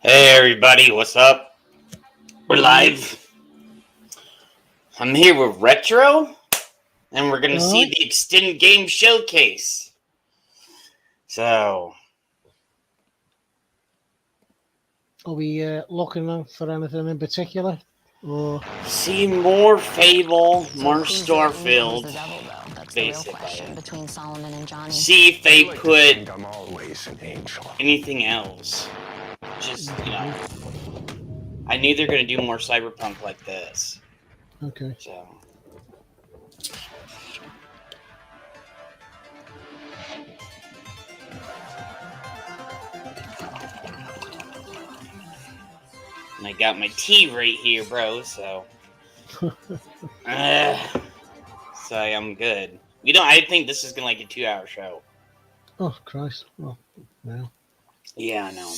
Hey everybody, what's up? We're live. I'm here with Retro, and we're gonna see the extended game showcase. So, are we looking for anything in particular? Or see more Fable, more Starfield, basically. Between Solomon and Johnny. See if they put I'm always an angel. anything else. Just, I knew they're gonna do more Cyberpunk like this. okay. So. And I got my tea right here, bro, so. So I'm good. I think this is gonna like a 2-hour show. Oh Christ! Well, no. Yeah, I know.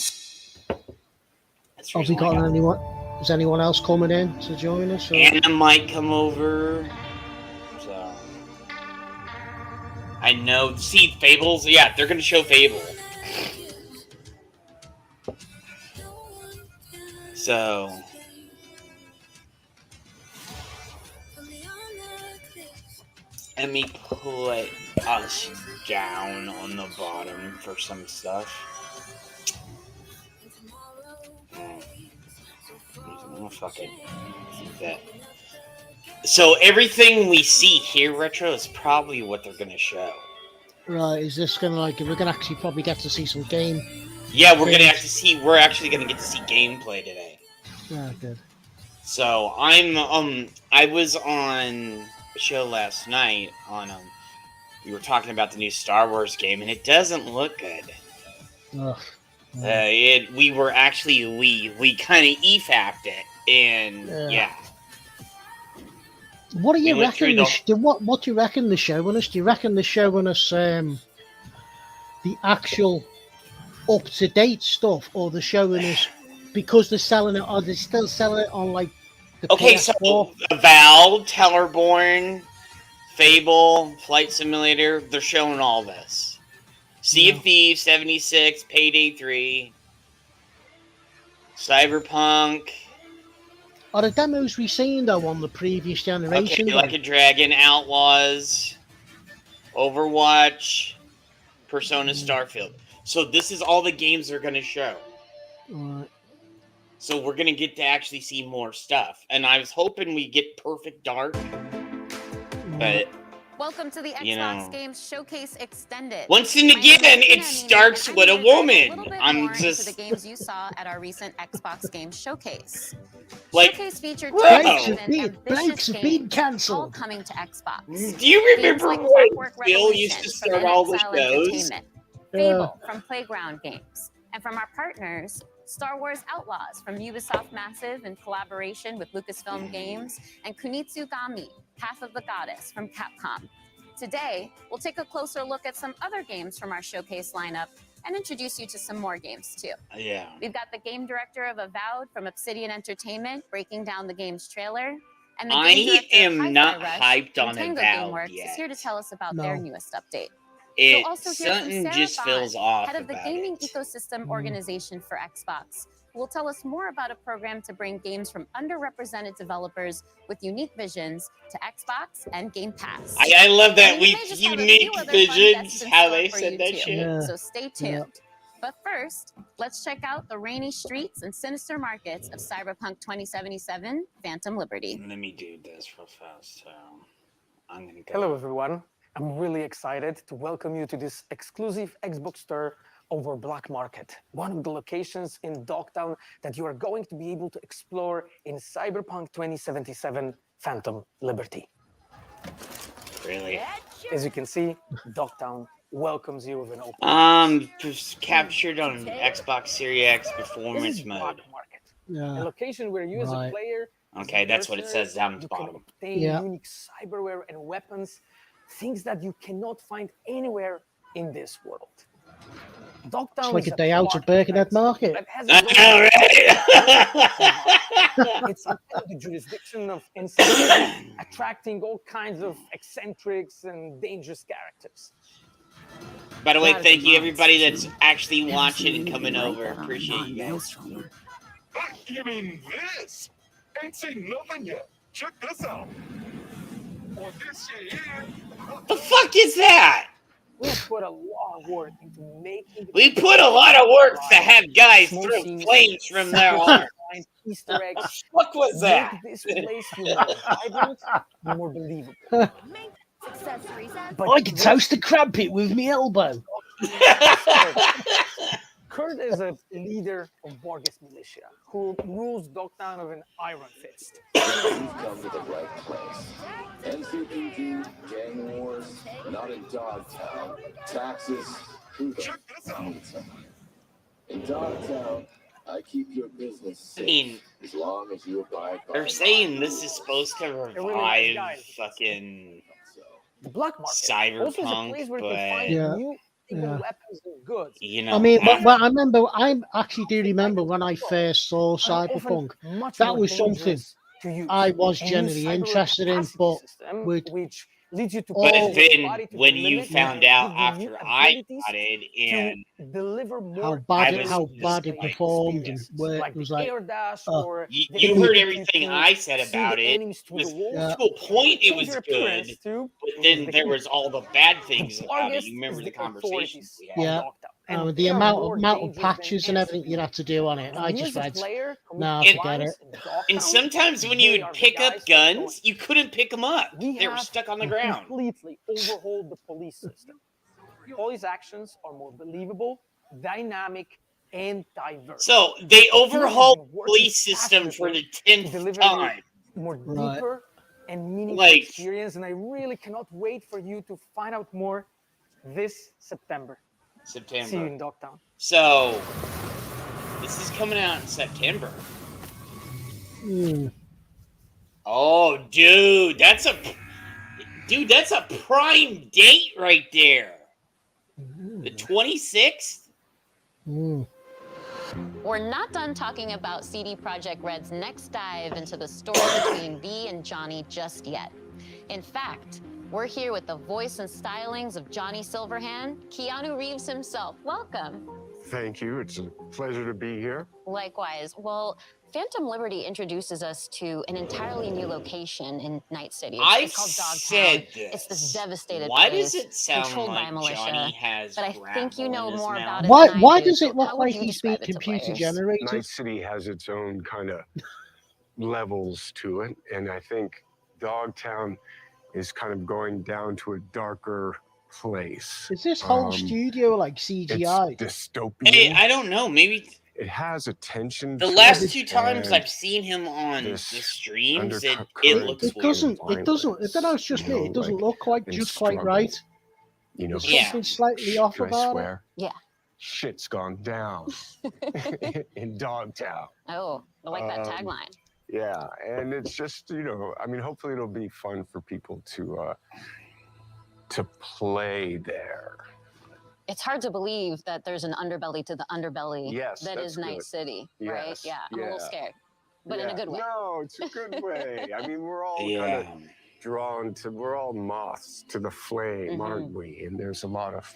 Have we got anyone? Is anyone else coming in to join us? Or? Anna might come over. So I know. See, Fables. Yeah, they're gonna show Fable. So. Let me put us down on the bottom for some stuff. Oh, fuck it. That. So everything we see here, Retro, is probably what they're going to show. Right, is this going to we're going to actually probably get to see some game? Yeah, we're going to actually see, we're actually going to get to see gameplay today. Ah, good. So I was on a show last night on, we were talking about the new Star Wars game, and it doesn't look good. Ugh. We were actually, we kind of EFAP'd it, and yeah. What do you reckon? What do you reckon they're showing us? Do you reckon they're showing us the actual up-to-date stuff, or they're showing us because they're selling it? Are they still selling it on like the PS4? So Valve, Tellerborn, Fable, Flight Simulator, they're showing all this. Sea of Thieves 76, Payday 3, Cyberpunk. Are the demos we've seen though on the previous generation? Okay, Like a Dragon, Outlaws, Overwatch, Persona, Starfield. So this is all the games they're going to show. Right. So we're going to get to actually see more stuff. And I was hoping we get Perfect Dark. But welcome to the Xbox Games Showcase Extended. Once and again, it starts with a woman. I'm just the games you saw at our recent Xbox Games Showcase. Like, Showcase featured Blake's been cancelled. All coming to Xbox. Do you remember when Bill used to start all the shows? Fable from Playground Games, and from our partners, Star Wars Outlaws from Ubisoft Massive in collaboration with Lucasfilm Games, and Kunitsugami, Path of the Goddess from Capcom. Today, we'll take a closer look at some other games from our showcase lineup and introduce you to some more games too. Yeah. We've got the game director of Avowed from Obsidian Entertainment breaking down the game's trailer. And the I am not hyped on Tango Avowed Gameworks yet. is here to tell us about their newest update. It also hear from something Sarah just Bond, feels off head of the about gaming it. ecosystem organization for Xbox, who will tell us more about a program to bring games from underrepresented developers with unique visions to Xbox and Game Pass. I love that And we may just have a unique few other fun visions, guests in how store they for said you that too. shit. Yeah. So stay tuned. But first, let's check out the rainy streets and sinister markets of Cyberpunk 2077 Phantom Liberty. Let me do this real fast. So I'm gonna go. Hello, everyone. I'm really excited to welcome you to this exclusive Xbox store over Black Market, one of the locations in Dogtown that you are going to be able to explore in Cyberpunk 2077 Phantom Liberty. Really? As you can see, Dogtown welcomes you with an open Just captured on Xbox Series X performance mode. Black Market, a location where you as a player, Okay, that's what it says down at the bottom. can obtain unique cyberware and weapons, things that you cannot find anywhere in this world. Dogtown it's like a day out at Birkenhead Market. It's under the jurisdiction of NCAA, attracting all kinds of eccentrics and dangerous characters. By the way, Gotta thank you come on, everybody Susan. that's actually Never watching seen and coming anything like over. that on Appreciate you guys. non-Maelstrom. You mean this? Ain't seen nothing yet. Check this out. On this shit here. The fuck is that? We have put a lot of work into making. The We put a lot of work to have guys Smoke throw scenes, flames from their arms. find Easter eggs. What was that? Make this place feel more vibrant, and more believable. But I can toast a crab pit with me elbow. Kurt is a leader of Vargas militia who rules Dogtown with an iron fist. You've come to the right place. NCPD, gang wars, not in Dogtown. Taxes, who the Check this out. needs them? In Dogtown, I keep your business safe. I mean, as long as you abide by they're my saying this is rules. supposed to really revive nice guys. fucking So, The black market also is a Cyberpunk, place where you can but find Yeah, new illegal yeah. weapons and goods. you know, I mean, that- well, I actually do remember when I first saw Are often Cyberpunk. much That more was something dangerous to use. I was A new generally cyber interested in, capacity but system, with which leads you to all- but control your then body to when the you limit found and out give you new after I abilities got it to and deliver more how bad I it, was how just bad it like, performed and experiences, where like it was the like, air dash oh. or you, the you heard ability everything to I said see about the it. enemies through Was the walls. Yeah. to a point it Change was your good, appearance too, but was then the there key. was all the bad The things about it. Vargas You remember is the the conversations authorities we of had. Yeah. Dogtown, and the they are amount more of dangerous than patches and everything you'd NCPD. have to do on it, And I when just you as a read, player commit nah, forget crimes it. in Dogtown, And sometimes when they you would are the pick up guys who are going guns, you couldn't pick them up. We They were have stuck on the ground. completely overhauled the police system. Police actions are more believable, dynamic, and diverse. So they The team has overhauled been the working police system for the passionately to 10th deliver time. a more Right. deeper and meaningful Like- experience, and I really cannot wait for you to find out more this September. See you September. in Dogtown. So this is coming out in September. Hmm. Oh, that's a prime date right there. The 26th. Hmm. We're not done talking about CD Projekt Red's next dive into the story between V and Johnny just yet. In fact, we're here with the voice and stylings of Johnny Silverhand, Keanu Reeves himself. Welcome. Thank you. It's a pleasure to be here. Likewise. Well, Phantom Liberty introduces us to an entirely new location in Night City. I've It's called Dogtown. said this. It's this devastated Why place does it sound controlled by like militia, Johnny has but I think you gravel know in his more mouth? about it. Why than I why do, does so it look how would like you he's being describe it to computer players? generated? Night City has its own kind of levels to it, and I think Dogtown is kind of going down to a darker place. Is this whole studio like It's CGI? dystopian. Hey, I don't know. Maybe It has a tension. the to last it, two times and I've seen him on the this streams, it undercurrent looks It weird. doesn't. It doesn't. I violence, don't know. It's just you me. know, It doesn't like, look quite and just quite struggle. right. You know, There's Yeah. something slightly off should I about it. swear? Yeah. Shit's gone down in Dogtown. Oh, I like that Um, tagline. Yeah, and it's just, you know, I mean, hopefully it'll be fun for people to play there. It's hard to believe that there's an underbelly to the underbelly Yes, that is that's Night good. City, right? Yes, Yeah, I'm a little yeah. scared, but in a Yeah. good way. No, it's a good way. I mean, we're all kind Yeah. of drawn to, we're all moths to the flame, Mhm. aren't we? And there's a lot of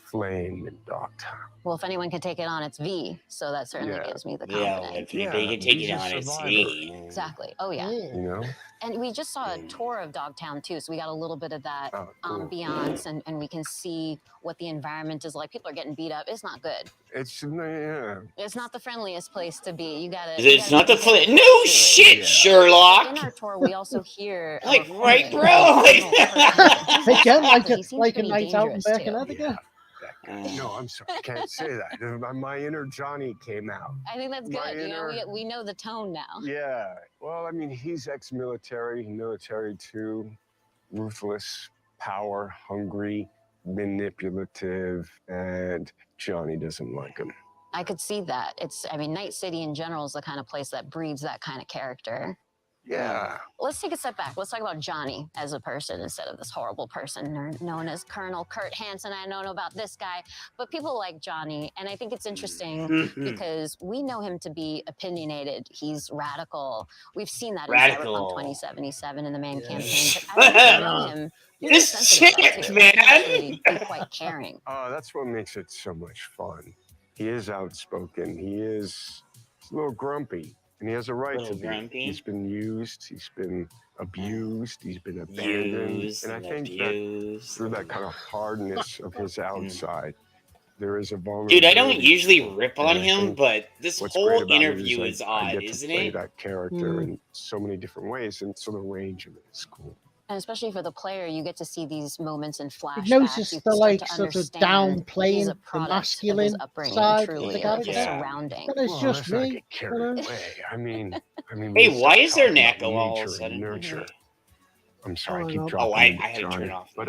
flame in Dogtown. Well, if anyone can take it on, it's V, so that certainly Yeah. gives me the Yeah, confidence. if anybody can take he's it a on, it's survivor, me. man. Exactly. Oh yeah. You know? And we just saw a tour of Dogtown too, so we got a little bit of that Oh, cool. ambiance, and we can see what the environment is like. People are getting beat up. It's not good. It's, yeah. It's not the friendliest place to be. You gotta. It's not the flip. flip. No shit, Yeah. Sherlock. In our tour, we also hear a Like, right, recording bro? of Colonel Kirk. Hey, Ken, like He a seems like a pretty night out in dangerous, too. Connecticut. Yeah. No, I'm sorry. I can't say that. My inner Johnny came out. I think that's My good. You know, inner- we know the tone now. Yeah. Well, I mean, he's ex-military, military too, ruthless, power hungry, manipulative, and Johnny doesn't like him. I could see that. I mean, Night City in general is the kind of place that breeds that kind of character. Yeah. Let's take a step back. Let's talk about Johnny as a person instead of this horrible person known as Colonel Kurt Hansen. I don't know about this guy, but people like Johnny. And I think it's interesting because we know him to be opinionated. He's radical. We've seen that Radical. in Cyberpunk 2077 in the main Yeah. campaign. But I think we know him. He's This sensitive though, chick, too. man. He can actually be quite caring. That's what makes it so much fun. He is outspoken. He's a little grumpy, and he has a right to Little be. grumpy. He's been used. He's been abused. He's been abandoned. Used and I and think that abused. through that kind of hardness of his outside, there is a vulnerability. Dude, I don't usually rip on And I him, think but this what's whole great about it interview is I odd, get to isn't play it? that character in so many different ways, and so the range of it is cool. And especially for the player, you get to see these moments in flashbacks. You've noticed You the start like to sort of understand downplaying he's a the product masculine of his upbringing, side truly, of the like his character. Yeah. surrounding. But it's just let's not me. get carried away. I mean, Hey, let's why stop is there an talking about echo all of a nature and sudden? Nurture. I'm sorry, Oh, I keep no. dropping. Oh, I in, had to turn Johnny. it off. But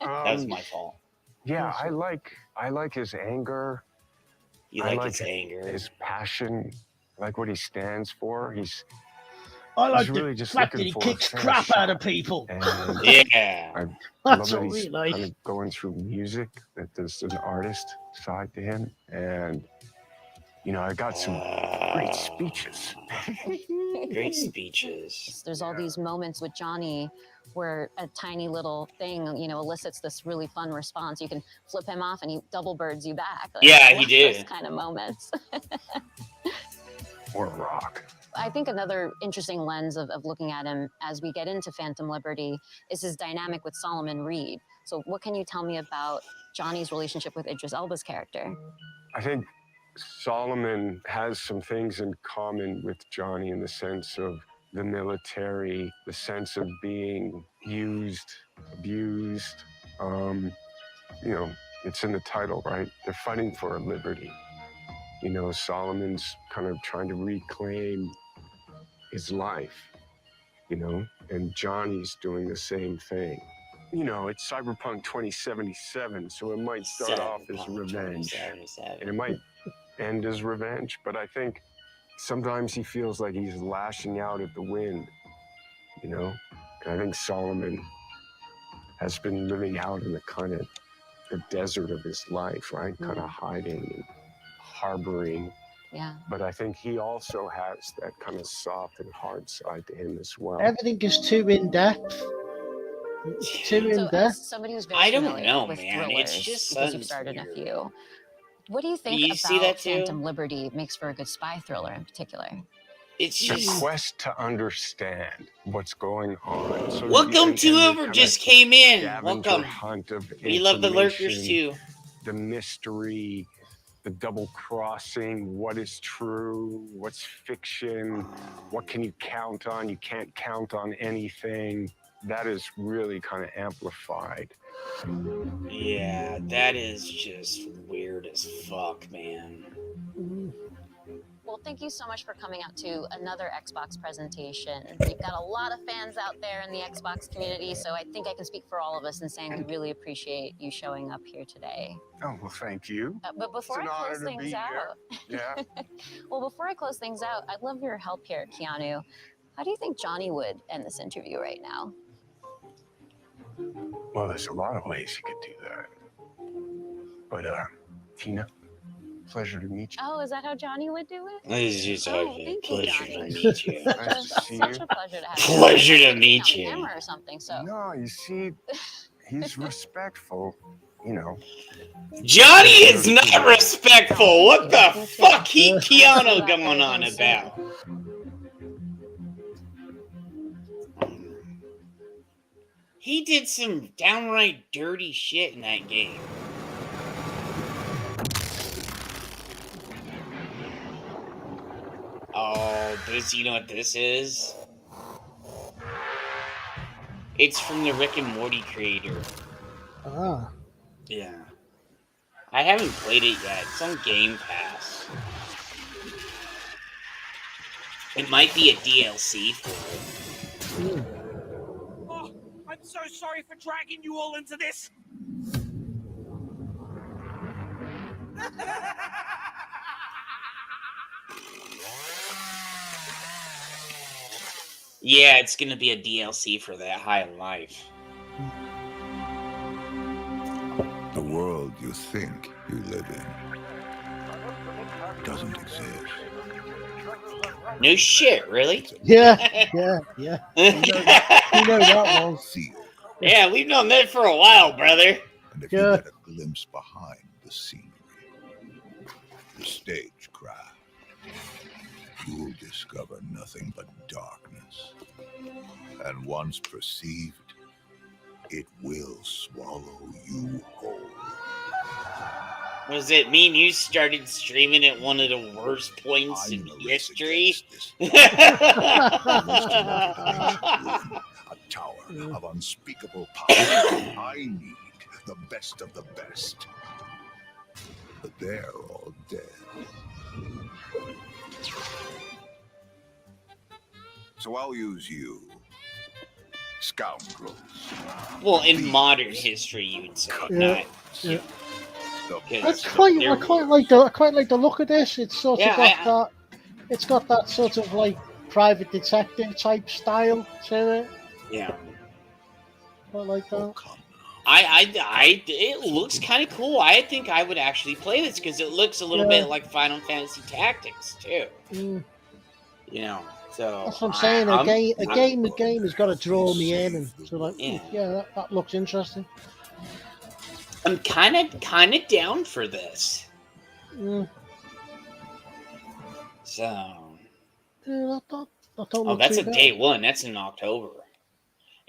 That was my fault. yeah, I like his anger, You I like like his it. anger. his passion, I like what he stands for. I like really the just fact that looking he for a kicks fair crap out of shot. people. And Yeah. I love That's that what he's we like. kind of going through music, that there's an artist side to him. And, I got some great speeches. Great speeches. There's all these moments with Johnny where a tiny little thing, elicits this really fun response. You can flip him off and he double birds you back. Like, Yeah, I he love did. Those kind of moments. Or rock. I think another interesting lens of looking at him as we get into Phantom Liberty is his dynamic with Solomon Reed. So what can you tell me about Johnny's relationship with Idris Elba's character? I think Solomon has some things in common with Johnny in the sense of the military, the sense of being used, abused. It's in the title, right? They're fighting for a liberty. Solomon's kind of trying to reclaim his life, and Johnny's doing the same thing. It's Cyberpunk 2077, so it might start off as Cyberpunk revenge. 2077. And it might end as revenge, but I think sometimes he feels like he's lashing out at the wind, And I think Solomon has been living out in the desert of his life, right? Kind of hiding and harboring. Yeah. But I think he also has that kind of soft and hard side to him as well. Everything is too in depth. It's too in So depth. as somebody who's very I don't familiar know, with man. thrillers, It's just because you've sounds started in a weird. few, what do you think You about see that too? Phantom Liberty makes for a good spy thriller in particular? It's The just. quest to understand what's going on. So Welcome and to the whoever kinda just came in. scavenger Welcome. hunt of We love the lurkers information, too. The mystery, the double crossing, what is true, what's fiction, what can you count on? You can't count on anything. That is really kind of amplified. Yeah, that is just weird as fuck, man. Well, thank you so much for coming out to another Xbox presentation. We've got a lot of fans out there in the Xbox community, so I think I can speak for all of us in saying we really appreciate you showing up here today. Oh, well, thank you. But before I an honor close to things be out, here. Yeah. well, before I close things out, I'd love your help here, Keanu. How do you think Johnny would end this interview right now? Well, there's a lot of ways you could do that. But, Tina, pleasure to meet you. Oh, is that how Johnny would do it? It's just Oh, a thank you, pleasure to Johnny. meet you. Nice to see Such you. a pleasure to have you. Pleasure to On meet you. camera or something. So No, you see, he's respectful, Johnny is not respectful. What the fuck he Keanu going on about? He did some downright dirty shit in that game. Oh, you know what this is? It's from the Rick and Morty creator. Ah. Yeah. I haven't played it yet. It's on Game Pass. It might be a DLC for it. Oh, I'm so sorry for dragging you all into this. Yeah, it's gonna be a DLC for that High Life. The world you think you live in doesn't exist. No shit, really? Yeah, yeah. You know that one. Field. Yeah, we've known that for a while, brother. And if you Yeah. get a glimpse behind the scenery, the stagecraft, you'll discover nothing but darkness. And once perceived, it will swallow you whole. Was it me and you started streaming at one of the worst points in I'm the race history? against this a tower of unspeakable power. I need the best of the best. But they're all dead. So I'll use you. Scoundrels. Well, in modern history, you would say, Yeah, not yeah. The Okay. I best quite They're- like the look of this. It's sort Yeah, of got that. It's got that sort of like private detective type style to it. Yeah. I like Oh, that. come. It looks kind of cool. I think I would actually play this because it looks a little Yeah. bit like Final Fantasy Tactics too. Mm, You know, so that's what I'm saying. A game has got to draw me in, and so like, Yeah. that looks interesting. I'm kind of down for this. Mm, So, yeah, that don't oh, look that's too a bad. day one. That's in October,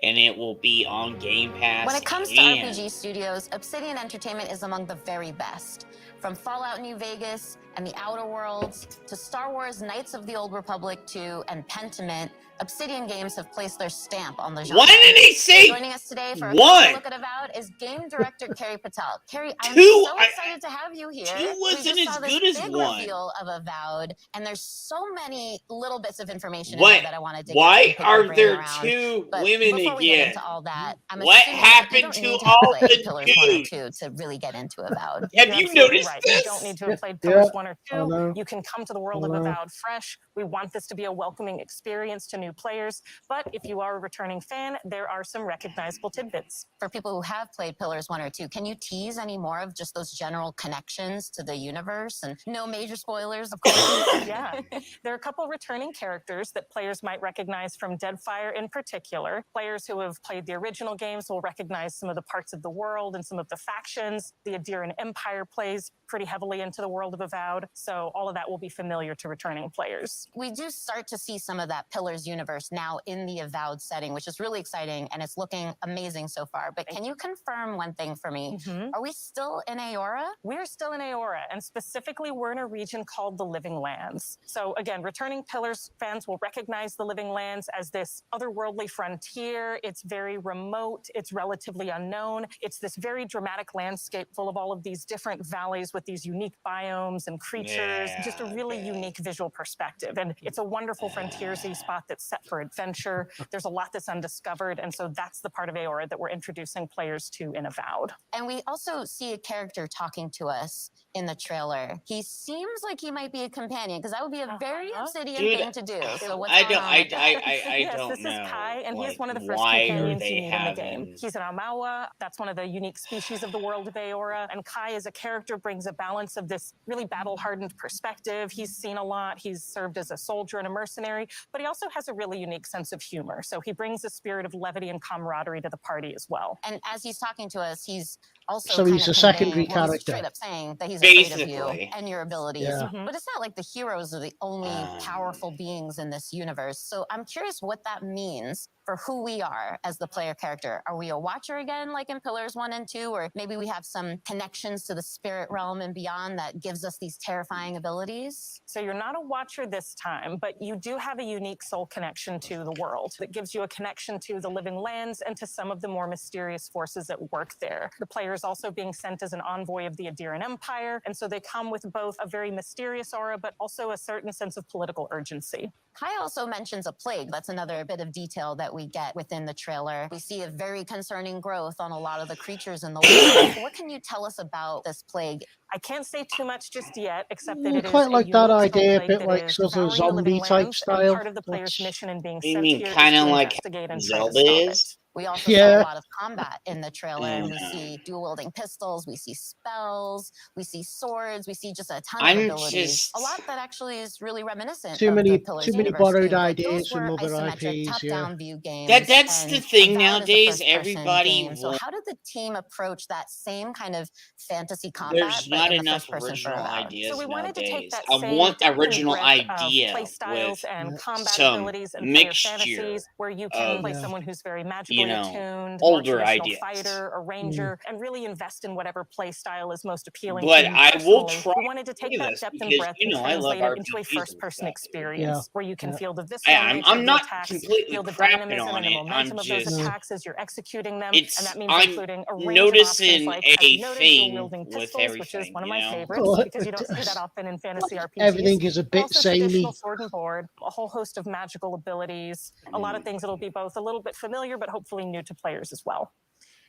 and it will be on Game Pass. When it comes to and- RPG studios, Obsidian Entertainment is among the very best. From Fallout New Vegas and The Outer Worlds to Star Wars Knights of the Old Republic 2 and Pentiment, Obsidian Games have placed their stamp on the genre. What did he say? Joining us today for a One. closer look at Avowed is game director Carrie Patel. Carrie, I'm Two. so excited to have you here. Two wasn't we just as saw this good as big one. reveal of Avowed, and there's so many little bits of information in What? there that I want to dig Why out and pick your are brain there around. two But women before we get again? into all that, I'm What assuming that you happened don't to need all have played the Pillars 1 or dudes? 2 to really get into Avowed. Have You're you absolutely noticed right. this? You don't need to have played Yeah. Pillars 1 or I 2. know. You can come to the world of I know. Avowed fresh. We want this to be a welcoming experience to new players. But if you are a returning fan, there are some recognizable tidbits. For people who have played Pillars 1 or 2, can you tease any more of just those general connections to the universe? And no major spoilers, of course. Yeah. There are a couple returning characters that players might recognize from Deadfire in particular. Players who have played the original games will recognize some of the parts of the world and some of the factions. The Adiran Empire plays pretty heavily into the world of Avowed, so all of that will be familiar to returning players. We do start to see some of that Pillars universe now in the Avowed setting, which is really exciting, and it's looking amazing so far. But can you confirm one thing for me? Mhm. Are we still in Aora? We're still in Aora, and specifically, we're in a region called the Living Lands. So again, returning Pillars fans will recognize the Living Lands as this otherworldly frontier. It's very remote. It's relatively unknown. It's this very dramatic landscape full of all of these different valleys with these unique biomes and creatures. Just a Yeah, really okay. unique visual perspective. And it's a wonderful frontiersy spot that's set for adventure. There's a lot that's undiscovered, and so that's the part of Aora that we're introducing players to in Avowed. And we also see a character talking to us in the trailer. He seems like he might be a companion, because that would be a very Uh-huh. Obsidian Dude, thing to do. So what's I going don't. on I with that? Yes, don't this know. is Kai, and he's like, one of the first why are companions they you meet in the having- game. He's an Amawa. That's one of the unique species of the world of Aora. And Kai, as a character, brings a balance of this really battle-hardened perspective. He's seen a lot. He's served as a soldier and a mercenary, but he also has a really unique sense of humor. So he brings a spirit of levity and camaraderie to the party as well. And as he's talking to us, he's also So he's kind of a secondary conveying- well, he's character. straight up saying that he's afraid of you Basically. and your abilities. Yeah. Mhm. But it's not like the heroes are the only powerful beings in this universe. So I'm curious what that means for who we are as the player character. Are we a watcher again, like in Pillars 1 and 2? Or maybe we have some connections to the spirit realm and beyond that gives us these terrifying abilities? So you're not a watcher this time, but you do have a unique soul connection to the world that gives you a connection to the Living Lands and to some of the more mysterious forces at work there. The player is also being sent as an envoy of the Adiran Empire, and so they come with both a very mysterious aura, but also a certain sense of political urgency. Kai also mentions a plague. That's another bit of detail that we get within the trailer. We see a very concerning growth on a lot of the creatures in the world. What can you tell us about this plague? I can't say too much just yet, except that I it is quite a like that unique idea, a plague bit that like is sort of devouring the living zombie type lands, and style. part of the player's That's- mission in being You sent mean here is kinda to like investigate and try to Zelda stop is? it. We also saw Yeah. a lot of combat in the trailer. Yeah. We see dual-wielding pistols, we see spells, we see swords, we see just a ton I'm of abilities. just- A lot that actually is really reminiscent Too of many- the Pillars too many universe borrowed game, but ideas those from were other isometric IPs, yeah. top-down view games. That's the and thing Avowed is a nowadays. first-person Everybody game. So wants. how did the team approach that same kind of fantasy combat, There's but not in the enough first person for original Avowed? ideas So we wanted to take nowadays. that I same want depth and original breadth idea of play styles with and combat some abilities and player mixture fantasies, where you can of, play Yeah. someone who's very magically you know, attuned, more older traditional ideas. fighter, a ranger, and really invest in whatever play style is most appealing But to you I will personally. try We wanted to take to do that this depth and because, breadth you and know, I love translate it into a RPGs and first-person stuff. experience, where you can Yeah. feel the visceral I'm nature of the not attacks, completely feel the crapping dynamism on and the it. momentum I'm of those just. attacks as you're executing them, It's. and that means I'm including a range of noticing options like, as a you noted, thing dual-wielding with pistols, which is everything. one of You my know. favorites Well, because you don't see that often in fantasy RPGs. Everything is a But bit also traditional samey. sword and board, a whole host of magical abilities, a lot of things that'll be both a little bit familiar but hopefully new to players as well.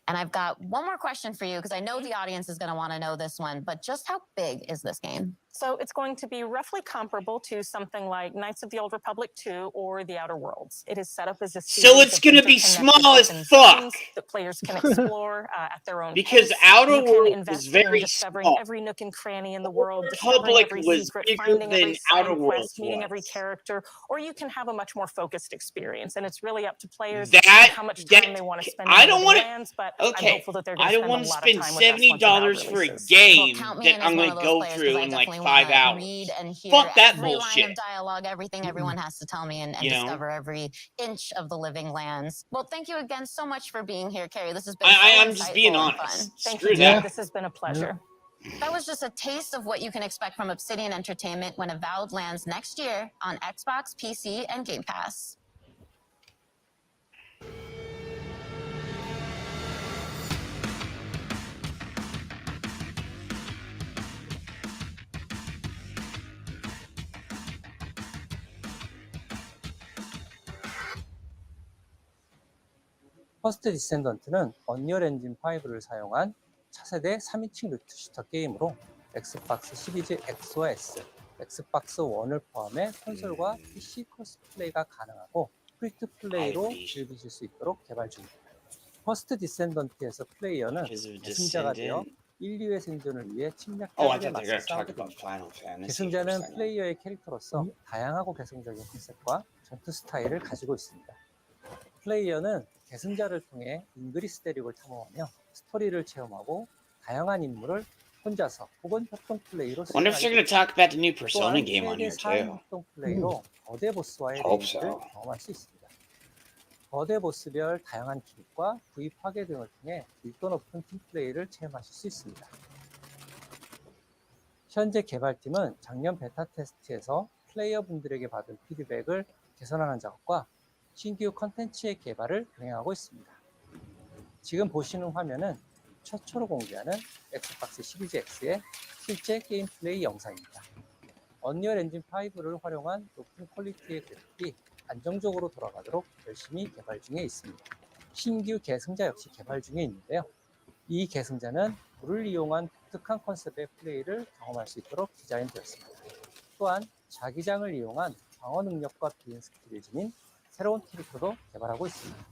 And I've got one more question for you because I know the audience is going to want to know this one, but just how big is this game? So it's going to be roughly comparable to something like Knights of the Old Republic 2 or The Outer Worlds. It is set up as a So series it's of gonna be interconnected small as open fuck. zones that players can explore at their own Because pace. Outer You can Worlds invest is in very discovering small. every nook and cranny in the world, discovering Republic every was secret, bigger finding every than side Outer Worlds quest, meeting every was. character, or you can have a much more focused experience. And it's really up to players That- and how much time that- they want to spend I in don't the wanna- lands, but I'm Okay, hopeful that they're going I to don't spend a want to lot of spend time with us once Avowed $70 for a releases. Well, game count me that in I'm as one going of to those go players through because I in like definitely 5 wanna hours. read and hear Fuck that every line bullshit. of dialogue, everything everyone has to tell me, and You know? discover every inch of the living lands. Well, thank you again so much for being here, Carrie. This has been I'm so just being insightful and fun. honest. Thank Screw you, that. Ted. This has been a pleasure. That was just a taste of what you can expect from Obsidian Entertainment when Avowed lands next year on Xbox, PC, and Game Pass. 퍼스트 디센던트는 언리얼 엔진 5를 사용한 차세대 3인칭 루트 슈터 게임으로 엑스박스 시리즈 X와 S, 엑스박스 1을 포함해 콘솔과 PC 크로스 플레이가 가능하고 프리투 플레이로 즐기실 수 있도록 개발 중입니다. 퍼스트 디센던트에서 플레이어는 Because of 계승자가 되어 Descendant. 1, 2의 생존을 위해 Oh, I 침략자들에 thought they were 맞서 going to talk 싸우게 about 됩니다. Final Fantasy. for a 계승자는 second. 플레이어의 캐릭터로서 다양하고 개성적인 컨셉과 전투 스타일을 가지고 있습니다. 플레이어는 계승자를 통해 잉그리스 대륙을 탐험하며 스토리를 체험하고 다양한 인물을 혼자서 혹은 협동 플레이로 Wonder if they're going to talk about the new Persona 또한 game on 최대 here 4인 too. 협동 플레이로 거대 보스와의 Hope 레이드를 so. 경험할 수 있습니다. 거대 보스별 다양한 기믹과 부위 파괴 등을 통해 밀도 높은 팀 플레이를 체험하실 수 있습니다. 현재 개발팀은 작년 베타 테스트에서 플레이어분들에게 받은 피드백을 개선하는 작업과 신규 컨텐츠의 개발을 병행하고 있습니다. 지금 보시는 화면은 최초로 공개하는 엑스박스 시리즈 X의 실제 게임 플레이 영상입니다. 언리얼 엔진 5를 활용한 높은 퀄리티의 그래픽이 안정적으로 돌아가도록 열심히 개발 중에 있습니다. 신규 계승자 역시 개발 중에 있는데요. 이 계승자는 불을 이용한 독특한 컨셉의 플레이를 경험할 수 있도록 디자인되었습니다. 또한 자기장을 이용한 방어 능력과 비행 스킬을 지닌 새로운 캐릭터도 개발하고 있습니다.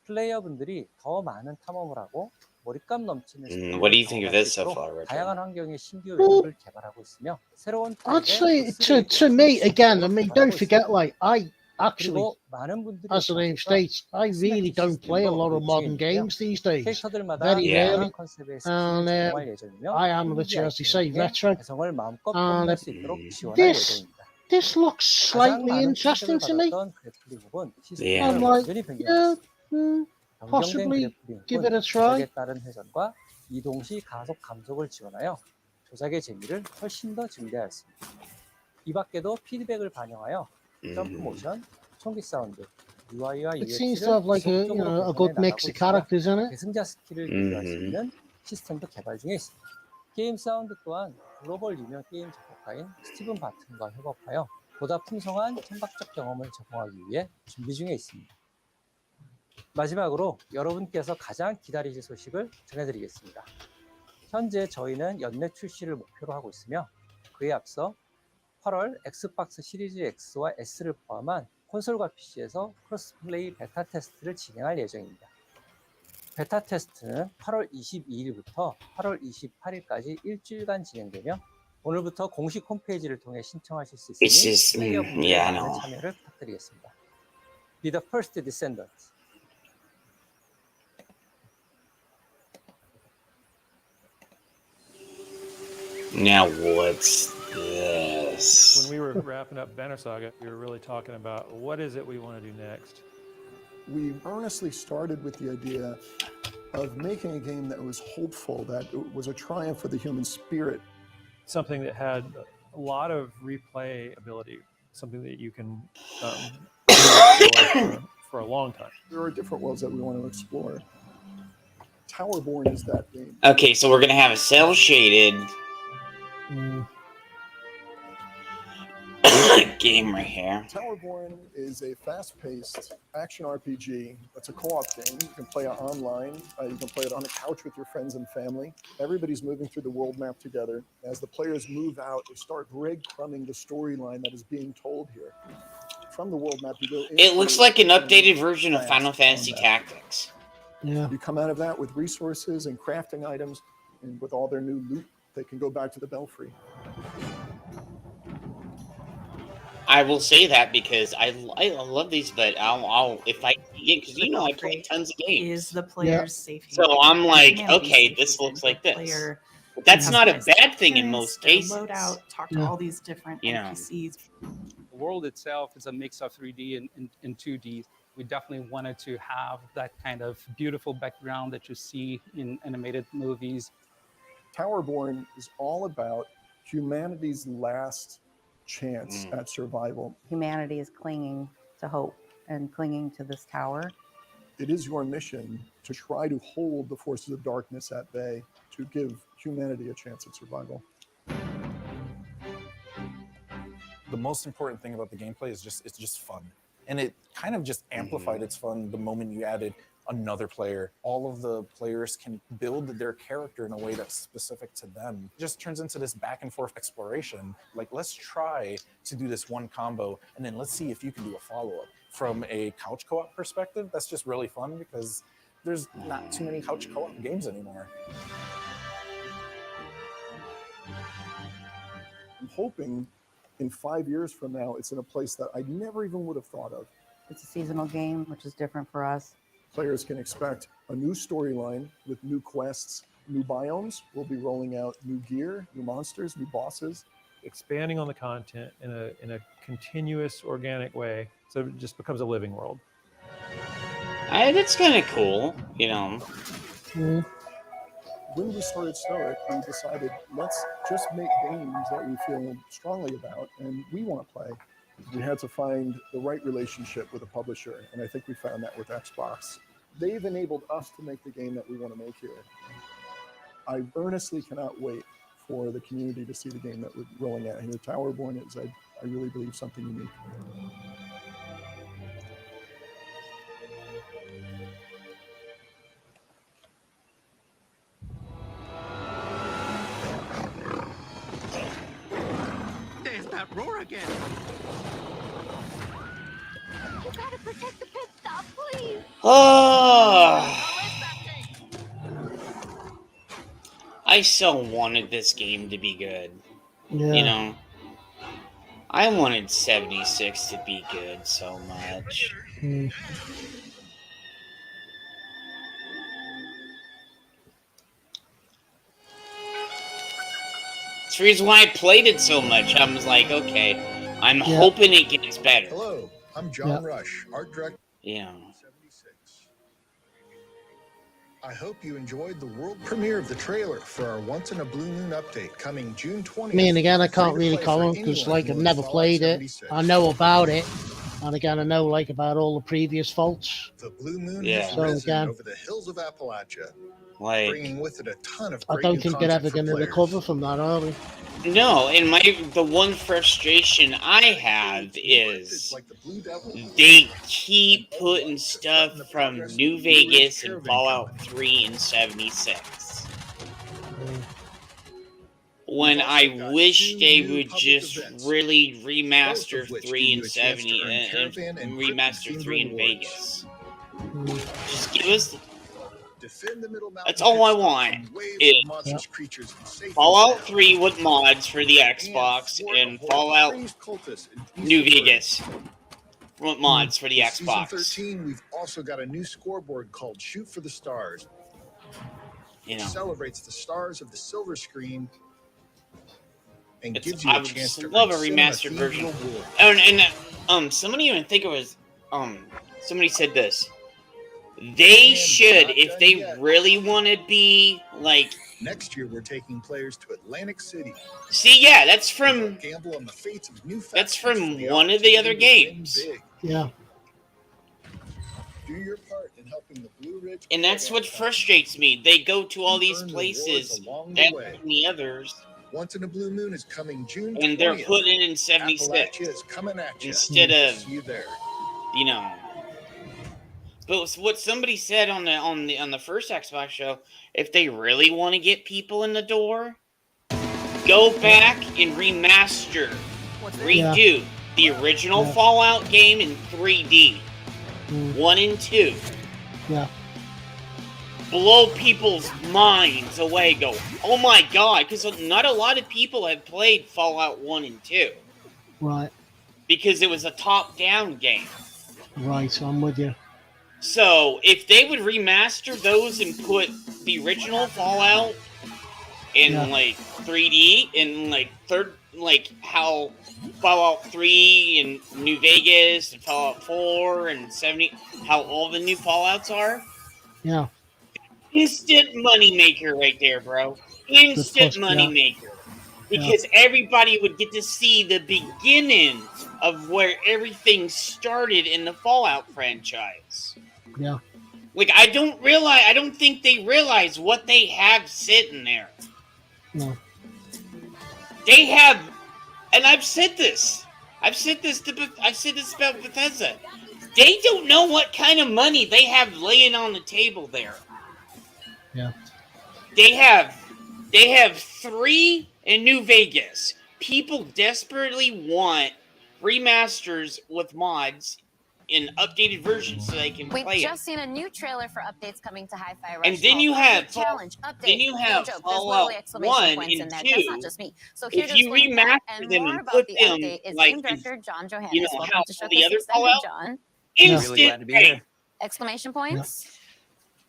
플레이어분들이 더 많은 탐험을 하고 몰입감 넘치는 What do you think of this so 경험할 수 far, 있도록 Richard? 다양한 환경의 신규 웨이브를 개발하고 있으며 새로운 Actually, to me, again, I mean, don't forget, like, I actually, 그리고 많은 분들이 as the name states, I really don't play a lot of modern games these days. 캐릭터들마다 Very Yeah. rarely. 다양한 컨셉의 And, 스킬을 제공할 예정이며 I am literally, as you say, retro. 개성을 마음껏 And, 뽐낼 수 있도록 지원할 this- 예정입니다. This looks 가장 slightly 많은 interesting to me. 받았던 그래플링북은 Yeah. I'm 시스템을 like, 완전히 yeah, 변경했습니다. 변경된 possibly 그래플링북은 give it a try. 조작에 따른 회전과 이동 시 가속 감속을 지원하여 조작의 재미를 훨씬 더 증대하였습니다. 이 밖에도 피드백을 반영하여 점프 모션, 총기 사운드, UI와 It seems to UX를 have like a, you know, a good mix of characters in it. 계승자 스킬을 비교할 수 있는 시스템도 개발 중에 있습니다. 게임 사운드 또한 글로벌 유명 게임 작곡가인 스티븐 바튼과 협업하여 보다 풍성한 청각적 경험을 제공하기 위해 준비 중에 있습니다. 마지막으로 여러분께서 가장 기다리실 소식을 전해드리겠습니다. 현재 저희는 연내 출시를 목표로 하고 있으며 그에 앞서 8월 엑스박스 시리즈 X와 S를 포함한 콘솔과 PC에서 크로스플레이 베타 테스트를 진행할 예정입니다. 베타 테스트는 8월 22일부터 8월 28일까지 일주일간 진행되며 오늘부터 공식 홈페이지를 통해 신청하실 수 있으니 플레이어분들의 많은 참여를 부탁드리겠습니다. Be the first descendant. Now what's this? When we were wrapping up Banner Saga, we were really talking about what is it we want to do next. We earnestly started with the idea of making a game that was hopeful, that it was a triumph for the human spirit. Something that had a lot of replay ability, something that you can for a long time. There are different worlds that we want to explore. Towerborn is that game. Okay, so we're gonna have a cell shaded game right here. Towerborn is a fast-paced action RPG. It's a co-op game. You can play it online. You can play it on a couch with your friends and family. Everybody's moving through the world map together. As the players move out, they start breadcrumbing the storyline that is being told here. From the world map, you go into It looks like an updated version of Final Fantasy Tactics. Yeah. You come out of that with resources and crafting items, and with all their new loot, they can go back to the Belfry. I will say that because I love these, but I'll if I because you know I play tons of games. Is the player's safety. So I'm like, Humanity okay, safety this looks the like this. player But that's has not a nice bad thing in options, most their cases. Loadout, talk to all these different You know. NPCs. The world itself is a mix of 3D and 2D. We definitely wanted to have that kind of beautiful background that you see in animated movies. Towerborn is all about humanity's last chance at survival. Humanity is clinging to hope and clinging to this tower. It is your mission to try to hold the forces of darkness at bay, to give humanity a chance at survival. The most important thing about the gameplay is it's just fun. And it kind of just amplified its fun the moment you added another player. All of the players can build their character in a way that's specific to them. It just turns into this back and forth exploration. Like, let's try to do this one combo, and then let's see if you can do a follow-up. From a couch co-op perspective, that's just really fun because there's not too many couch co-op games anymore. I'm hoping in 5 years from now, it's in a place that I never even would have thought of. It's a seasonal game, which is different for us. Players can expect a new storyline with new quests, new biomes. We'll be rolling out new gear, new monsters, new bosses. Expanding on the content in a continuous, organic way, so it just becomes a living world. That's kind of cool, you know. When we started Stoic, we decided let's just make games that we feel strongly about and we want to play. We had to find the right relationship with a publisher, and I think we found that with Xbox. They've enabled us to make the game that we want to make here. I earnestly cannot wait for the community to see the game that we're rolling out here. Towerborn is, I really believe, something unique. There's that roar again. You gotta protect the pit stop, please. Oh, I so wanted this game to be good. Yeah. You know, I wanted 76 to be good so much. It's the reason why I played it so much. I was like, okay, I'm hoping it gets better. Hello, I'm John Rush, art director. Yeah. 76. I hope you enjoyed the world premiere of the trailer for our Once in a Blue Moon update coming June 20th. I mean, again, I can't really comment because, like, I've never played it. I know about it, and again, I know, like, about all the previous faults. The Blue Moon Yeah. has So risen again, over the hills of Appalachia, Like, bringing with it a ton of I great don't new think they're content ever for going to players. recover from that, are they? No, and the one frustration I have is they keep putting stuff from New Vegas and Fallout 3 and 76. When I wish they would just really remaster 3 and 70 and remaster 3 in Vegas. Just give us. That's all I want. Is Fallout 3 with mods for the Xbox and Fallout New Vegas with mods for the Xbox. Season 13, we've also got a new scoreboard called Shoot for the Stars. It celebrates the stars of the silver screen and gives you a chance to love a earn remastered cinema-themed version. rewards. And somebody even think it was somebody said this. They should, if they really want to be like. Next year, we're taking players to Atlantic City. See, yeah, that's from. Gamble on the fates of new That's from one of the other games. Yeah. Do your part in helping the Blue Ridge. And that's what frustrates me. They go to all these places that the others. Once in a Blue Moon is coming June 20th. And they're putting it in 76 Appalachia is coming at you. instead of See you there. you know. But what somebody said on the first Xbox show, if they really want to get people in the door, go back and remaster, redo the original Fallout game in 3D, 1 and 2. Yeah. Blow people's minds away. Go, oh my god, because not a lot of people have played Fallout 1 and 2. Right. Because it was a top-down game. Right, I'm with you. So, if they would remaster those and put the original Fallout in like 3D and like how Fallout 3 and New Vegas and Fallout 4 and 70, how all the new Fallouts are. Yeah. Instant money maker right there, bro. Instant money maker. Because everybody would get to see the beginning of where everything started in the Fallout franchise. Yeah. Like, I don't think they realize what they have sitting there. No. They have, and I've said this about Bethesda. They don't know what kind of money they have laying on the table there. Yeah. They have 3 in New Vegas. People desperately want remasters with mods in updated versions so they can We've play just it. seen a new trailer for updates coming to Hi-Fi Rush. And then you have challenge update. then you have no joke, Fallout there's exclamation 1 points in and there. 2. That's not just me. So here's If you remaster and them more and about put the them update is like game director John Johannes. you know Welcome how to all the Showcase other Extended, Fallout John. instant pay. Exclamation points.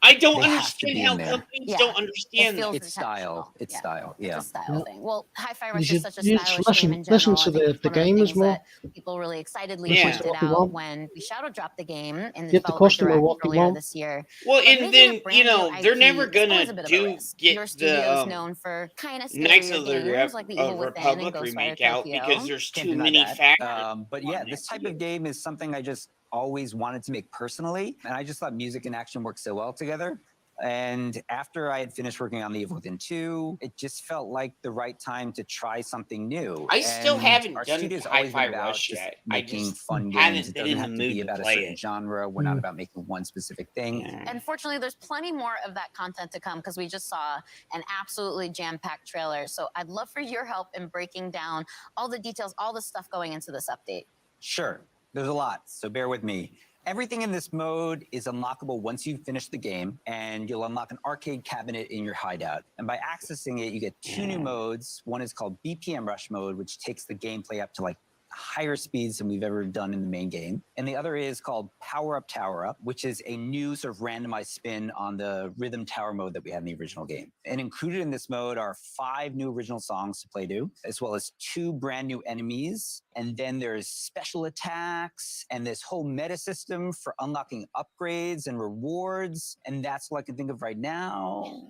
I don't They have to understand be how in there. companies don't understand that. It's style. It's style. Yeah. It's a style thing. Well, Hi-Fi You Rush should- is such a you stylish should game in listen general. to I think the it's one of gamers things more. that people really excitedly Listen pointed to what they out want. when we shadow dropped the game in the Give the developer customer direct what they earlier want. this year. Well, But and making then a brand you know new they're IP never is gonna always a bit of a do risk. get Your studio's the known for kind of Knights scarier of the games like the Evil Within and Republic Ghostwire remake out Tokyo. because there's Can't too deny many that. factors. But yeah, this type of game is something I just always wanted to make personally, and I just thought music and action work so well together. And after I had finished working on the Evil Within 2, it just felt like the right time to try something new. I still And haven't our done studio's always been Hi-Fi about Rush just yet. I making just fun haven't games. It been doesn't in have the to be mood to about a play certain it. genre. We're not about making one specific thing. Unfortunately, there's plenty more of that content to come because we just saw an absolutely jam-packed trailer. So I'd love for your help in breaking down all the details, all the stuff going into this update. Sure, there's a lot, so bear with me. Everything in this mode is unlockable once you finish the game, and you'll unlock an arcade cabinet in your hideout. And by accessing it, you get 2 new modes. One is called BPM Rush mode, which takes the gameplay up to like higher speeds than we've ever done in the main game. And the other is called Power Up Tower Up, which is a new sort of randomized spin on the rhythm tower mode that we had in the original game. And included in this mode are 5 new original songs to play to, as well as 2 brand new enemies. And then there's special attacks and this whole meta system for unlocking upgrades and rewards. And that's what I can think of right now.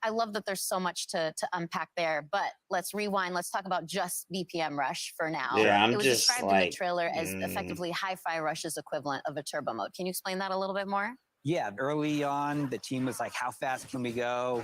I love that there's so much to unpack there, but let's rewind. Let's talk about just BPM Rush for now. Yeah, I'm it was just described in the like, trailer as effectively Hi-Fi Rush's equivalent of a turbo mode. Can you explain that a little bit more? Yeah, early on, the team was like, how fast can we go?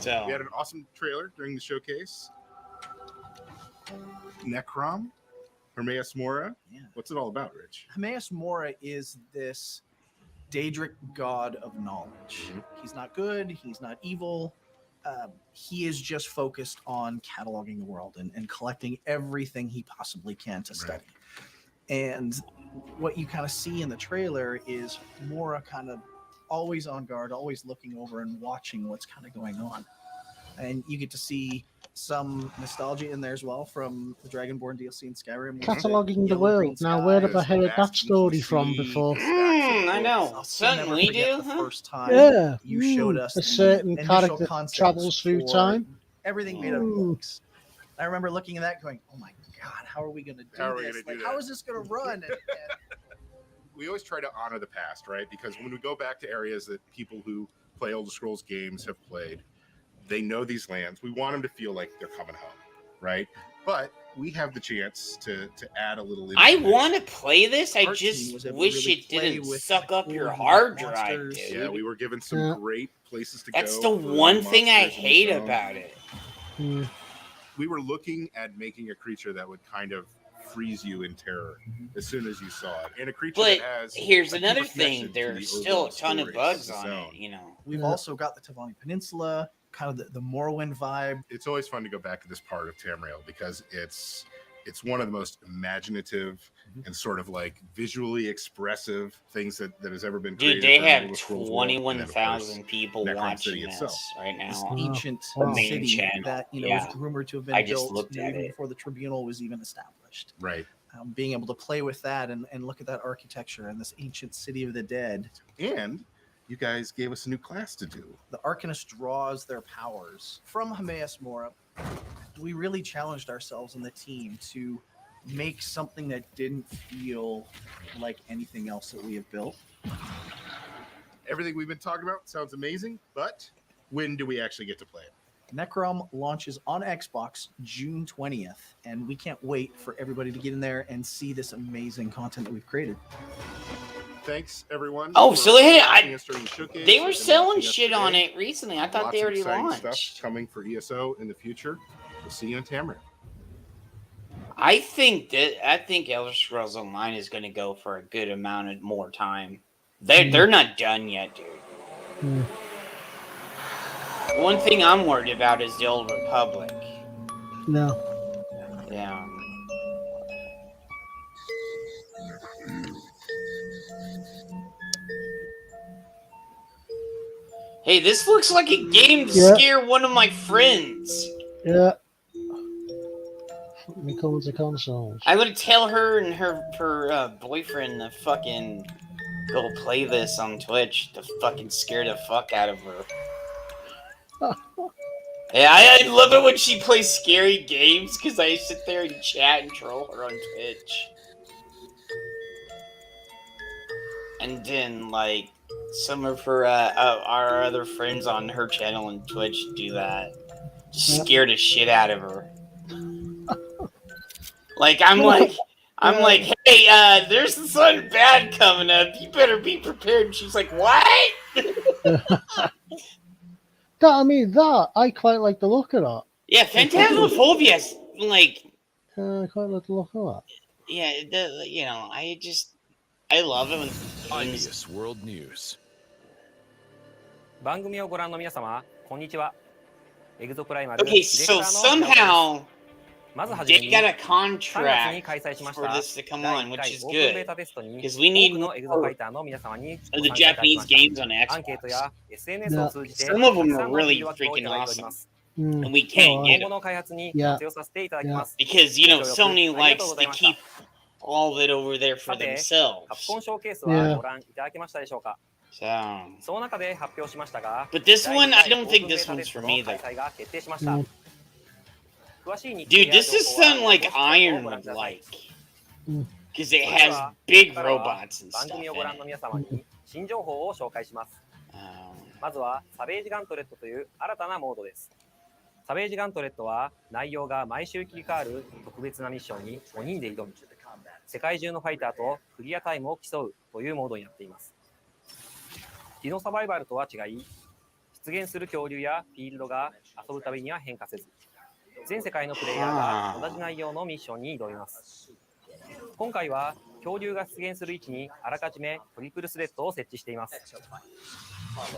So we had an awesome trailer during the showcase. Necrom Hermaeus Mora. What's it all about, Rich? Hermaeus Mora is this Daedric god of knowledge. He's not good. He's not evil. He is just focused on cataloging the world and collecting everything he possibly can to study. And what you kind of see in the trailer is Mora kind of always on guard, always looking over and watching what's kind of going on. And you get to see some nostalgia in there as well from the Dragonborn DLC in Skyrim. Cataloguing the world. Now, where have I heard that story from before? I know. Something we do, huh? First time Yeah. you showed us a certain initial character concepts travels through for time. Everything made out of books. I remember looking at that going, oh my God, how are we going to do How are we this? gonna do How that? is this going to run? We always try to honor the past, right? Because when we go back to areas that people who play Elder Scrolls games have played, they know these lands. We want them to feel like they're coming home, right? But we have the chance to add a little. I want to play this. I just wish it didn't suck up your hard drive, dude. Yeah, we were given some great places to That's go. the for one thing I monsters and hate so on. about it. We were looking at making a creature that would kind of freeze you in terror as soon as you saw it, and a creature But that has. here's a another deeper thing: connection to there's the still a overall ton of story bugs of on its it. own. You know, We've also got the Tavani Peninsula, kind of the Morrowind vibe. It's always fun to go back to this part of Tamriel because it's one of the most imaginative and sort of like visually expressive things that has ever been created. dude, they for an have Elder Scrolls world. And then, of course, 21,000 people Necron watching City this itself. right This now. ancient The main city channel. that Yeah. is rumored to have been I just built looked at even it. before the tribunal was even established. Right. Being able to play with that and look at that architecture and this ancient city of the dead. And you guys gave us a new class to do. The Arcanist draws their powers from Hermaeus Mora. We really challenged ourselves and the team to make something that didn't feel like anything else that we have built. Everything we've been talking about sounds amazing, but when do we actually get to play it? Necrom launches on Xbox June 20th, and we can't wait for everybody to get in there and see this amazing content that we've created. Thanks, everyone. Oh, for so they watching us during the showcase they were and selling watching us shit on today. it recently. I thought Lots they of already exciting launched. stuff coming for ESO in the future. We'll see you in Tamriel. I think Elder Scrolls Online is going to go for a good amount of more time. They're not done yet, dude. One thing I'm worried about is the Old Republic. No. Yeah. Hey, this looks like a game to Yeah. scare one of my friends. Yeah. We come to consoles. I'm gonna tell her and her boyfriend to fucking go play this on Twitch to fucking scare the fuck out of her. Yeah, I love it when she plays scary games because I sit there and chat and troll her on Twitch. And then, like, some of her our other friends on her channel and Twitch do that. Just scare the shit out of her. Like, I'm like, hey, there's something bad coming up. You better be prepared. And she's like, what? I quite like the look of that. Yeah, Phantasmophobia's like, I quite like the look of that. yeah, I love it when IBS World News. 番組をご覧の皆様、こんにちは。エグゾプライマル Okay, so somehow they got a contract for this to come on, which is good. Because we need more of the Japanese games on Xbox. Some of them are really freaking awesome. And we can't get them. Because, Sony likes to keep all of it over there for themselves. So, but this one, I don't think this one's for me, though. Dude, this is something like Iron would like. Because it has big robots and stuff in it. 新情報を紹介します。まずはサベージガントレットという新たなモードです。サベージガントレットは内容が毎週切り替わる特別なミッションに5人で挑み、世界中のファイターとクリアタイムを競うというモードになっています。ディノサバイバルとは違い、出現する恐竜やフィールドが遊ぶたびには変化せず、全世界のプレイヤーが同じ内容のミッションに挑みます。今回は恐竜が出現する位置にあらかじめトリプルスレッドを設置しています。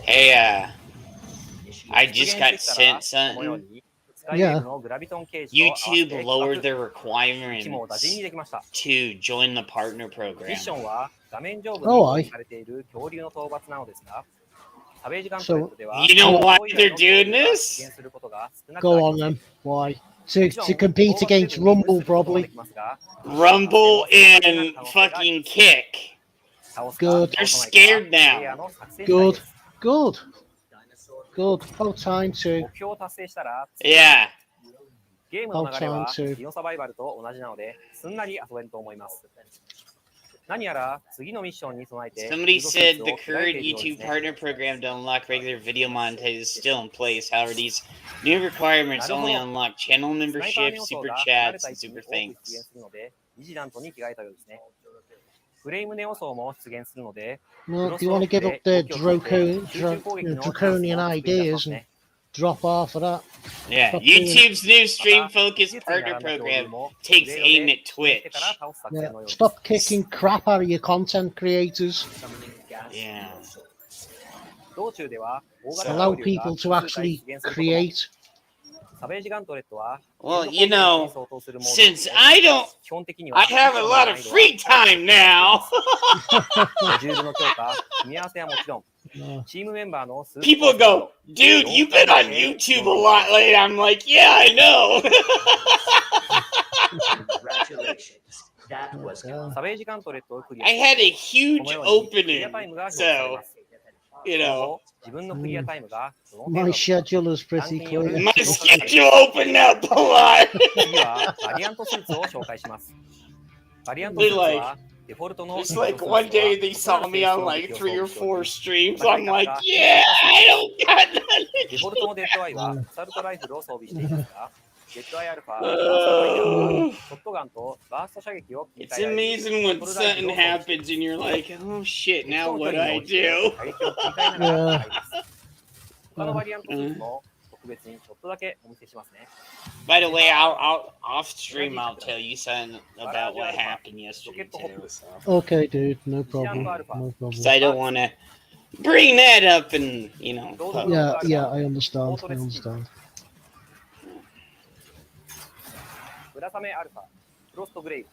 Hey, I just got sent something. YouTube lowered their requirements to join the partner ミ program. ッションは画面上部に Oh, 表 I. 示されている恐竜の討伐なのですが、サベージガント So レットでは You know why こういう they're doing 恐竜が this? 出現することが少なくあり Go ま on せん。 then. Why? To compete against Rumble, probably. Rumble and fucking Kick. Good. They're scared now. Good. Good. Good. About time to. 目標を達成したら、 Yeah. ゲームの流れは About time to. ディノサバイバルと同じなので、すんなり遊べると思います。何やら次のミッションに備えて、 Somebody フードスー said ツを the 着替えて current いるようです YouTube ね。 partner program to unlock regular video monetization is still in place. However, these new requirements only unlock channel スナイパーの membership, 要素 super が離れ chats, た位 and 置に super 多く出 thanks. 現するので、ビジラントに着替えたようですね。フレームネオ層も出現するので、 Well, if you want to give up the draconian ideas and drop off of that. Yeah, Stop doing it. YouTube's new stream focused partner program takes aim at Twitch. Yeah. Stop kicking crap out of your content creators. Yeah. 道中では大型 Allow 恐竜が people to 複数体 actually 出現することも。 create. サベージガントレットは Well, you know, since I have a lot of free time now, モジュールの強化、組み合わせはもちろん、チームメンバーの数 people go, dude, you've been on YouTube a lot lately. I'm like, yeah, I know. Congratulations. サベージガントレットをクリア I had a huge opening, so, you know. 自分のクリアタイムがどの My schedule is pretty clear. My schedule opened up a lot. 次はバリアントスーツを紹介します。バリアントスーツはデフォルトの It's like one day they saw me on like 3 or 4 streams. I'm like, yeah, I don't got nothing. デフォルトのデッドアイはアサルトライフルを装備していますが、デッドアイアルファ、ショットガンとバースト射撃を It's amazing when something happens and you're like, oh shit, now what do I do? 他のバリアントスーツも特別にちょっとだけお見せしますね。 By the way, I'll off stream. I'll tell you something about what happened yesterday too. So. Okay, dude. No problem. No problem. 'Cause I don't want to bring that up and you know. Yeah, yeah, I understand. I understand. 村雨アルファ、フロストグレイブ、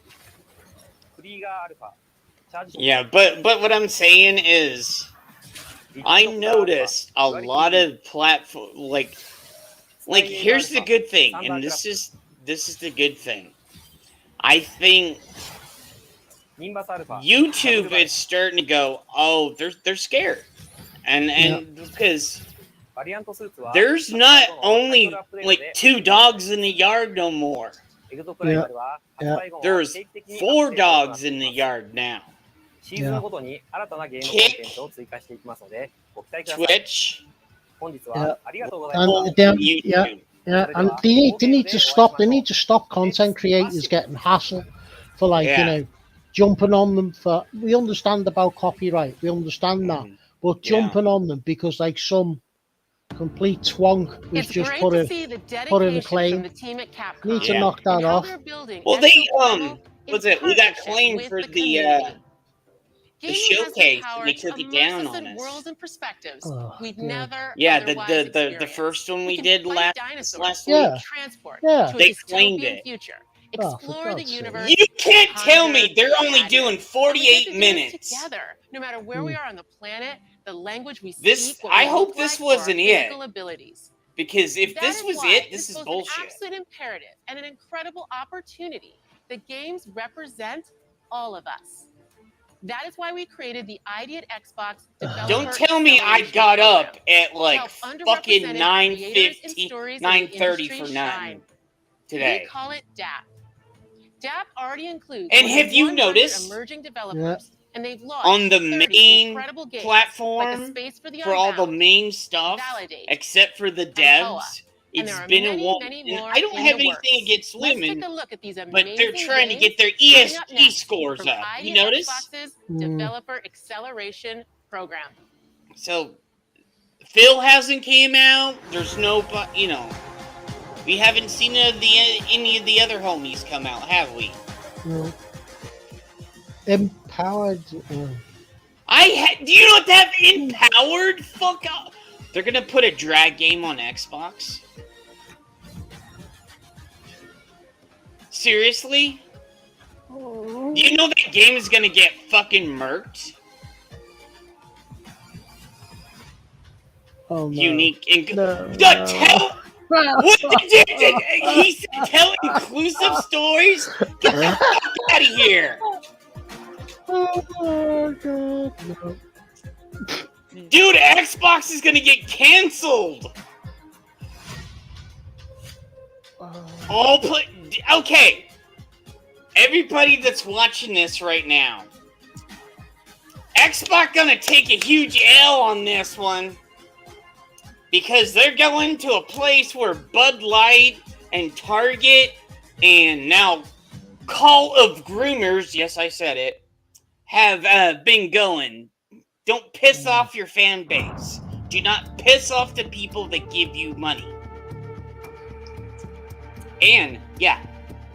クリーガーアルファ、チャージ。 Yeah, but what I'm saying is, I noticed a lot of platform like here's the good thing, and this is the good thing. I think YouTube is starting to go, oh, they're scared, and because there's not only like 2 dogs in the yard no more. Yeah. Yeah. There's 4 dogs in the yard now. シーズンごとに新たなゲームコンテンツを追加していきますので、ご期待ください。 Twitch. 本日 Yeah. はありがとうございま And した。 then, yeah, and they need to stop content creators getting hassled for like Yeah. you know jumping on them for. We understand about copyright, we understand that, but jumping on them because like some complete twonk was It's just great put to in see the put in a dedication claim. from the team at Capcom. Need to Yeah. knock that and how off. they're building Well, they Exo was it? We got partnership claimed with for the the community. the Gaming has the showcase. power They to took it immerse down us on in us. worlds and perspectives Oh, we'd God. never Yeah, otherwise the experience. first one we can did fight last dinosaurs, Yeah. transport Yeah. to a They claimed dystopian it. future, Oh, for explore the God's sake. universe. You can't tell me ponder, they're only imagine. doing And we get 48 to do this minutes. together, no matter where we are on the planet, the language we This- speak, what I we hope look this like, or our wasn't it. physical abilities. Because if That this is was why it, it's this is both bullshit. an absolute imperative and an incredible opportunity. The games represent all of us. That is why we created the ID at Xbox. Don't tell me I got up at like fucking 9:50, 9:30 for nothing today. We call it DAP. DAP already includes And more have than you 100 noticed emerging developers, and they've launched on the 30 main incredible games, like A platform Space for the for all the Unbound, main stuff, Validate, except for the and devs? Hoa. And It's there are been a many, while. many And more I don't in have the anything works. against Let's women, take a look at these but they're amazing trying to games get their coming up next scores from up. ID You notice? Xbox's Developer Acceleration Program. So Phil hasn't came out. There's no, you know, we haven't seen any of the other homies come out, have we? No. Empowered. Do you not have empowered? Fuck up. They're gonna put a drag game on Xbox. Seriously? You know that game is gonna get fucking murked? Oh, no. Unique. No. What did he said? Tell inclusive stories? Get the fuck out of here! Oh, God. No. Dude, Xbox is gonna get canceled! Okay. Everybody that's watching this right now, Xbox gonna take a huge L on this one because they're going to a place where Bud Light and Target and now Call of Groomers, yes I said it, have been going. Don't piss off your fan base. Do not piss off the people that give you money. And, yeah,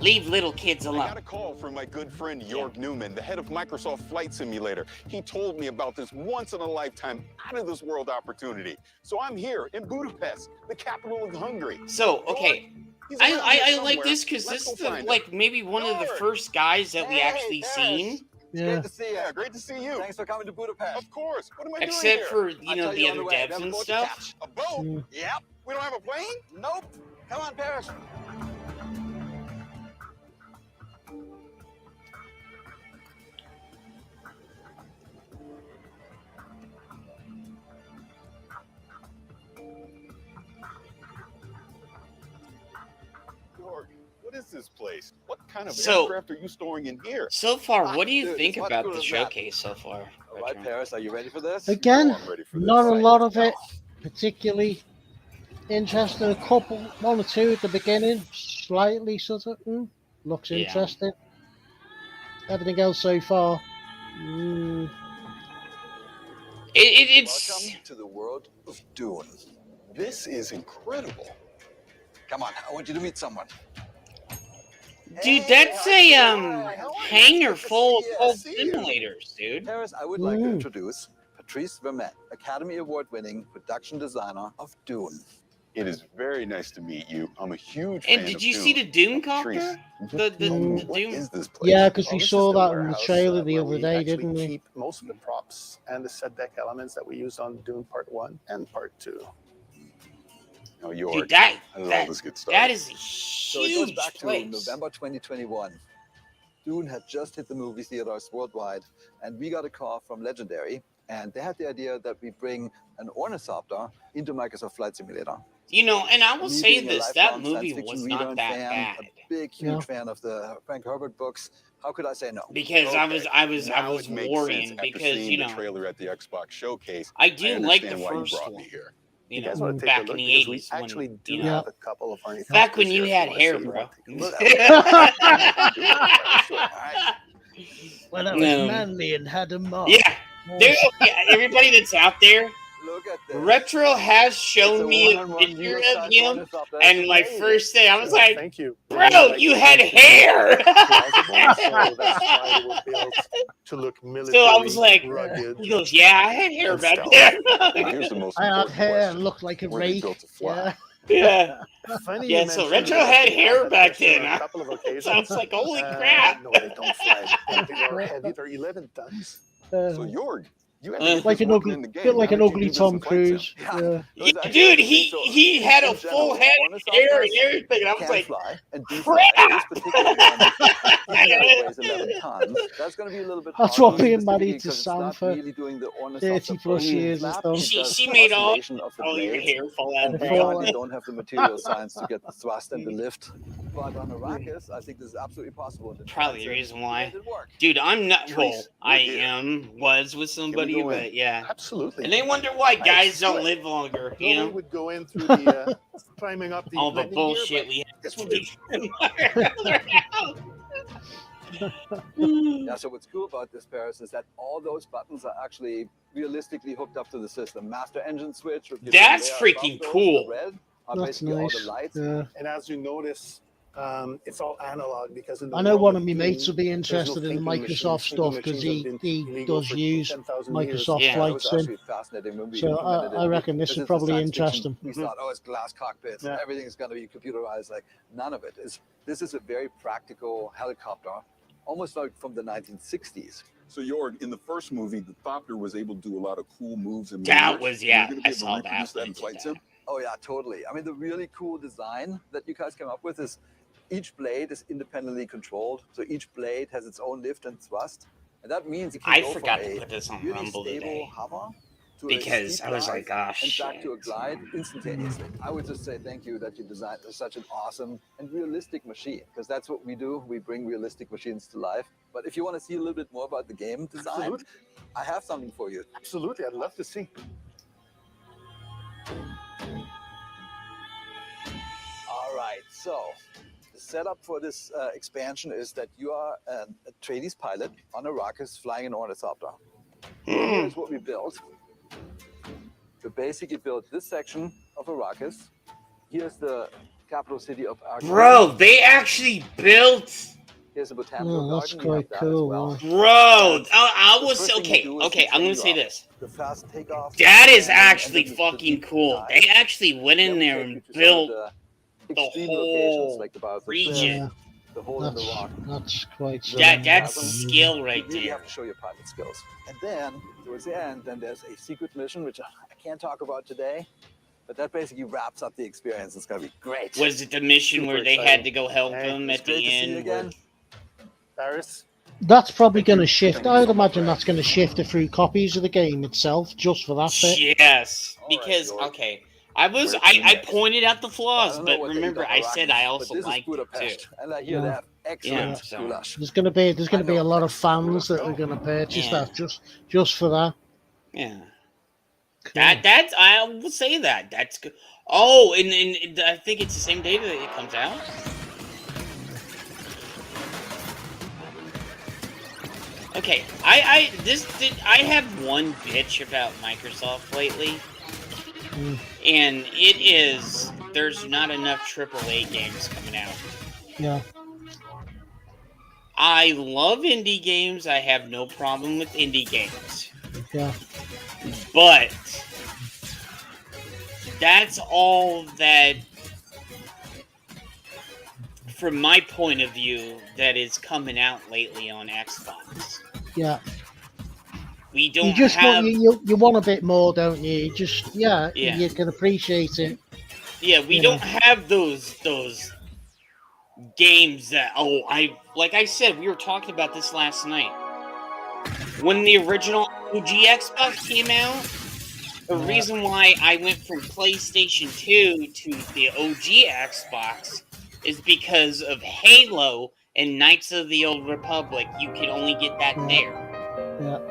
leave little kids alone. I got a call from my good friend Jorg Newman, the head of Microsoft Flight Simulator. He told me about this once-in-a-lifetime, out-of-this-world opportunity. So I'm here in Budapest, the capital of Hungary. So, okay, He's around I here like somewhere. this because Let's this is go find him. like maybe one of the first guys that we actually seen. Great to see you. Great to see you. Thanks for coming to Budapest. Of course. What am I doing Except here? for, you know, I'll tell the on other way. I devs got a and boat to stuff. catch. A boat? Yep. We don't have a plane? Nope. Come on, Paris. Jorg, what is this place? What kind of So- aircraft are you storing in here? So far, what do you Dude, think it's much about cooler the than that. showcase so far? All right, Paris, are you ready for this? Again, Oh, I'm ready for this. not a lot of it particularly interesting. A couple, one or two at the beginning, slightly sort of looks Yeah. interesting. Everything else so far, It's Welcome to the world of Dune. This is incredible. Come on, I want you to meet someone. dude, that's a hangar full of simulators, dude. Paris, I would like to introduce Patrice Vermette, Academy Award-winning production designer of Dune. It is very nice to meet you. I'm a huge fan And did of you see the Dune. Doom copter? The What Doom. is this place? yeah, because we This saw is the that in the warehouse, trailer the where other we day, actually didn't we? keep most of the props and the set deck elements that we used on Dune Part 1 and Part 2. Oh, Jorg, Dude, that how did all this get started? that is a So it goes huge back to place. November 2021. Dune had just hit the movie theaters worldwide, and we got a call from Legendary, and they had the idea that we bring an ornithopter into Microsoft Flight Simulator. You know, and I will Me say being a this: that lifelong movie science fiction was reader not and that fan, bad. A big, huge fan of the Frank Herbert books. How could I say no? Because I was Now worrying it makes sense after because seeing you the know trailer at the Xbox showcase. I do like the understand why you first brought one. me here. You guys know, want to take back a in look? the Because we 80s actually when, do you know, have a couple of ornithopters back when you here had for us, hair, so you bro. want to take a look. When I was No. manly and had a mop. Yeah, there. Yeah, everybody that's out there, Look at this. Retro has shown me a one-on-one picture of real-size him, ornithopter. and my Amazing. first day, I was like, Thank you. "Bro, you had hair." So that's why it was built to look military. So I was like, rugged. he goes, "Yeah, I had hair and back stealth. then." Here's the most I had important hair question. and looked like a Were they rake. built to fly? Yeah. Funny Yeah, you so mentioned Retro that. had hair I've back actually on then. A couple of occasions. So I was like, "Holy crap!" No, they don't fly. They are heavy. They're 11 tons. So Jorg, you had to get like this an working ugly, in the game. bit like How an did you ugly do this Tom in Flight Sim? Cruise. Yeah. Yeah, dude, he had a full head of hair and everything. And I was Can like, fly and do crap! fly. This particular one, even though it weighs 11 tons, that's going to be a little bit That's hard what to being use married to because it's Sam not for really doing the ornithopter 30 plus flap. years has done. It does She made all oscillation of the your blades. hair fall out. And we bro. currently don't have the material science to get the thrust and the lift. But on Arrakis, I think this is absolutely possible. And Probably the reason why. it work. Dude, I'm not. Well, Trace, I you're here. was with somebody, go in? but yeah. Absolutely. And they wonder why guys don't live longer, you Normally know? would go in through the climbing up the All the landing gear, bullshit but we have this to one do is in our house. Yeah, so what's cool about this, Paris, is that all those buttons are actually realistically hooked up to the system. Master engine switch. With That's layer above freaking those, cool. The red are That's basically all nice. the lights. Yeah. And as you notice, It's all analog because in the I know world one of of my mates will be Doom, there's no interested in the thinking Microsoft machines. Thinking stuff because machines have been he illegal does for use 10,000 years. Microsoft Yeah, Flight it was Sim. actually fascinating when we So implemented I it. reckon this This would is probably science interest fiction. him. We thought, oh, it's glass cockpits. Yeah. Everything's going to be computerized. Like, none of it is. This is a very practical helicopter, almost like from the 1960s. So Jorg, in the first movie, the Thopter was able to do a lot of cool moves and That maneuvers. was, You're yeah, gonna I be able to saw reproduce that. in Flight Sim? Oh yeah, totally. I mean, the really cool design that you guys came up with is each blade is independently controlled. So each blade has its own lift and thrust. And that means you can I go forgot from to a put this on really Rumble stable today hover to because a steep I was glide like, gosh, and back to a glide instantaneously. I would just say thank you that you designed such an awesome and realistic machine, because that's what we do. We bring realistic machines to life. But if you want to see a little bit more about the game design, Absolutely. I have something for you. Absolutely, I'd love to see. All right, so the setup for this expansion is that you are a Atreides pilot on Arrakis flying an ornithopter. Here's what we built. We basically built this section of Arrakis. Here's the capital city of Arrakis. Bro, they actually built. Here's a botanical That's garden. We have quite that as cool. well. Bro, I The was first thing okay. you do is Okay, you I'm gonna take say off this. The fast takeoff. That is and actually then the fucking deep cool. dive. They actually went in Then we there take and you to some of built the the extreme whole locations, like the Battle of the region. Cliff, the hole in the rock. That's quite. That's skill You right really there. have to show your pilot skills. And then, towards the end, then there's a secret mission, which I can't talk about today, but that basically wraps up the experience. It's going to be great. Was it the mission Super where they exciting. had to go help Hey, them it's at great the to see you end? where- again. Paris. That's probably going to shift. I'd imagine that's going to shift it through copies of the game itself, just for that bit. Yes, because okay, I pointed out the flaws, but remember I said I also liked it too. And I hear that excellent Yeah, so- goulash. There's going to be a lot of fans that are going to purchase Yeah. that just for that. Yeah, that's I will say that that's good. Oh, and I think it's the same day that it comes out. Okay, I have one bitch about Microsoft lately, and it is there's not enough AAA games coming out. Yeah. I love indie games. I have no problem with indie games. Yeah. But that's all that, from my point of view, that is coming out lately on Xbox. Yeah. We don't You just have... want you want a bit more, don't you? You just Yeah. you can appreciate it. Yeah, we You don't know. have those games that like I said, we were talking about this last night. When the original OG Xbox came out, the reason why I went from PlayStation 2 to the OG Xbox is because of Halo and Knights of the Old Republic. You can only get that there. Yeah.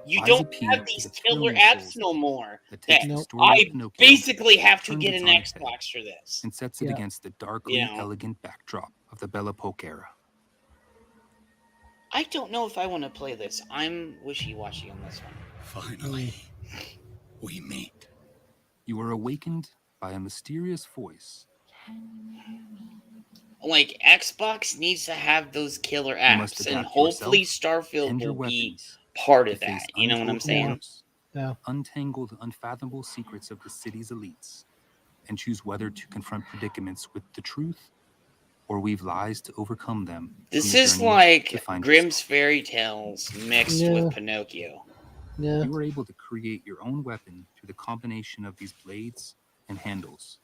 You Lies don't of P have is these a killer thrilling apps story no more. that That takes the story of I Pinocchio, basically have to turns get it an on its Xbox for this. and sets it Yeah. against the darkly You know. elegant backdrop of the Belle Epoque era. I don't know if I want to play this. I'm wishy-washy on this one. Finally, we meet. You are awakened by a mysterious voice. Like, Xbox needs to have those killer You must apps, and adapt hopefully yourself Starfield and your will be weapons part to of that. face You know what I'm untold saying? horrors, Yeah. untangle the unfathomable secrets of the city's elites, and choose whether to confront predicaments with the truth or weave lies to overcome them. This in the is journey to like find Grimm's Fairy Tales mixed Yeah. with Pinocchio. Yeah. You are able to create your own weapon through the combination of these blades and handles.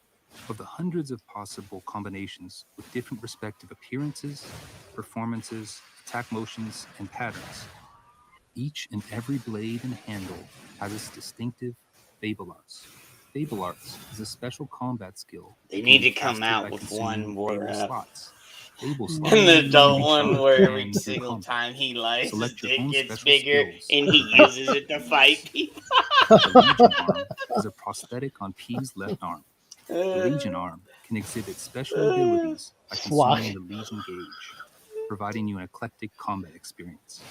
Of the hundreds of possible combinations with different respective appearances, performances, attack motions, and patterns, each and every blade and handle has its distinctive Fable Arts. Fable Arts is a special combat skill. They that can need be to come casted out by with consuming one where, Fable slots. Fable slots an can adult be one charged where to every hand your single combat. time he lies, his Select your dick own gets special bigger, skills. and he uses it to fight people. The Legion arm is a prosthetic on P's left arm. The Legion arm can exhibit special abilities by consuming the Legion gauge, providing you an eclectic combat experience.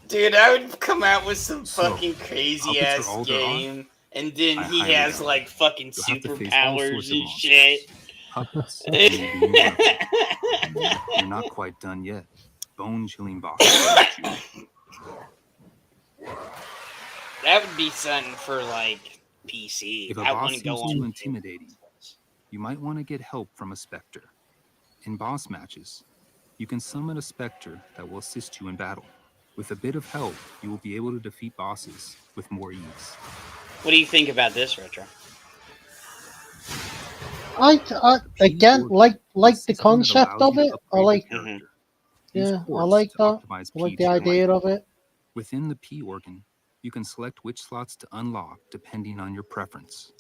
Dude, I would come out with some So, fucking crazy puppets are ass all there are? game, and then I he highly has doubt like fucking You'll have to face all superpowers sorts of and monsters. shit. puppets. will be in your weapon. You're not quite done yet. Bone-chilling bosses. That would be something for like PC. If a I boss wouldn't go seems too on. intimidating, you might want to get help from a Spectre. In boss matches, you can summon a Spectre that will assist you in battle. With a bit of help, you will be able to defeat bosses with more ease. What do you think about this, Retro? I again like the concept of it. I like, yeah, I like that. I like the idea of it. Within the P organ, you can select which slots to unlock depending on your preference.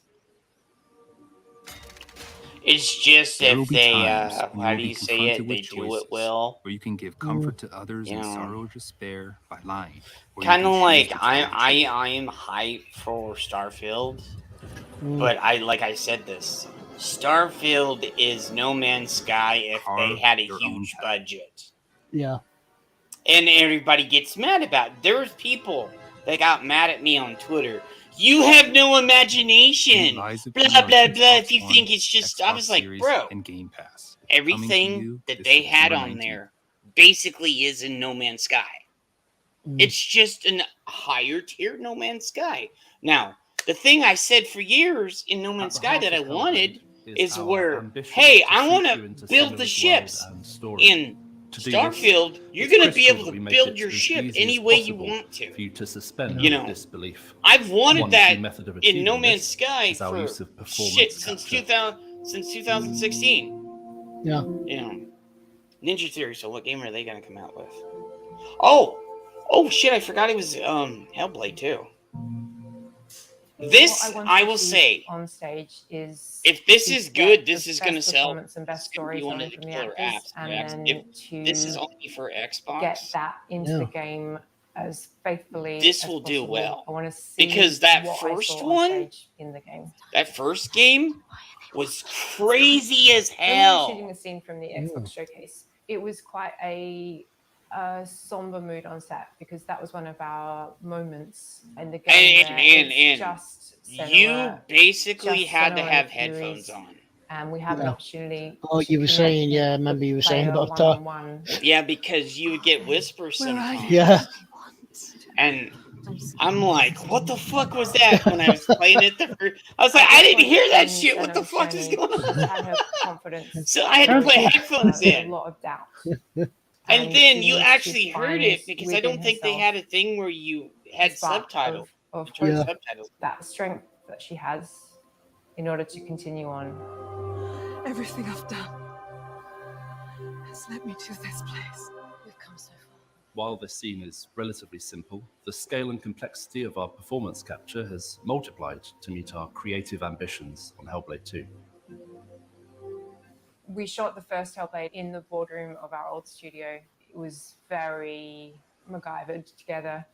It's just There will if be they, times when how you'll do be you say confronted it? with They do it choices well. Where you can give comfort to others You in know. sorrow or despair by lying. or you Kind can of choose like to tell the truth. I am hyped for Starfield, Mm. but like I said this, Starfield is No Man's Sky if they Carve had a your own huge budget, Yeah. and everybody gets mad about it. There's people that got mad at me on Twitter. You have no imagination. Lies of Blah P blah are blah. Xbox If you One, think it's just, I Xbox was like, Series, bro, and Game Pass. everything that they had September on 19th. there basically is in No Man's Sky. It's just a higher tier No Man's Sky. Now, the thing I said for years in No Man's Sky that I wanted is where, hey, I want to build the ships. In Starfield, you're going to be able to build your ship any way you want to. For you to suspend You know, disbelief. I've wanted One that key method of in No achieving Man's this Sky is our for use of performance shit since capture. 2016. Yeah. You know, Ninja Theory. So what game are they going to come out with? Oh shit! I forgot it was Hellblade too. This What want I to will see say. on stage is If this to is get good, the this is best going to sell. performance and best It's gonna be one of storytelling the from the killer actors, apps. and then If this is to only for Xbox, get that into Yeah. the game as faithfully this as will do possible. well. I want to see Because that what I first saw on one, stage in the game. that first game was crazy as When we were hell. shooting the scene from the Xbox showcase, it was quite a somber mood on set because that was one of our moments in the game. where it's just you Senua- basically just had to Senua have and Furies, headphones on. and we have an Yeah. opportunity. Oh, to you were connect saying, with yeah, I the remember you were saying player about that. one-on-one. Yeah, because you would get whispers sometimes. Yeah. And I'm like, what the fuck was that when I was playing it the first? I was like, I didn't hear that shit. What the fuck is going on? Had her confidence. So I had to put headphones A in. lot of doubt. And And then she you needs to actually heard find it because I within don't think they herself had a thing where you had spark subtitles. of You tried hope, subtitles. that strength that she has in order to continue on. Everything I've done has led me to this place. We've come so far. While this scene is relatively simple, the scale and complexity of our performance capture has multiplied to meet our creative ambitions on Hellblade 2. We shot the first Hellblade in the boardroom of our old studio. It was very MacGyvered together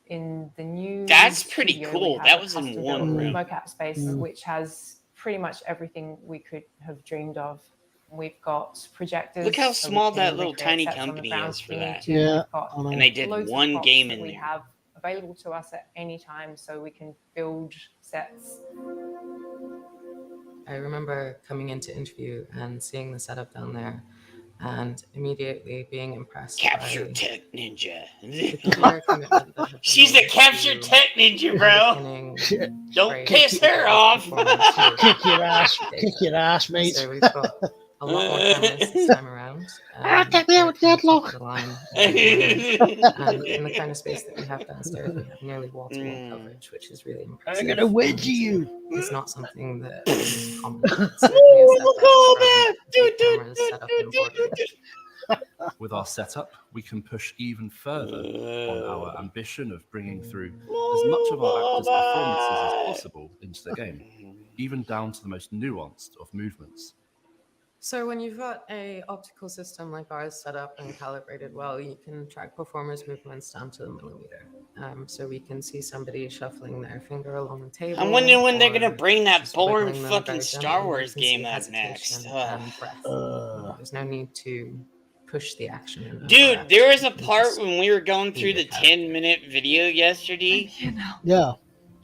in the new. That's pretty studio, cool. we have That a was in custom-built one room. mocap space, Mm. which has pretty much everything we could have dreamed of. We've got projectors. Look how so we small can that little recreate tiny sets on the company ground is for if we need that. to. Yeah, We've got I know. And they did loads of one props game that in we there. have available to us at any time, so we can build sets. I remember coming into interview and seeing the setup down there and immediately being impressed Capture by Tech Ninja. the clear commitment that had She's been a Capture made to Tech Ninja, bro. underpinning Don't great piss her off. performance to Kick your ass, kick your ass, mate. So we've got a lot more cameras this time around. Get me out, deadlock. The line, and in the kind of space that we have downstairs, we have nearly wall-to-wall coverage, which is really impressive. I'm gonna wedge you. It's not something that is common. It's certainly a step up from cameras set up in boardrooms. With our setup, we can push even further on our ambition of bringing through as much of our actors' performances as possible into the game, even down to the most nuanced of movements. So when you've got a optical system like ours set up and calibrated well, you can track performers' movements down to the millimeter. So we can see somebody shuffling their finger along the table. I'm wondering when they're or gonna bring that just boring wiggling them fucking very Star gently. Wars You can game see up hesitation next. and breath. There's no need to push the action. in Dude, that there was a direction. part when we were going through the 10-minute video yesterday. Yeah.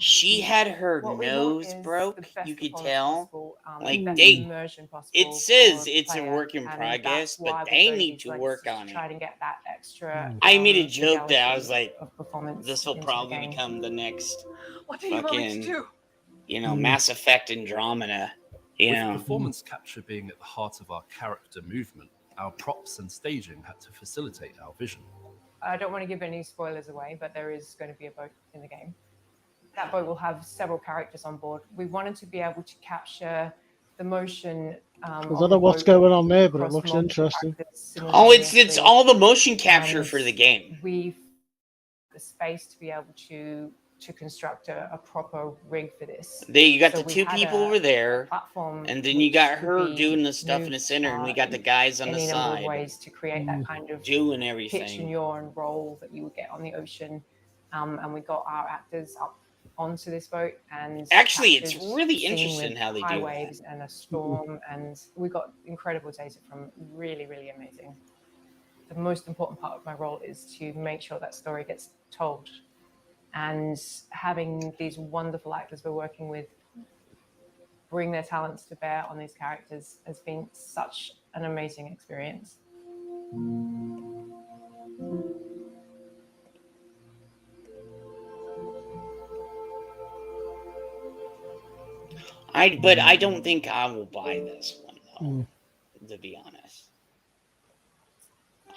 She had her What we want nose is broke. the best You could performance tell. possible, Like best they, immersion possible it says for it's a player, work in and progress, that's why but we they go to need these to lengths work to on try it. to get that extra. I made a joke that I fidelity was like, of performance this will into the probably game. become the next What do you want me to fucking, do? you know, Mass Effect Andromeda. You With know, performance capture being at the heart of our character movement, our props and staging had to facilitate our vision. I don't want to give any spoilers away, but there is going to be a boat in the game. That boat will have several characters on board. We wanted to be able to capture the motion. I don't know what's going on there, but it looks interesting. oh, it's all the motion capture for the game. We've the space to be able to construct a proper rig for this. You got So the we two had people a over there, platform and then you got which her could be doing the stuff in the moved, center, and we got the guys on the any number of side ways to create that kind of doing pitch and everything. yaw and roll that you would get on the ocean. And we got our actors up onto this boat, and Actually, it's captured really scene interesting with how they high do that. waves and a storm, and we got incredible data from really, really amazing. The most important part of my role is to make sure that story gets told, and having these wonderful actors we're working with bring their talents to bear on these characters has been such an amazing experience. But I don't think I will buy this one though. To be honest,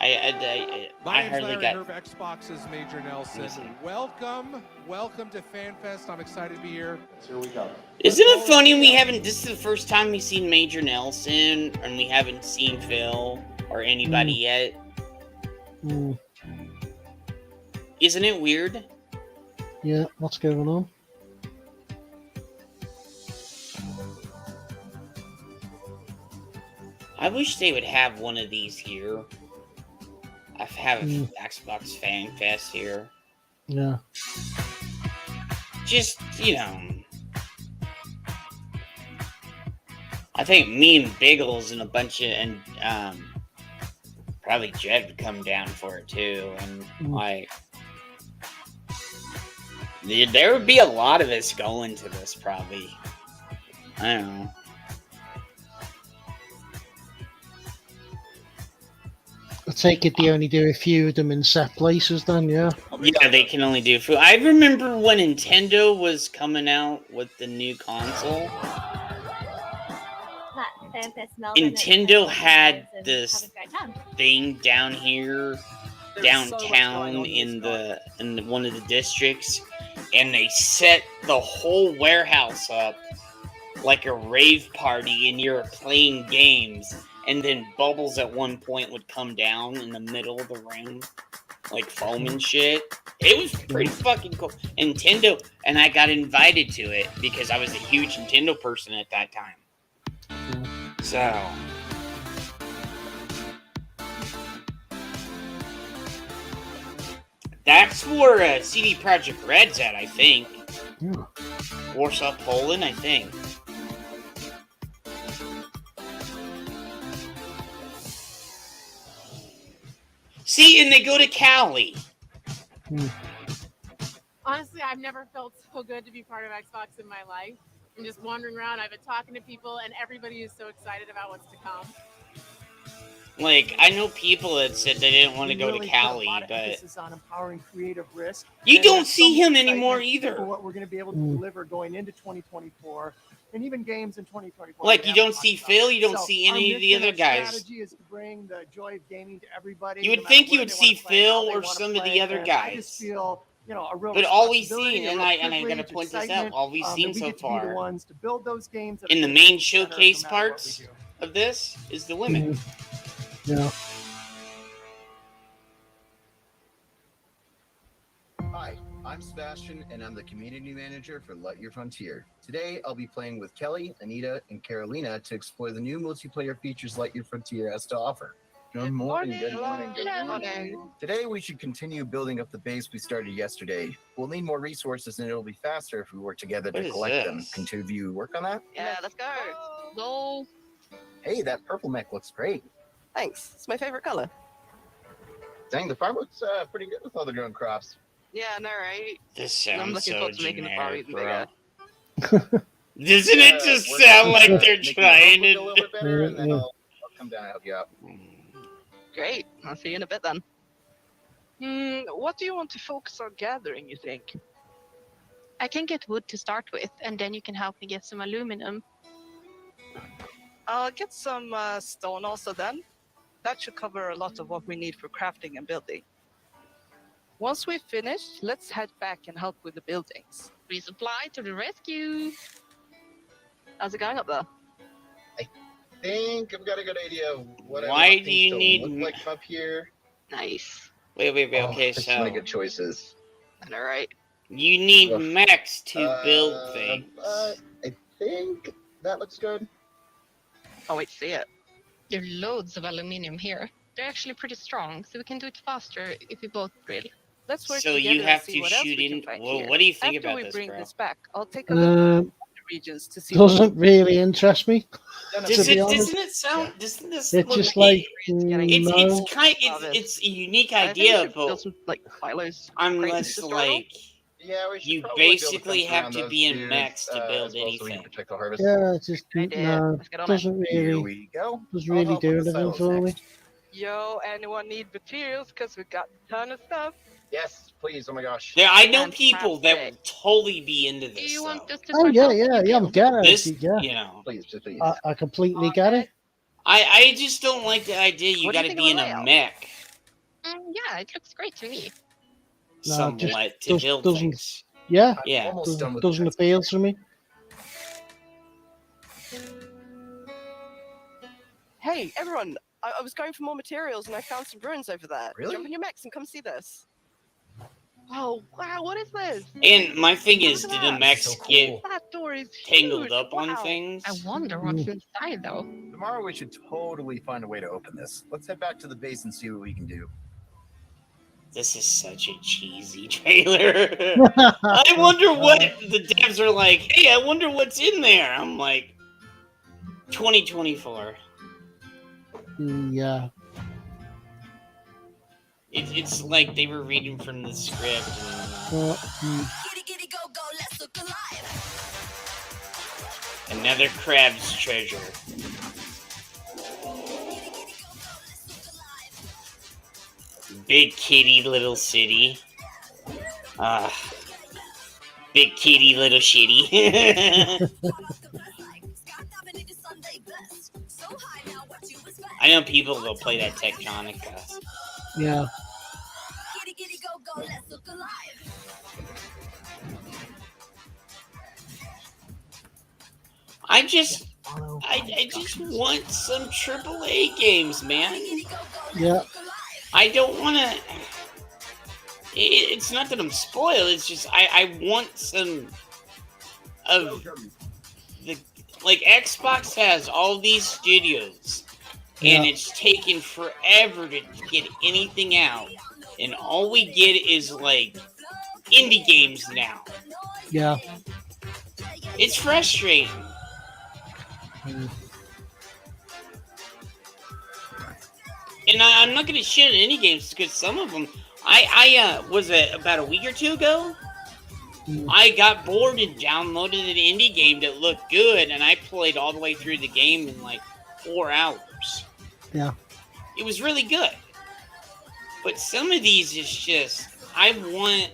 I My name's hardly Larry got. Herb, Xbox's Major Nelson. Welcome to FanFest. I'm excited to be here. Here we go. Isn't it funny we haven't? This is the first time we've seen Major Nelson, and we haven't seen Phil or anybody yet. Isn't it weird? Yeah, what's going on? I wish they would have one of these here. I have Xbox Fan Fest here. Yeah. Just, you know. I think me and Biggles and a bunch of, and probably Jed would come down for it too. And like, there would be a lot of us going to this probably. I don't know. I take it they only do a few of them in set places then, yeah? Yeah, they can only do food. I remember when Nintendo was coming out with the new console. Nintendo had this thing down here, downtown in one of the districts, and they set the whole warehouse up like a rave party, and you're playing games. And then bubbles at one point would come down in the middle of the room, like foam and shit. It was pretty fucking cool. Nintendo, and I got invited to it because I was a huge Nintendo person at that time. So, that's where CD Projekt Red's at, I think. Warsaw, Poland, I think. See, and they go to Cali. Honestly, I've never felt so good to be part of Xbox in my life. I'm just wandering around. I've been talking to people, and everybody is so excited about what's to come. Like, I know people that said they didn't want to go to Cali, but emphasis on empowering creative risk. you And don't there's see so him much anymore excitement either. For what we're going to be able to deliver going into 2024, and even games in 2024. Like, we you haven't don't talked see about. Phil, you don't So see our any of the mission, other our guys. strategy is to bring the joy of gaming to everybody. You would no matter think you where would they see wanna play, how Phil they or wanna some of play, the other and guys. I just feel, a real But all we've responsibility, seen, a and real I gotta privilege, point this out, excitement, all we've that seen we so get to be the far ones to build those games that in the are main center, showcase no matter what we parts do. of this is the women. Yeah. Hi, I'm Sebastian, and I'm the community manager for Lightyear Frontier. Today, I'll be playing with Kelly, Anita, and Carolina to explore the new multiplayer features Lightyear Frontier has to offer. Good morning, good morning, good morning. Today, we should continue building up the base we started yesterday. We'll need more resources, and it'll be faster if we work together What to is collect them. this? Can two of you work on that? Yeah, let's go. Go. Hey, that purple mech looks great. Thanks. It's my favorite color. Dang, the farm looks pretty good with all the grown crops. Yeah, I know, right? This I'm sounds looking so forward to making the bar generic, even bro. bigger. Doesn't it just sound like they're trying a little to? bit better, and then I'll come down and help you out. Great. I'll see you in a bit then. What do you want to focus on gathering, you think? I can get wood to start with, and then you can help me get some aluminum. I'll get some stone also then. That should cover a lot of what we need for crafting and building. Once we've finished, let's head back and help with the buildings. Resupply to the rescue. How's it going up there? I think I've got a good idea of what I Why want do you things to need look like up here. Nice. Wait. Okay, there's so so many good choices. All right. you need Ugh. mechs to build things. I think that looks good. Oh, wait, see it. There are loads of aluminium here. They're actually pretty strong, so we can do it faster if we both drill. Let's work So together you have and see to what else shoot we can in. find Well, here. what do you think After about we this, bring bro? this back, I'll take a look at the regions to see. Doesn't really interest me. Doesn't it sound? Doesn't this It's look just like it's no. it's a unique idea, but like Tyler's unless like Yeah, we should you probably build a basically fence have around to those be in dudes, mechs to build as well, so we can anything. protect the harvest. Yeah, it's just no. Let's get on Doesn't Here really. we go. Doesn't I'll really help do with the anything silos for me. next. Yo, anyone need materials? Because we got a ton of stuff. Yes, please. Oh my gosh. Yeah, I know people that will totally be into this. Do you want us to Oh start yeah, helping yeah, you yeah. I'm build? getting This, it. Yeah, you know, Please, just please. I completely get it. I just don't like the idea you What do you got to think be of in the a layout? mech Yeah, it looks great to me. No, somewhat to just build doesn't. things. Yeah, Yeah. Almost done with the doesn't fence. appeal to me. Hey, everyone! I was going for more materials and I found some ruins over there. Really? Jump in your mechs and come see this. Oh wow! What is this? And my thing is, Look do at the that. mechs So cool. get That door is tangled huge. up on Wow. things? I wonder what's inside, though. Tomorrow we should totally find a way to open this. Let's head back to the base and see what we can do. This is such a cheesy trailer. I wonder what the devs are like. Hey, I wonder what's in there. I'm like, 2024. Yeah. It's like they were reading from the script. Another crab's treasure. Big kitty, little city. Big kitty, little shitty. I know people go play that Tectonica. Yeah. I just want some AAA games, man. Yeah. I don't want to. It's not that I'm spoiled. It's just I want some of the like Xbox has all these studios, and it's taken forever to get anything out, and all we get is like indie games now. Yeah. It's frustrating. And I'm not going to shit on any games because some of them, I was it about a week or two ago? I got bored and downloaded an indie game that looked good, and I played all the way through the game in like 4 hours. Yeah. It was really good. But some of these is just, I want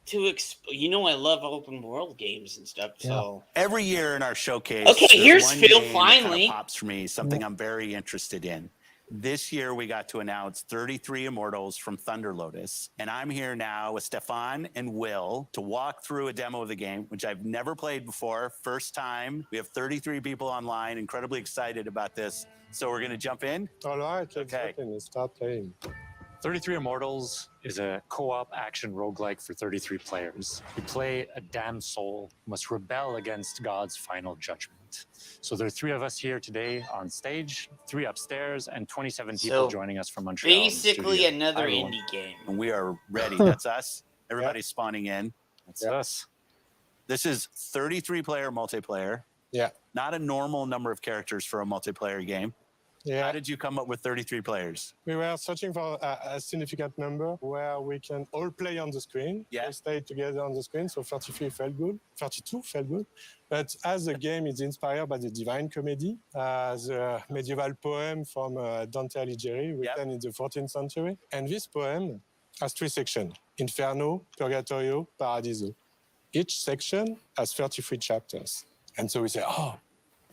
to, I love open world games and stuff, so. Every year in our showcase, Okay, there's here's one Phil, game that kinda finally. pops for me, something I'm very interested in. This year, we got to announce 33 Immortals from Thunder Lotus. And I'm here now with Stefan and Will to walk through a demo of the game, which I've never played before. First time. We have 33 people online, incredibly excited about this. So we're going to jump in. All right, let's jump in and start playing. 33 Immortals is a co-op action roguelike for 33 players. You play a damned soul who must rebel against God's final judgment. So there are 3 of us here today on stage, 3 upstairs, and 27 people So, joining us from Montreal. in the Basically studio. another Hi, everyone. indie game. And we are ready. That's us. Everybody's spawning in. That's us. This is 33 player multiplayer. Yeah. Not a normal number of characters for a multiplayer game. How did you come up with 33 players? We were searching for a significant number where we can all play on the screen. Yeah. We stay together on the screen, so 33 felt good. 32 felt good. But as the game is inspired by the Divine Comedy, the medieval poem from Dante Alighieri, written in the 14th century. And this poem has 3 sections: Inferno, Purgatorio, Paradiso. Each section has 33 chapters. And so we say,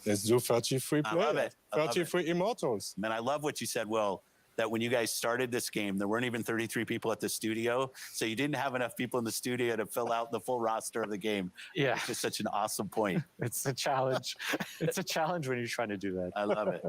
let's do 33 I love players, it. I love 33 immortals. Man, I love what you said, Will, that when you guys started this game, there weren't even 33 people at the studio. So you didn't have enough people in the studio to fill out the full roster of the game. Yeah. It's just such an awesome point. It's a challenge. It's a challenge when you're trying to do that. I love it.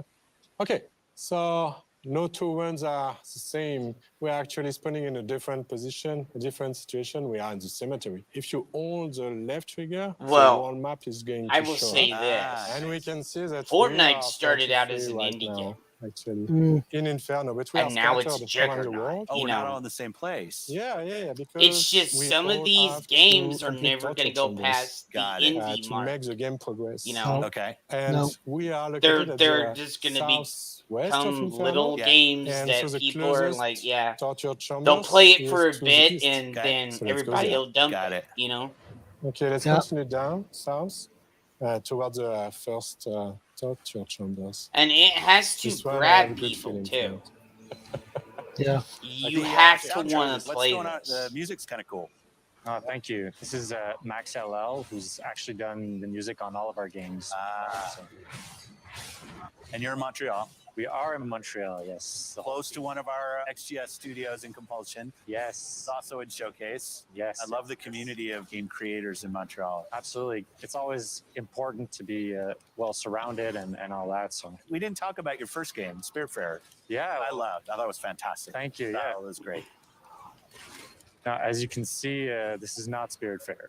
Okay, so no 2 runs are the same. We're actually spawning in a different position, a different situation. We are in the cemetery. If you hold the left trigger, the whole map is going to I will show say up. this. And we can see that Fortnite started out as an indie game. Actually, in Inferno, but we And are now it's scattered around the Juggernaut, world. Oh, we're not all in the same place. Yeah, because It's just we some of all these have games to are complete never going to torture go chambers, past the indie to mark. make the game progress. You know? Okay. And we are located at They're the just going to be southwest of some Inferno. little games And that so the people are closest like, yeah, torture chambers they'll play it is for a to the bit east. and then So let's go everybody there. will dump it, you know? Okay, let's continue down south towards the first torture chambers. And it has to This one I have a grab good people feeling too. Yeah. You have to want to play What's this. The music's kind of cool. Thank you. This is Max LL, who's actually done the music on all of our games. And you're in Montreal. We are in Montreal, yes. Close to one of our XGS studios in Compulsion. Yes. It's also in Showcase. Yes. I love the community of game creators in Montreal. Absolutely. It's always important to be well surrounded and all that. So we didn't talk about your first game, Spiritfarer. Yeah. I loved. I thought it was fantastic. Thank you. Yeah, it was great. Now, as you can see, this is not Spiritfarer.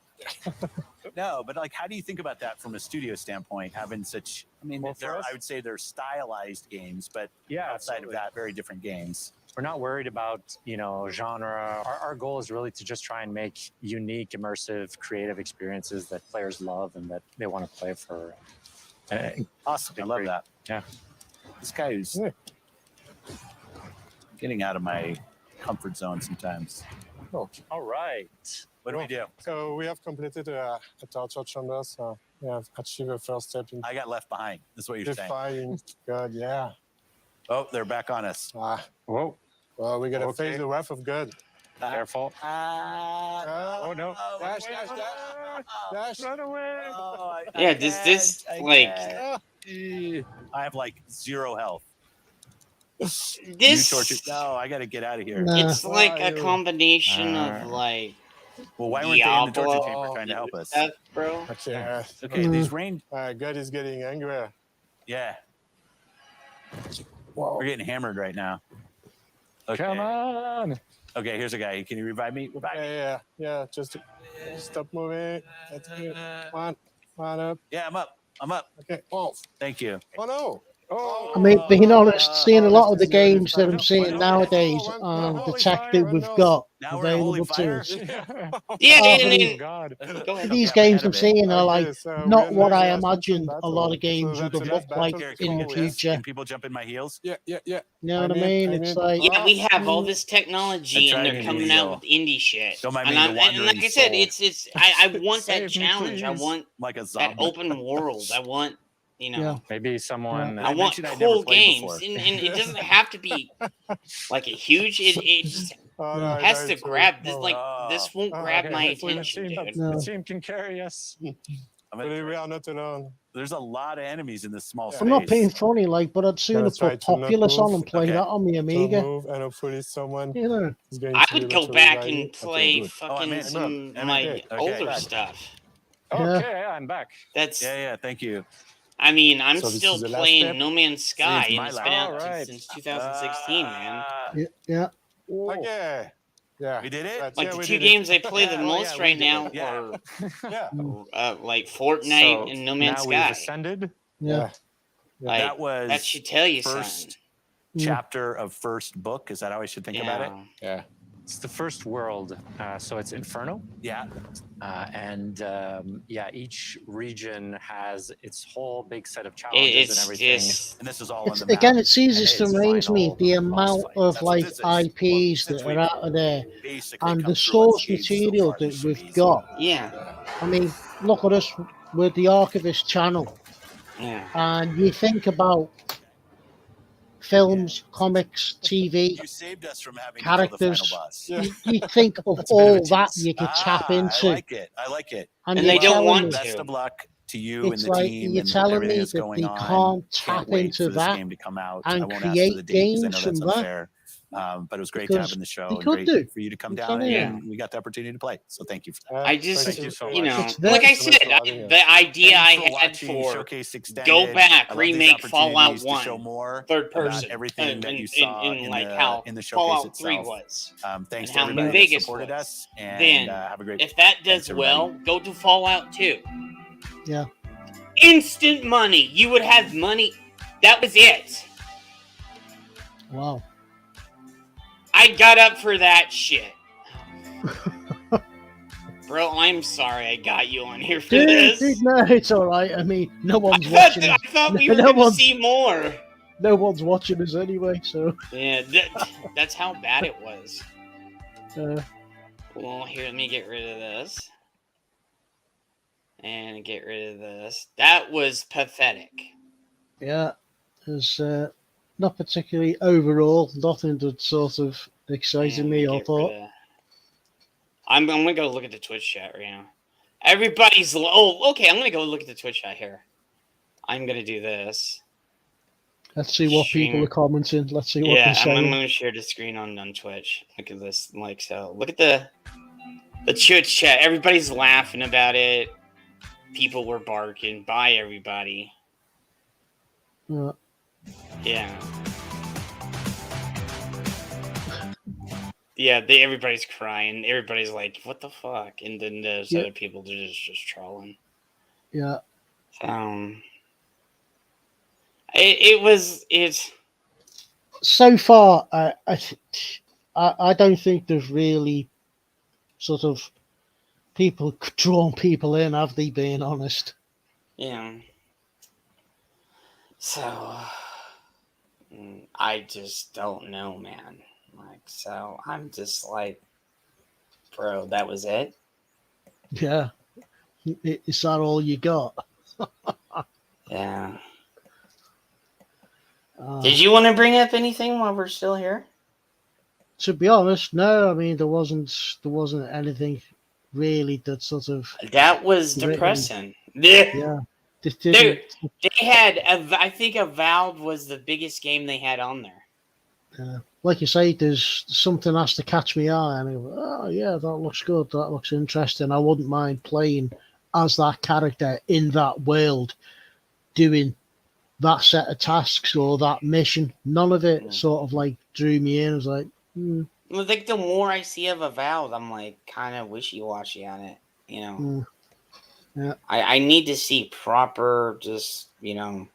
No, but like, how do you think about that from a studio standpoint? Having such, I mean, I would say they're stylized games, but yeah, outside of that, very different games. We're not worried about, genre. Our goal is really to just try and make unique, immersive, creative experiences that players love and that they want to play for. Awesome. I love that. Yeah. This guy who's getting out of my comfort zone sometimes. Oh. All right. What do we do? So we have completed a torture chamber. So we have achieved a first step in I got left behind. That's what you're saying. defying God. Yeah. Oh, they're back on us. Whoa. Well, we're gonna Okay. face the wrath of God. Careful. Oh no. Dash. Run away. Yeah, this like I have like 0 health. this. No, I got to get out of here. It's like a combination of like. Well, why weren't they in the torture Diablo chamber trying to help us? stuff, bro. Okay. Okay, these rain. God is getting angry. Yeah. We're getting hammered right now. Okay. Come on. Okay, here's a guy. Can you revive me? Revive me. Yeah. Just stop moving. That's good. Come on up. Yeah, I'm up. Okay. Oh. Thank you. Oh no. Oh. I mean, being honest, seeing a lot of the games that I'm seeing nowadays and the tech that we've got Now we're in holy available to fire. us. God. Go ahead. These games I'm seeing are like so not we're what I in the imagined battle. a lot of So games would that's have the looked like battle in the for future. Can people jump in my heels? Yeah. You know what I mean? It's like Yeah, we have all this technology, I'm and trying they're to coming do out so. with indie shit. Don't mind And, me, I'm, the and like wandering I said, soul. I want that Save me, challenge. I please. want Like a that zombie. open world. I want Maybe someone. I want mentioned I'd cool never played games, before. and it doesn't have to be like a huge. It just has to grab this. Like this won't grab my Hopefully attention, dude. the team can carry us. We are not alone. There's a lot of enemies in this small space. I'm not being funny, like, but I'd sooner Gonna try put to not Populous on move. and play Okay. that on my Amiga. Don't move, and hopefully someone You know, is going I to be would able go to back revive you. and play good. Oh, I'm fucking in. some I'm like in. Okay. older Back. stuff. Okay, I'm back. That's. Yeah, thank you. I mean, I'm So this still is the last playing step? No Man's Sky, it's and my it's last. been out Alright. since 2016, man. yeah. Okay. Yeah. We did it? Right, Like yeah, the we two did it. games I play the Yeah, most we right did now it. Yeah. Yeah. are like Fortnite So and No Man's now we've Sky. ascended. Yeah. Like, that was that should tell you first something. chapter of first book. Is that how I should think about it? Yeah. It's the first world, so it's Inferno. Yeah. Each region has its whole big set of challenges and everything. And this is all It's, again, it ceases to amaze me the amount of like IPs that are out of there and the source material that we've got. Yeah. I mean, look at us with the Archivist channel. Yeah. And you think about films, comics, TV, You saved us from having characters. to kill the final boss. You think of all that you could tap into. I like it. I like it. And they you're don't telling want me- to. Best of luck to you and It's the like team you're and telling everything me that's that going they on. can't tap wait into for this that game to come out. and I won't ask for the create date 'cause I know games that's from that. unfair. But it was great to Because have in the show they and could great do. for you to come It's down on there. and we got the opportunity to play. So thank you for that. I just, Thank you so you much. know, It's there. like I Thanks so much said, for having us. the idea I Thanks for had watching for Showcase Extended. go back, I love these remake Fallout opportunities to 1, show more third about person, everything that in- you saw in in like the, how in the showcase Fallout 3 itself. was. Thanks and to how everybody New that Vegas supported was. us. And Then, have a great if that thanks, does well, everybody. go to Fallout 2. Yeah. Instant money. You would have money. That was it. Wow. I got up for that shit. Bro, I'm sorry I got you on here for this. Dude, no, it's all right. I mean, no one's I watching. thought we No were going to one's- see more. No one's watching us anyway, so. Yeah, that's how bad it was. Well, here, let me get rid of this. And get rid of this. That was pathetic. Yeah, it's not particularly overall. Nothing that sort of excited me. I thought. I'm gonna go look at the Twitch chat right now. Everybody's okay. I'm gonna go look at the Twitch chat here. I'm gonna do this. Let's see what people are commenting. Let's see what Yeah, they're I'm saying. gonna share the screen on Twitch. Look at this, like so. Look at the Twitch chat. Everybody's laughing about it. People were barking. Bye, everybody. Yeah. Yeah. Yeah, everybody's crying. Everybody's like, "What the fuck?" And then there's Yeah. other people that are just trolling. Yeah. It's So far, I don't think there's really sort of people drawn people in, have they? Being honest. yeah. So I just don't know, man. Like, so I'm just like, bro, that was it. Yeah. Is that all you got? Yeah. Did you want to bring up anything while we're still here? To be honest, no. I mean, there wasn't anything really that sort of. That was written. depressing. Yeah. This Dude, didn't- they had, I think Avowed was the biggest game they had on there. like you say, there's something has to catch my eye, and I go, oh yeah, that looks good. That looks interesting. I wouldn't mind playing as that character in that world, doing that set of tasks or that mission. None of it sort of like drew me in. I was like, Like, the more I see of Avowed, I'm like kind of wishy-washy on it, you know. Yeah. I need to see proper, just, you know.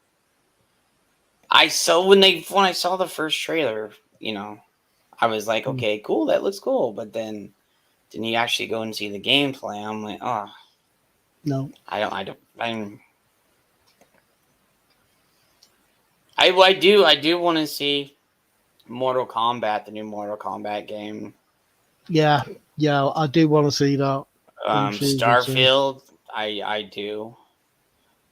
When I saw the first trailer, you know, I was like, okay, cool, that looks cool. But then you actually go and see the gameplay. I'm like, oh, no. I do want to see Mortal Kombat, the new Mortal Kombat game. Yeah, I do want to see that. I'm sure you can see. Starfield, I do,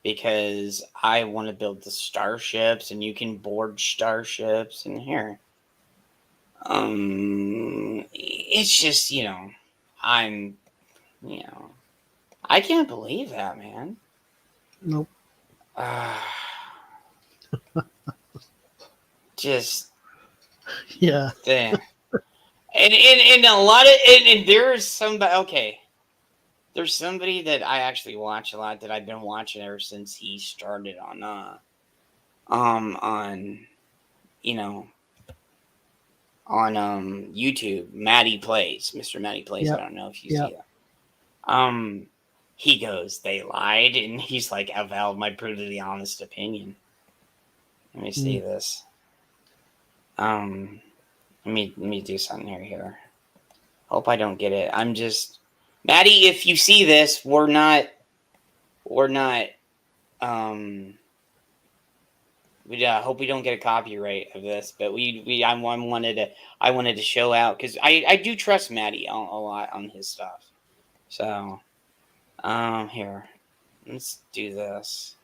because I want to build the starships, and you can board starships in here. It's just, you know, I can't believe that, man. Nope. Just Yeah. damn. And a lot of and there's somebody. Okay, there's somebody that I actually watch a lot that I've been watching ever since he started on YouTube. Matty Plays, Mr. Matty Plays. Yep. I don't know if you Yep. see that. He goes, they lied, and he's like, avowed my brutally honest opinion. Let me see this. Let me do something here. Hope I don't get it. I'm just Maddie. If you see this, we're not. I hope we don't get a copyright of this, but I wanted to show out because I do trust Maddie a lot on his stuff. So, here, let's do this.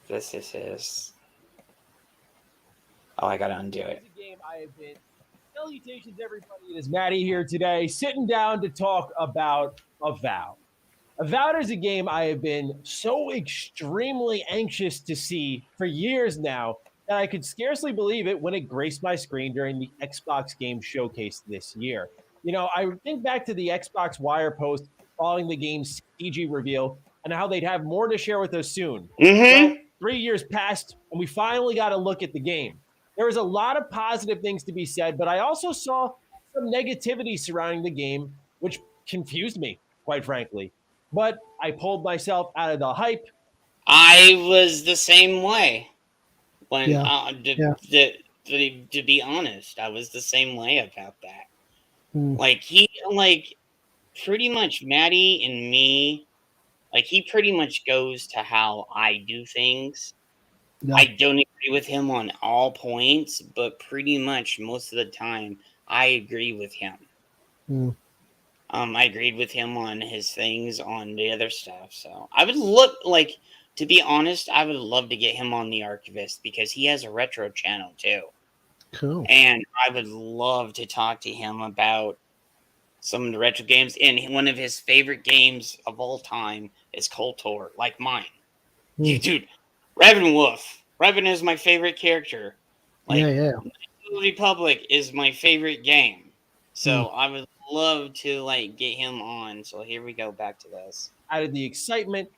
This is his. Oh, I gotta undo it. Game I have been. Salutations, everybody. It is Maddie here today, sitting down to talk about Avowed. Avowed is a game I have been so extremely anxious to see for years now that I could scarcely believe it when it graced my screen during the Xbox Game Showcase this year. You know, I think back to the Xbox Wire post following the game's CG reveal and how they'd have more to share with us soon. Well, 3 years passed, and we finally got a look at the game. There was a lot of positive things to be said, but I also saw some negativity surrounding the game, which confused me, quite frankly. But I pulled myself out of the hype. I was the same way. When to be honest, I was the same way about that. Like pretty much Maddie and me, like he pretty much goes to how I do things. Yeah. I don't agree with him on all points, but pretty much most of the time I agree with him. I agreed with him on his things on the other stuff. So I would to be honest, I would love to get him on the Archivist because he has a retro channel too. Cool. And I would love to talk to him about some of the retro games. And one of his favorite games of all time is KOTOR, like mine. Dude, Ravenwolf. Raven is my favorite character. Republic is my favorite game. So I would love to get him on. So here we go, back to this. Added the excitement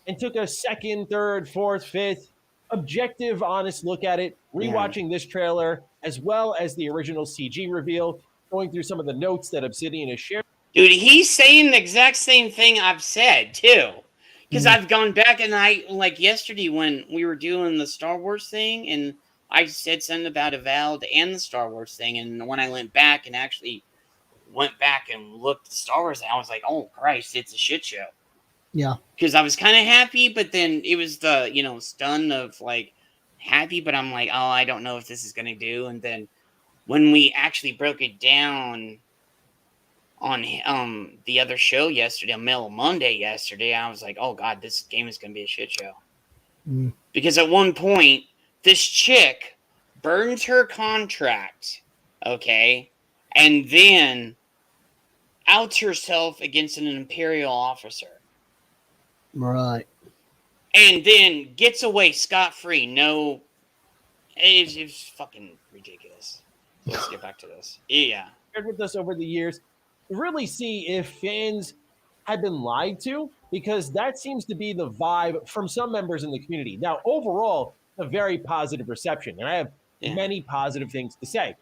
and took a second, third, fourth, fifth objective, honest look at it, rewatching this trailer as well as the original CG reveal, going through some of the notes that Obsidian has shared. Dude, he's saying the exact same thing I've said too. Because I've gone back and yesterday when we were doing the Star Wars thing and I said something about Avowed and the Star Wars thing. And when I went back and actually went back and looked at Star Wars, I was like, oh Christ, it's a shit show. Yeah. Because I was kind of happy, but then it was the, stun of happy, but I'm like, oh, I don't know if this is going to do. And then when we actually broke it down on the other show yesterday, on Mellow Monday yesterday, I was like, oh God, this game is going to be a shit show. Because at one point, this chick burns her contract, okay, and then outs herself against an Imperial officer. Right. And then gets away scot-free. No, it's fucking ridiculous. Let's get back to this. Yeah. Shared with us over the years to really see if fans had been lied to, because that seems to be the vibe from some members in the community. Now, overall, a very positive reception, and I have many positive things to say.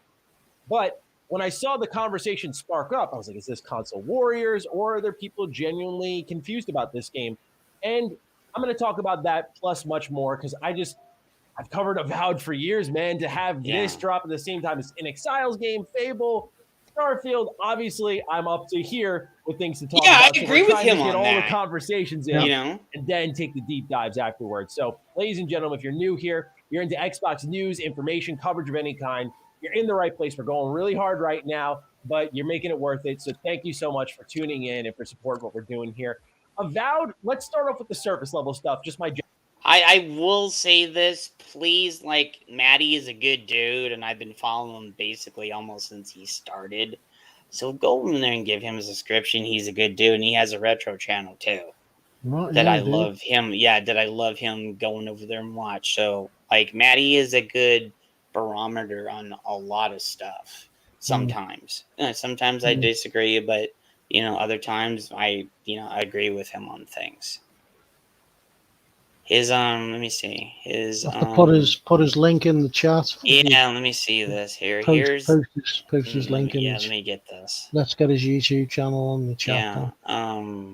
But when I saw the conversation spark up, I was like, is this console warriors, or are there people genuinely confused about this game? And I'm going to talk about that plus much more, because I've covered Avowed for years, man. To have this drop at the same time as an Exiles game, Fable, Starfield, obviously I'm up to here with things to talk about. Yeah, I agree with him on get all that. the conversations in, and then take the deep dives afterwards. So, ladies and gentlemen, if you're new here, you're into Xbox news, information, coverage of any kind, you're in the right place. We're going really hard right now, but you're making it worth it. So thank you so much for tuning in and for supporting what we're doing here. Avowed, let's start off with the surface level stuff. Just my I will say this, please, Maddie is a good dude, and I've been following him basically almost since he started. So go in there and give him a subscription. He's a good dude, and he has a retro channel, too. Love him. Yeah, that I love him going over there and watch. So, Maddie is a good barometer on a lot of stuff. Sometimes. Sometimes I disagree, but, other times I agree with him on things. His let me see. His put his link in the chat. Yeah, let me see this here. Post his link in. Yeah, let me get this. Let's get his YouTube channel on the chat. Yeah.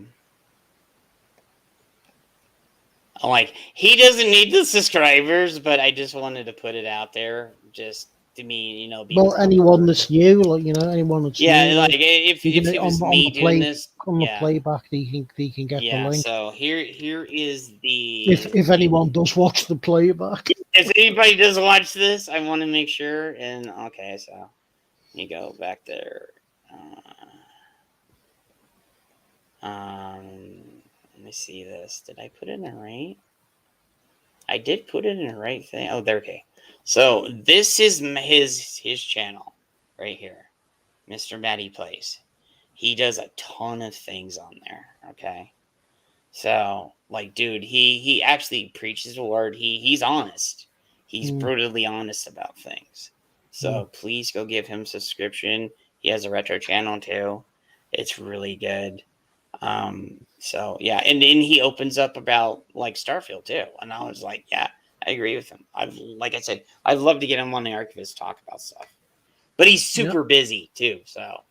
He doesn't need the subscribers, but I just wanted to put it out there. Just to me, be Well, anyone that's new, like anyone that's new, like if you can- it was on me the doing this, on yeah. the playback, they can get the Yeah, link. so here is the If anyone does watch the playback, if anybody does watch this, I want to make sure. And okay, so you go back there. Let me see this. Did I put it in the right? I did put it in the right thing. Oh, there. Okay. So this is his channel right here, Mr. Matty Plays. He does a ton of things on there. Okay. So, like, dude, he actually preaches the word. He's honest. He's brutally honest about things. So please go give him a subscription. He has a retro channel too. It's really good. So yeah, and then he opens up about like Starfield too. And I was like, yeah, I agree with him. Like I said, I'd love to get him on the Archivist to talk about stuff. But he's super busy too. So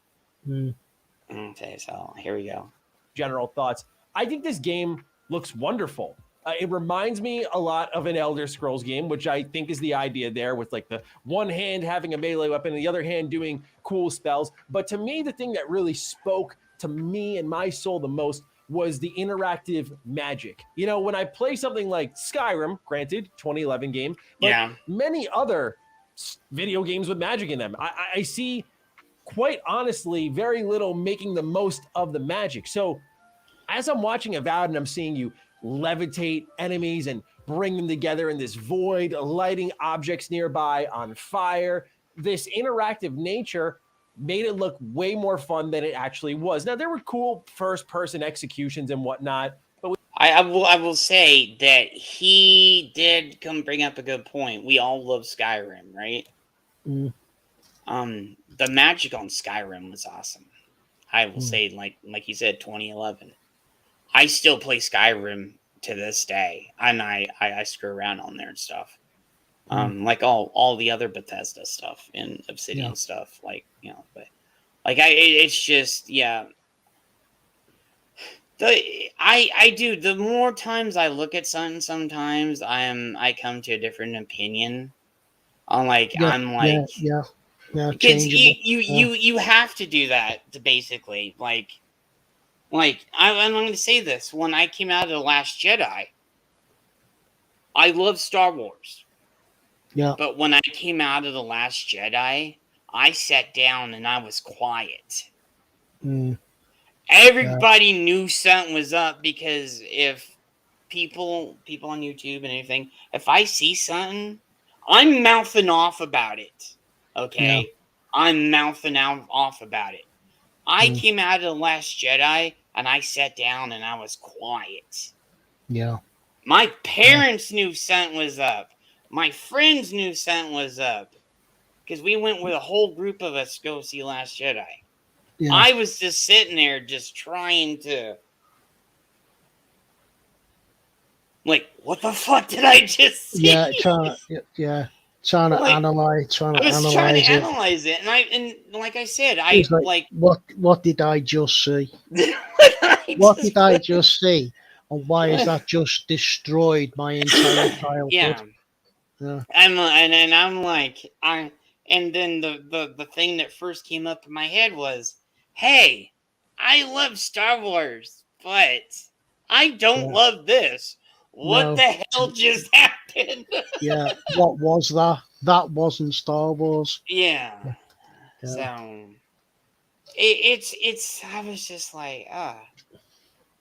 okay, so here we go. General thoughts. I think this game looks wonderful. It reminds me a lot of an Elder Scrolls game, which I think is the idea there, with like the one hand having a melee weapon and the other hand doing cool spells. But to me, the thing that really spoke to me and my soul the most was the interactive magic. When I play something like Skyrim, granted, 2011 game, but many other video games with magic in them, I see, quite honestly, very little making the most of the magic. So as I'm watching Avowed and I'm seeing you levitate enemies and bring them together in this void, lighting objects nearby on fire, this interactive nature made it look way more fun than it actually was. Now, there were cool first-person executions and whatnot, but I will say that he did come bring up a good point. We all love Skyrim, right? The magic on Skyrim was awesome. I will say, like you said, 2011. I still play Skyrim to this day, and I screw around on there and stuff. Like all the other Bethesda stuff and Obsidian stuff, but it's just the more times I look at something, sometimes I come to a different opinion. Because you have to do that to basically I'm going to say this. When I came out of The Last Jedi, I love Star Wars. Yeah. But when I came out of The Last Jedi, I sat down and I was quiet. Everybody knew something was up, because if people on YouTube and everything, if I see something, I'm mouthing off about it. Okay? Yeah. I'm mouthing off about it. I came out of The Last Jedi and I sat down and I was quiet. Yeah. My parents knew something was up. My friends knew something was up. Because we went with a whole group of us to go see Last Jedi. Yeah. I was just sitting there just trying to... what the fuck did I just see? Trying to analyze. I was trying to analyze it, and like I said, what did I just see? What did I just see? And why has that just destroyed my entire childhood? Yeah. And then the thing that first came up in my head was, hey, I love Star Wars, but I don't love this. What the hell just happened? Yeah, what was that? That wasn't Star Wars. Yeah. So it's I was just like,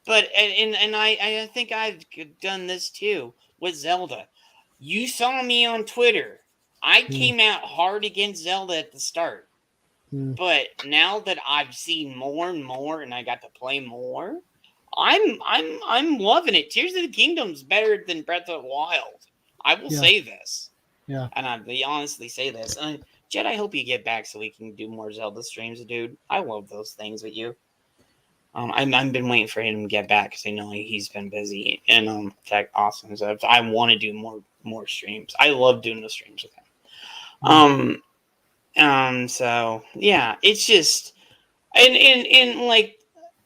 But and I think I've done this too with Zelda. You saw me on Twitter. I came out hard against Zelda at the start. But now that I've seen more and more and I got to play more, I'm loving it. Tears of the Kingdom's better than Breath of the Wild. I will say this. Yeah. And I honestly say this. Jed, I hope you get back so we can do more Zelda streams, dude. I love those things with you. I've been waiting for him to get back because I know he's been busy and tech awesome. So I want to do more streams. I love doing the streams with him. So yeah, it's just and like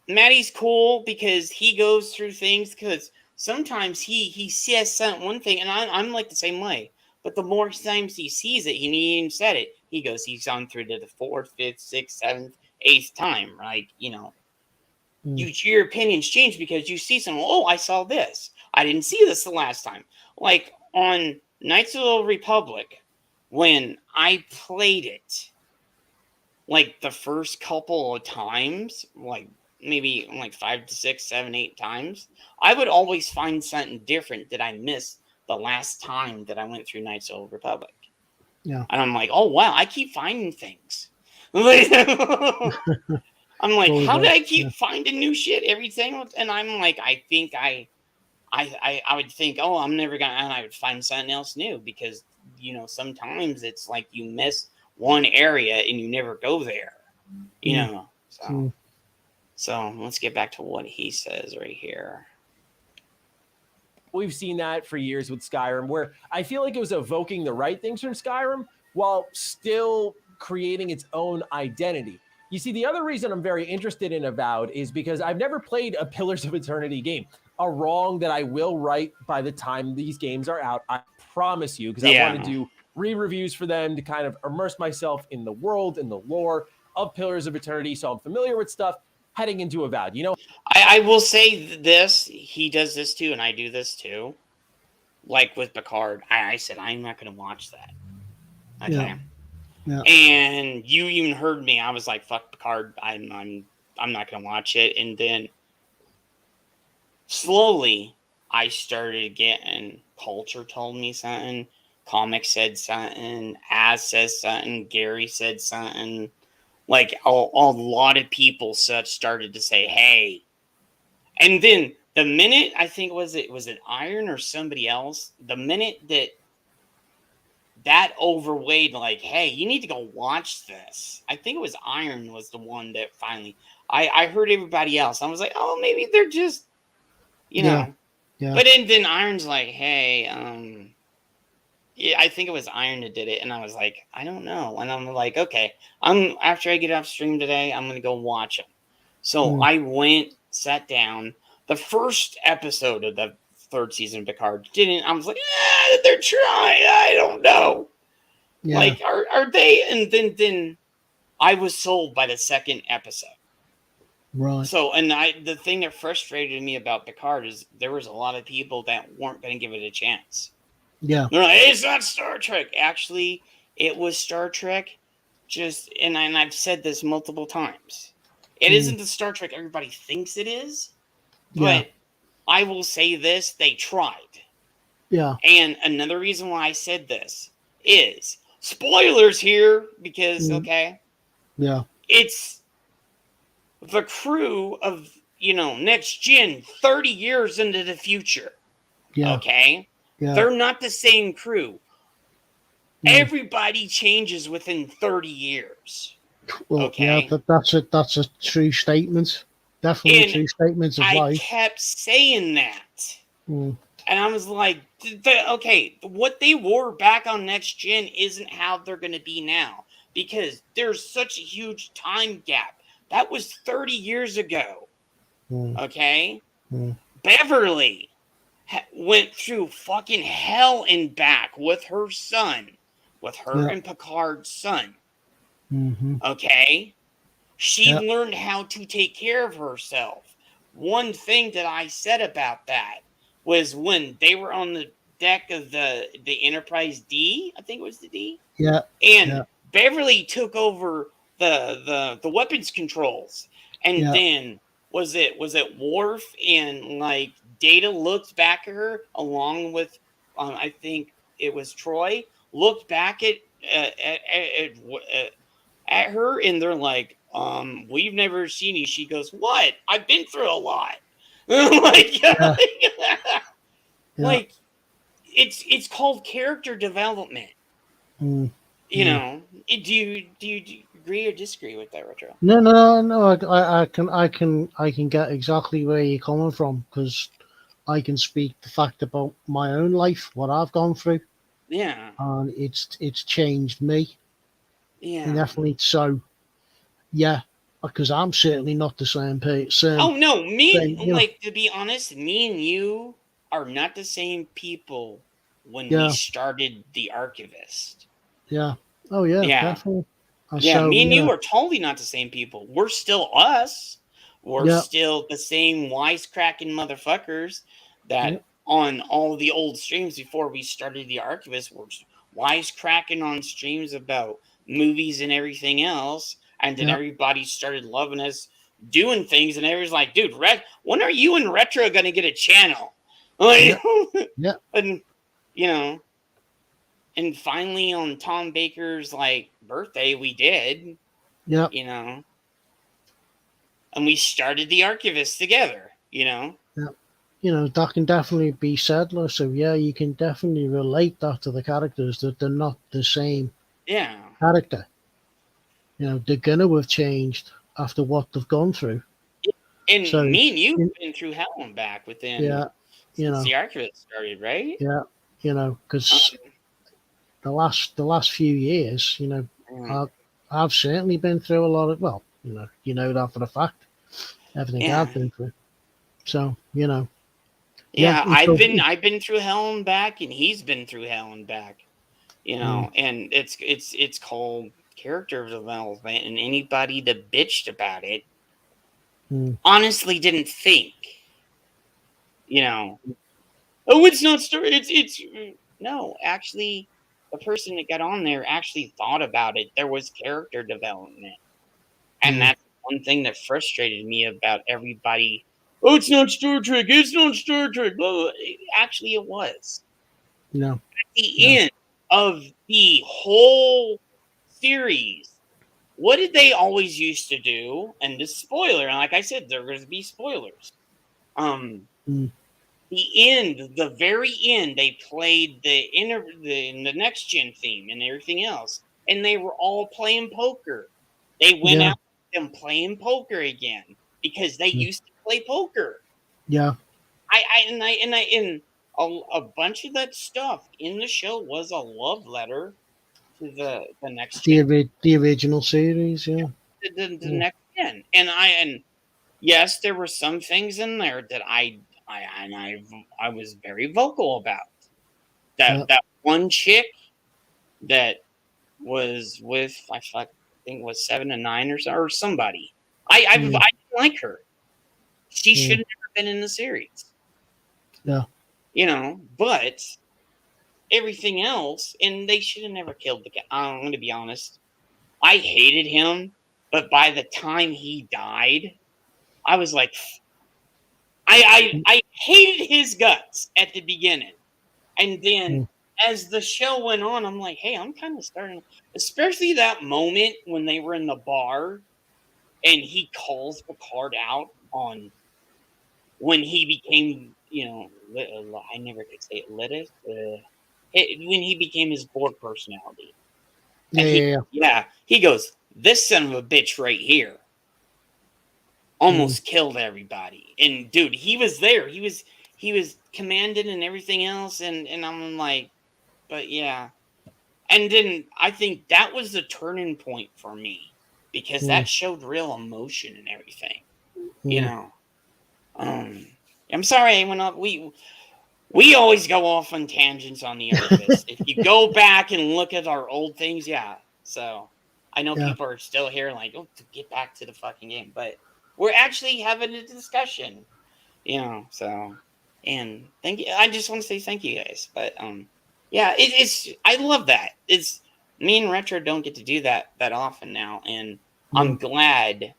Maddie's cool because he goes through things, because sometimes he says one thing and I'm like the same way. But the more times he sees it, he even said it. He goes, he's on through to the 4th, 5th, 6th, 7th, 8th time. Like, your opinions change because you see something. Oh, I saw this. I didn't see this the last time. Like on Knights of the Old Republic, when I played it, like the first couple of times, like maybe like 5 to 6, 7, 8 times, I would always find something different that I missed the last time that I went through Knights of the Old Republic. Yeah. And I'm like, oh wow, I keep finding things. I'm like, how did I keep finding new shit every time? And I'm like, I think I would think, oh, I'm never gonna, and I would find something else new because sometimes it's like you miss one area and you never go there, So let's get back to what he says right here. We've seen that for years with Skyrim, where I feel like it was evoking the right things from Skyrim while still creating its own identity. You see, the other reason I'm very interested in Avowed is because I've never played a Pillars of Eternity game. A wrong that I will right by the time these games are out, I promise you, because I want to do re-reviews for them to kind of immerse myself in the world and the lore of Pillars of Eternity, so I'm familiar with stuff heading into Avowed. I will say this, he does this too, and I do this too. Like with Picard, I said, I'm not going to watch that. Okay. Yeah. And you even heard me. I was like, fuck Picard. I'm not going to watch it. And then slowly I started getting culture told me something. Comic said something. Az says something. Gary said something. Like a lot of people started to say, hey. And then the minute, I think, was it Iron or somebody else? The minute that overweighed, like, hey, you need to go watch this. I think it was Iron was the one that finally, I heard everybody else. I was like, oh, maybe they're just, know. Yeah. But then Iron's like, hey, yeah, I think it was Iron that did it, and I was like, I don't know. And I'm like, okay, after I get off stream today, I'm gonna go watch them. So I went, sat down. The first episode of the 3rd season of Picard I was like, they're trying. I don't know. Yeah. Like, are they? And then I was sold by the 2nd episode. Right. So, and the thing that frustrated me about Picard is there was a lot of people that weren't going to give it a chance. Yeah. They're like, it's not Star Trek. Actually, it was Star Trek. And I've said this multiple times. It isn't the Star Trek everybody thinks it is. But I will say this, they tried. Yeah. And another reason why I said this is spoilers here because, Yeah. it's the crew of, Next Gen 30 years into the future. Yeah. Okay? Yeah. They're not the same crew. Everybody changes within 30 years. Well, okay? Yeah, that's a true statement. Definitely a true statement of I life. kept saying that. Mm. And I was like, okay, what they were back on Next Gen isn't how they're going to be now. Because there's such a huge time gap. That was 30 years ago. Okay? Beverly went through fucking hell and back with her son. With her and Picard's son. Okay? She learned how to take care of herself. One thing that I said about that was when they were on the deck of the Enterprise D, I think it was the D. Yeah. And Beverly took over the weapons controls. And then was it Worf and like Data looked back at her along with I think it was Troy looked back at her and they're like, we've never seen you. She goes, what? I've been through a lot. Like it's called character development. You know, do you agree or disagree with that, Retro? No. I can get exactly where you're coming from because I can speak the fact about my own life, what I've gone through. Yeah. And it's changed me. Yeah. Definitely. So, yeah, because I'm certainly not the same person. Oh no, to be honest, me and you are not the same people when Yeah. we started the Archivist. Yeah. Oh yeah. Yeah. Definitely. Yeah, So, me and you know, are totally not the same people. We're still us. We're Yeah. still the same wisecracking motherfuckers that Yep. on all the old streams before we started the Archivist were wisecracking on streams about movies and everything else. And then Yep. everybody started loving us doing things. And everyone's like, dude, when are you and Retro going to get a channel? Like, Yeah. and, you know, and finally on Tom Baker's like birthday, we did. Yeah. You know, and we started the Archivist together, you know. Yeah. You know, that can definitely be said. Like, so yeah, you can definitely relate that to the characters, that they're not the same Yeah. character. You know, they're gonna have changed after what they've gone through. And So, me and you've been through hell and back within Yeah, you since know. the Archivist started, right? Yeah, you know, because the last few years, you know, Mm. I've certainly been through a lot of. Well, you know that for a fact. Everything Yeah. I've been through. So you know. Yeah, it's I've been through hell and back, and he's been through hell and back. You know, and it's called character development, and anybody that bitched about it honestly didn't think. You know, oh, it's not story. It's no, actually, the person that got on there actually thought about it. There was character development, and that's one thing that frustrated me about everybody. Oh, it's not Star Trek. It's not Star Trek. Blah, blah. Actually, it was. No. At the end of the whole series, what did they always used to do? And this spoiler, and like I said, there are going to be spoilers. The very end, they played the next gen theme and everything else, and they were all playing poker. They went out and playing poker again because they used to play poker. Yeah. And a bunch of that stuff in the show was a love letter to the next gen, the original series. Yeah. the next gen, and yes, there were some things in there that I was very vocal about. That one chick that was with I think it was 7 and 9 or somebody. I didn't like her. She should have never been in the series. Yeah. You know, but everything else, and they should have never killed the guy. I'm going to be honest. I hated him, but by the time he died, I was like, I hated his guts at the beginning. And then as the show went on, I'm like, hey, I'm kind of starting, especially that moment when they were in the bar and he calls Picard out on when he became, you know, I never could say it, when he became his Borg personality. And he goes, this son of a bitch right here almost killed everybody. And dude, he was there. He was commanding and everything else. And I'm like, but yeah. And then I think that was the turning point for me because that showed real emotion and everything. You know, I'm sorry I went off. We always go off on tangents on the Archivist. If you go back and look at our old things, So I know people are still here like, oh, to get back to the fucking game, but we're actually having a discussion, you know. So, and thank you. I just want to say thank you guys. But yeah, it's I love that. It's me and Retro don't get to do that often now, and I'm glad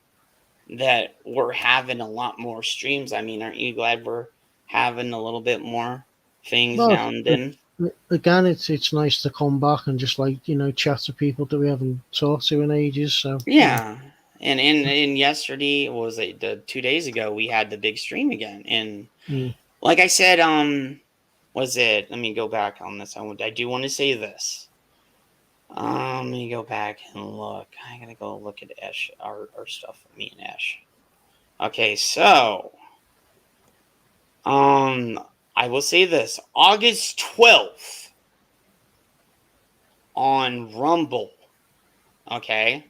that we're having a lot more streams. I mean, aren't you glad we're having a little bit more things now and then? Again, it's nice to come back and just like, you know, chat to people that we haven't talked to in ages. So yeah. And in yesterday, was it 2 days ago, we had the big stream again. And like I said, was it, let me go back on this. I do want to say this. Let me go back and look. I gotta go look at Ash, our stuff with me and Ash. Okay, so I will say this. August 12th on Rumble. Okay.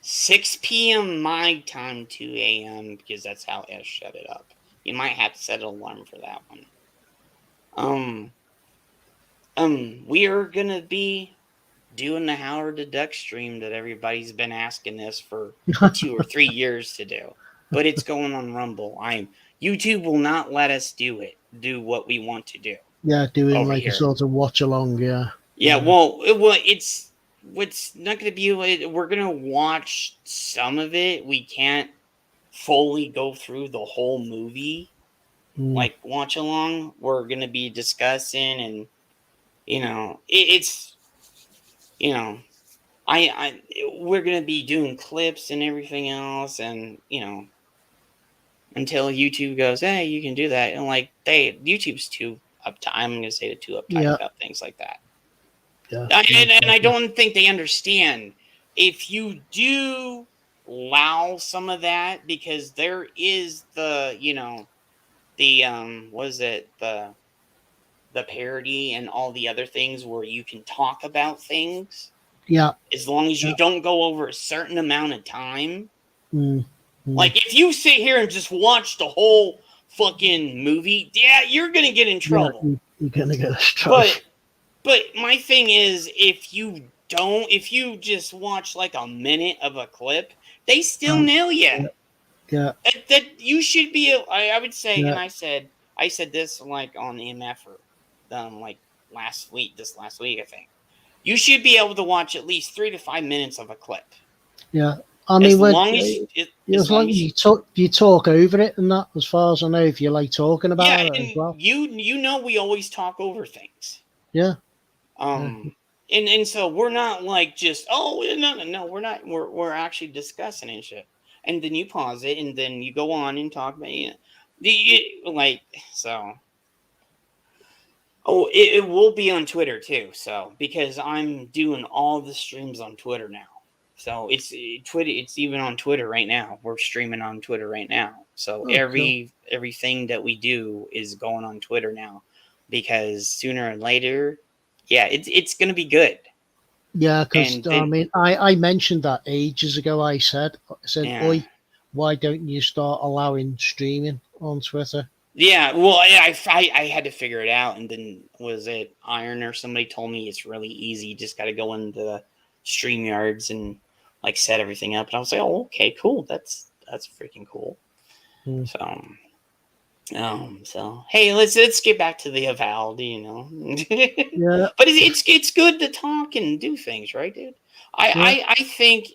6 p.m. my time, 2 a.m. because that's how Ash set it up. You might have to set an alarm for that one. We are gonna be doing the Howard the Duck stream that everybody's been asking us for 2 or 3 years to do, but it's going on Rumble. YouTube will not let us do what we want to do. Yeah, doing over like here. a sort of watch along. Yeah. Yeah, well, it's not going to be. We're going to watch some of it. We can't fully go through the whole movie, like watch along. We're going to be discussing, and it's we're going to be doing clips and everything else, and until YouTube goes, hey, you can do that, and YouTube's too uptight. I'm going to say they're too uptight about things like that. Yeah. And I don't think they understand. If you do allow some of that, because there is the parody and all the other things where you can talk about things. Yeah. As long as you don't go over a certain amount of time. Mm. Like if you sit here and just watch the whole fucking movie, you're gonna get in trouble. Yeah, you're gonna get in trouble. But my thing is, if you just watch like a minute of a clip, they still nail you. Yeah. That you should be. I would say, Yeah. and I said this like on MF or like last week, I think. You should be able to watch at least 3 to 5 minutes of a clip. Yeah. I mean, as long as you talk over it and that, as far as I know, if you like talking about it as well. We always talk over things. Yeah. And so we're not like just no, we're not. We're actually discussing and shit. And then you pause it, and then you go on and talk about so. Oh, it will be on Twitter too. So because I'm doing all the streams on Twitter now. So it's Twitter. It's even on Twitter right now. We're streaming on Twitter right now. So everything that we do is going on Twitter now, because sooner or later, it's going to be good. Yeah, because I mean, I mentioned that ages ago. I said, "Oi, why don't you start allowing streaming on Twitter?" Yeah, well, I had to figure it out, and then was it Iron or somebody told me it's really easy. You just got to go into the StreamYards and like set everything up. And I was like, oh, okay, cool. That's freaking cool. So hey, let's get back to the Avowed, Yeah. But it's good to talk and do things, right, dude? I think,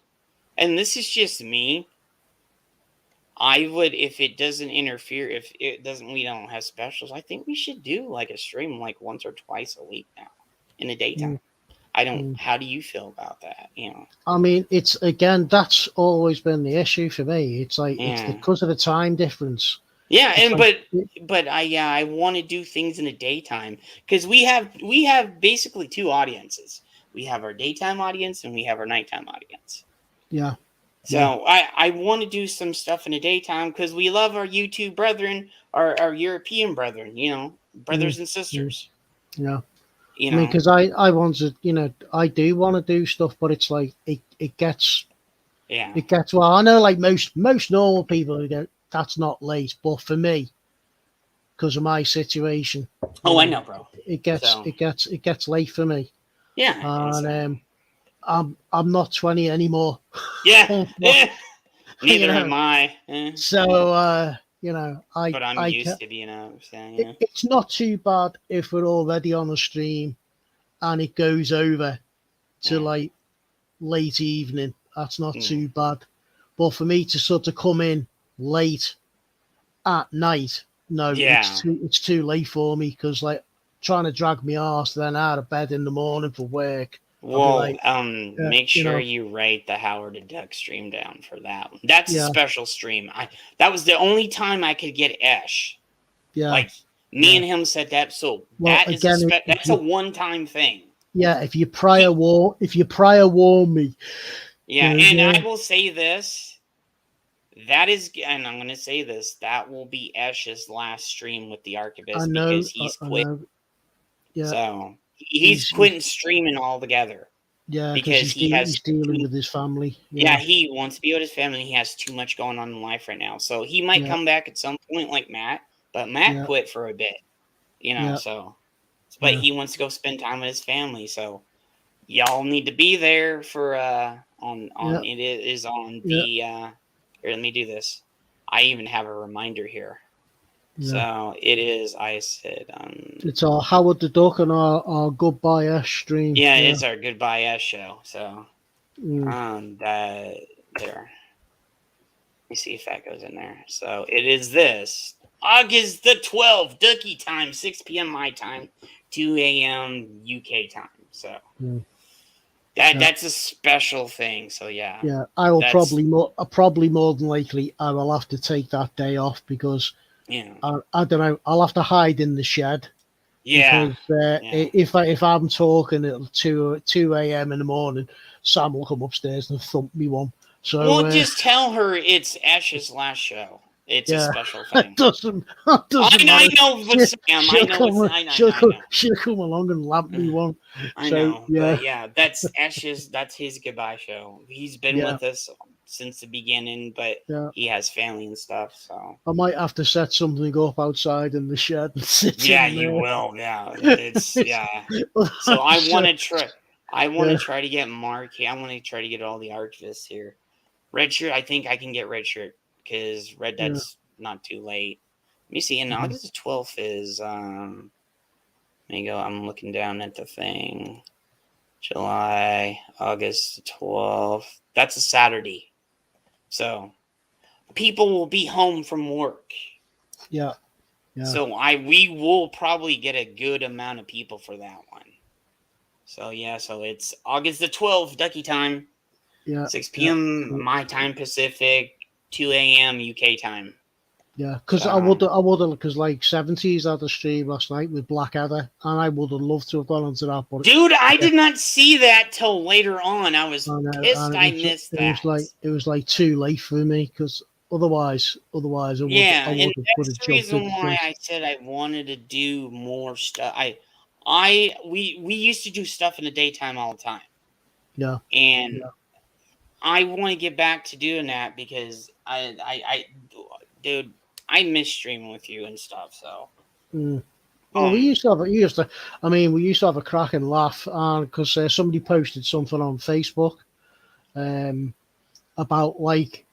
and this is just me, I would, if it doesn't interfere, if it doesn't, we don't have specials, I think we should do like a stream like once or twice a week now in the daytime. I don't. How do you feel about that? I mean, it's again, that's always been the issue for me. It's like it's because of the time difference. Yeah, but I want to do things in the daytime because we have basically two audiences. We have our daytime audience and we have our nighttime audience. Yeah. So I want to do some stuff in the daytime because we love our YouTube brethren, our European brethren, brothers and sisters. Yeah. I mean, because I want to, I do want to do stuff, but it's like it gets. Yeah. It gets, well, I know like most normal people who go, that's not late, but for me, because of my situation. Oh, I know, bro. It gets late for me. Yeah. And I'm not 20 anymore. Yeah. Neither am I. So But I'm used to being upset. It's not too bad if we're already on a stream and it goes over to like late evening. That's not too bad. But for me to sort of come in late at night, no, it's too late for me because like trying to drag my arse then out of bed in the morning for work. Well, make sure you write the Howard the Duck stream down for that one. That's a special stream. That was the only time I could get Esh. Yeah. Like me and him said that. So that's a one-time thing. Yeah, if you prior warn me. Yeah, and I will say this. That is, and I'm going to say this, that will be Esh's last stream with the Archivist because he's quit. Yeah. So he's quitting streaming altogether. Yeah, because he's dealing with his family. Yeah, he wants to be with his family. He has too much going on in life right now. So he might come back at some point like Matt, but Matt quit for a bit, so. but Yeah. he wants to go spend time with his family. So y'all need to be there for on Yeah. it is on Yeah. the here, let me do this. I even have a reminder here. Yeah. So it is, I said It's our Howard the Duck and our Goodbye Ash stream. yeah, it's our Goodbye S show. So Mm. that there. Let me see if that goes in there. So it is this August the 12th, Ducky time, 6 p.m. my time, 2 a.m. UK time. So Mm. that's a special thing. So yeah. Yeah, I will that's- probably more than likely I will have to take that day off because Yeah. I don't know. I'll have to hide in the shed. Yeah. Because if I'm talking at 2 a.m. in the morning, Sam will come upstairs and thump me one. So Well, just tell her it's Ash's last show. It's a special thing. That doesn't I matter. know, but Sam, I know She'll come along and lamp me one. I So, know, yeah. but yeah, that's Ash's. That's his goodbye show. He's been Yeah. with us since the beginning, but Yeah. he has family and stuff. So I might have to set something up outside in the shed and sit yeah, in you there. will. Yeah, it's yeah. So I want to try. I want to Yeah. try to get Mark. I want to try to get all the archivists here. Red shirt. I think I can get red shirt because Red Yeah. Dead's not too late. Let me see. And Mhm. August the 12th is let me go. I'm looking down at the thing. July, August 12th. That's a Saturday. So people will be home from work. Yeah. Yeah. So we will probably get a good amount of people for that one. So yeah, so it's August the 12th, Ducky time. Yeah. 6 p.m. my time Pacific, 2 a.m. UK time. Yeah, because I would because like 70s had a stream last night with Blackadder, and I would have loved to have gone onto that. But Dude, I did not see that till later on. I was pissed and I it was- missed it that. was like too late for me because otherwise I would Yeah, I and would that's have the jumped reason into why things. I said I wanted to do more stuff. We used to do stuff in the daytime all the time, Yeah. and I want to get back to doing that because dude, I miss streaming with you and stuff. So Mm. Well, we used to have a cracking laugh because somebody posted something on Facebook about like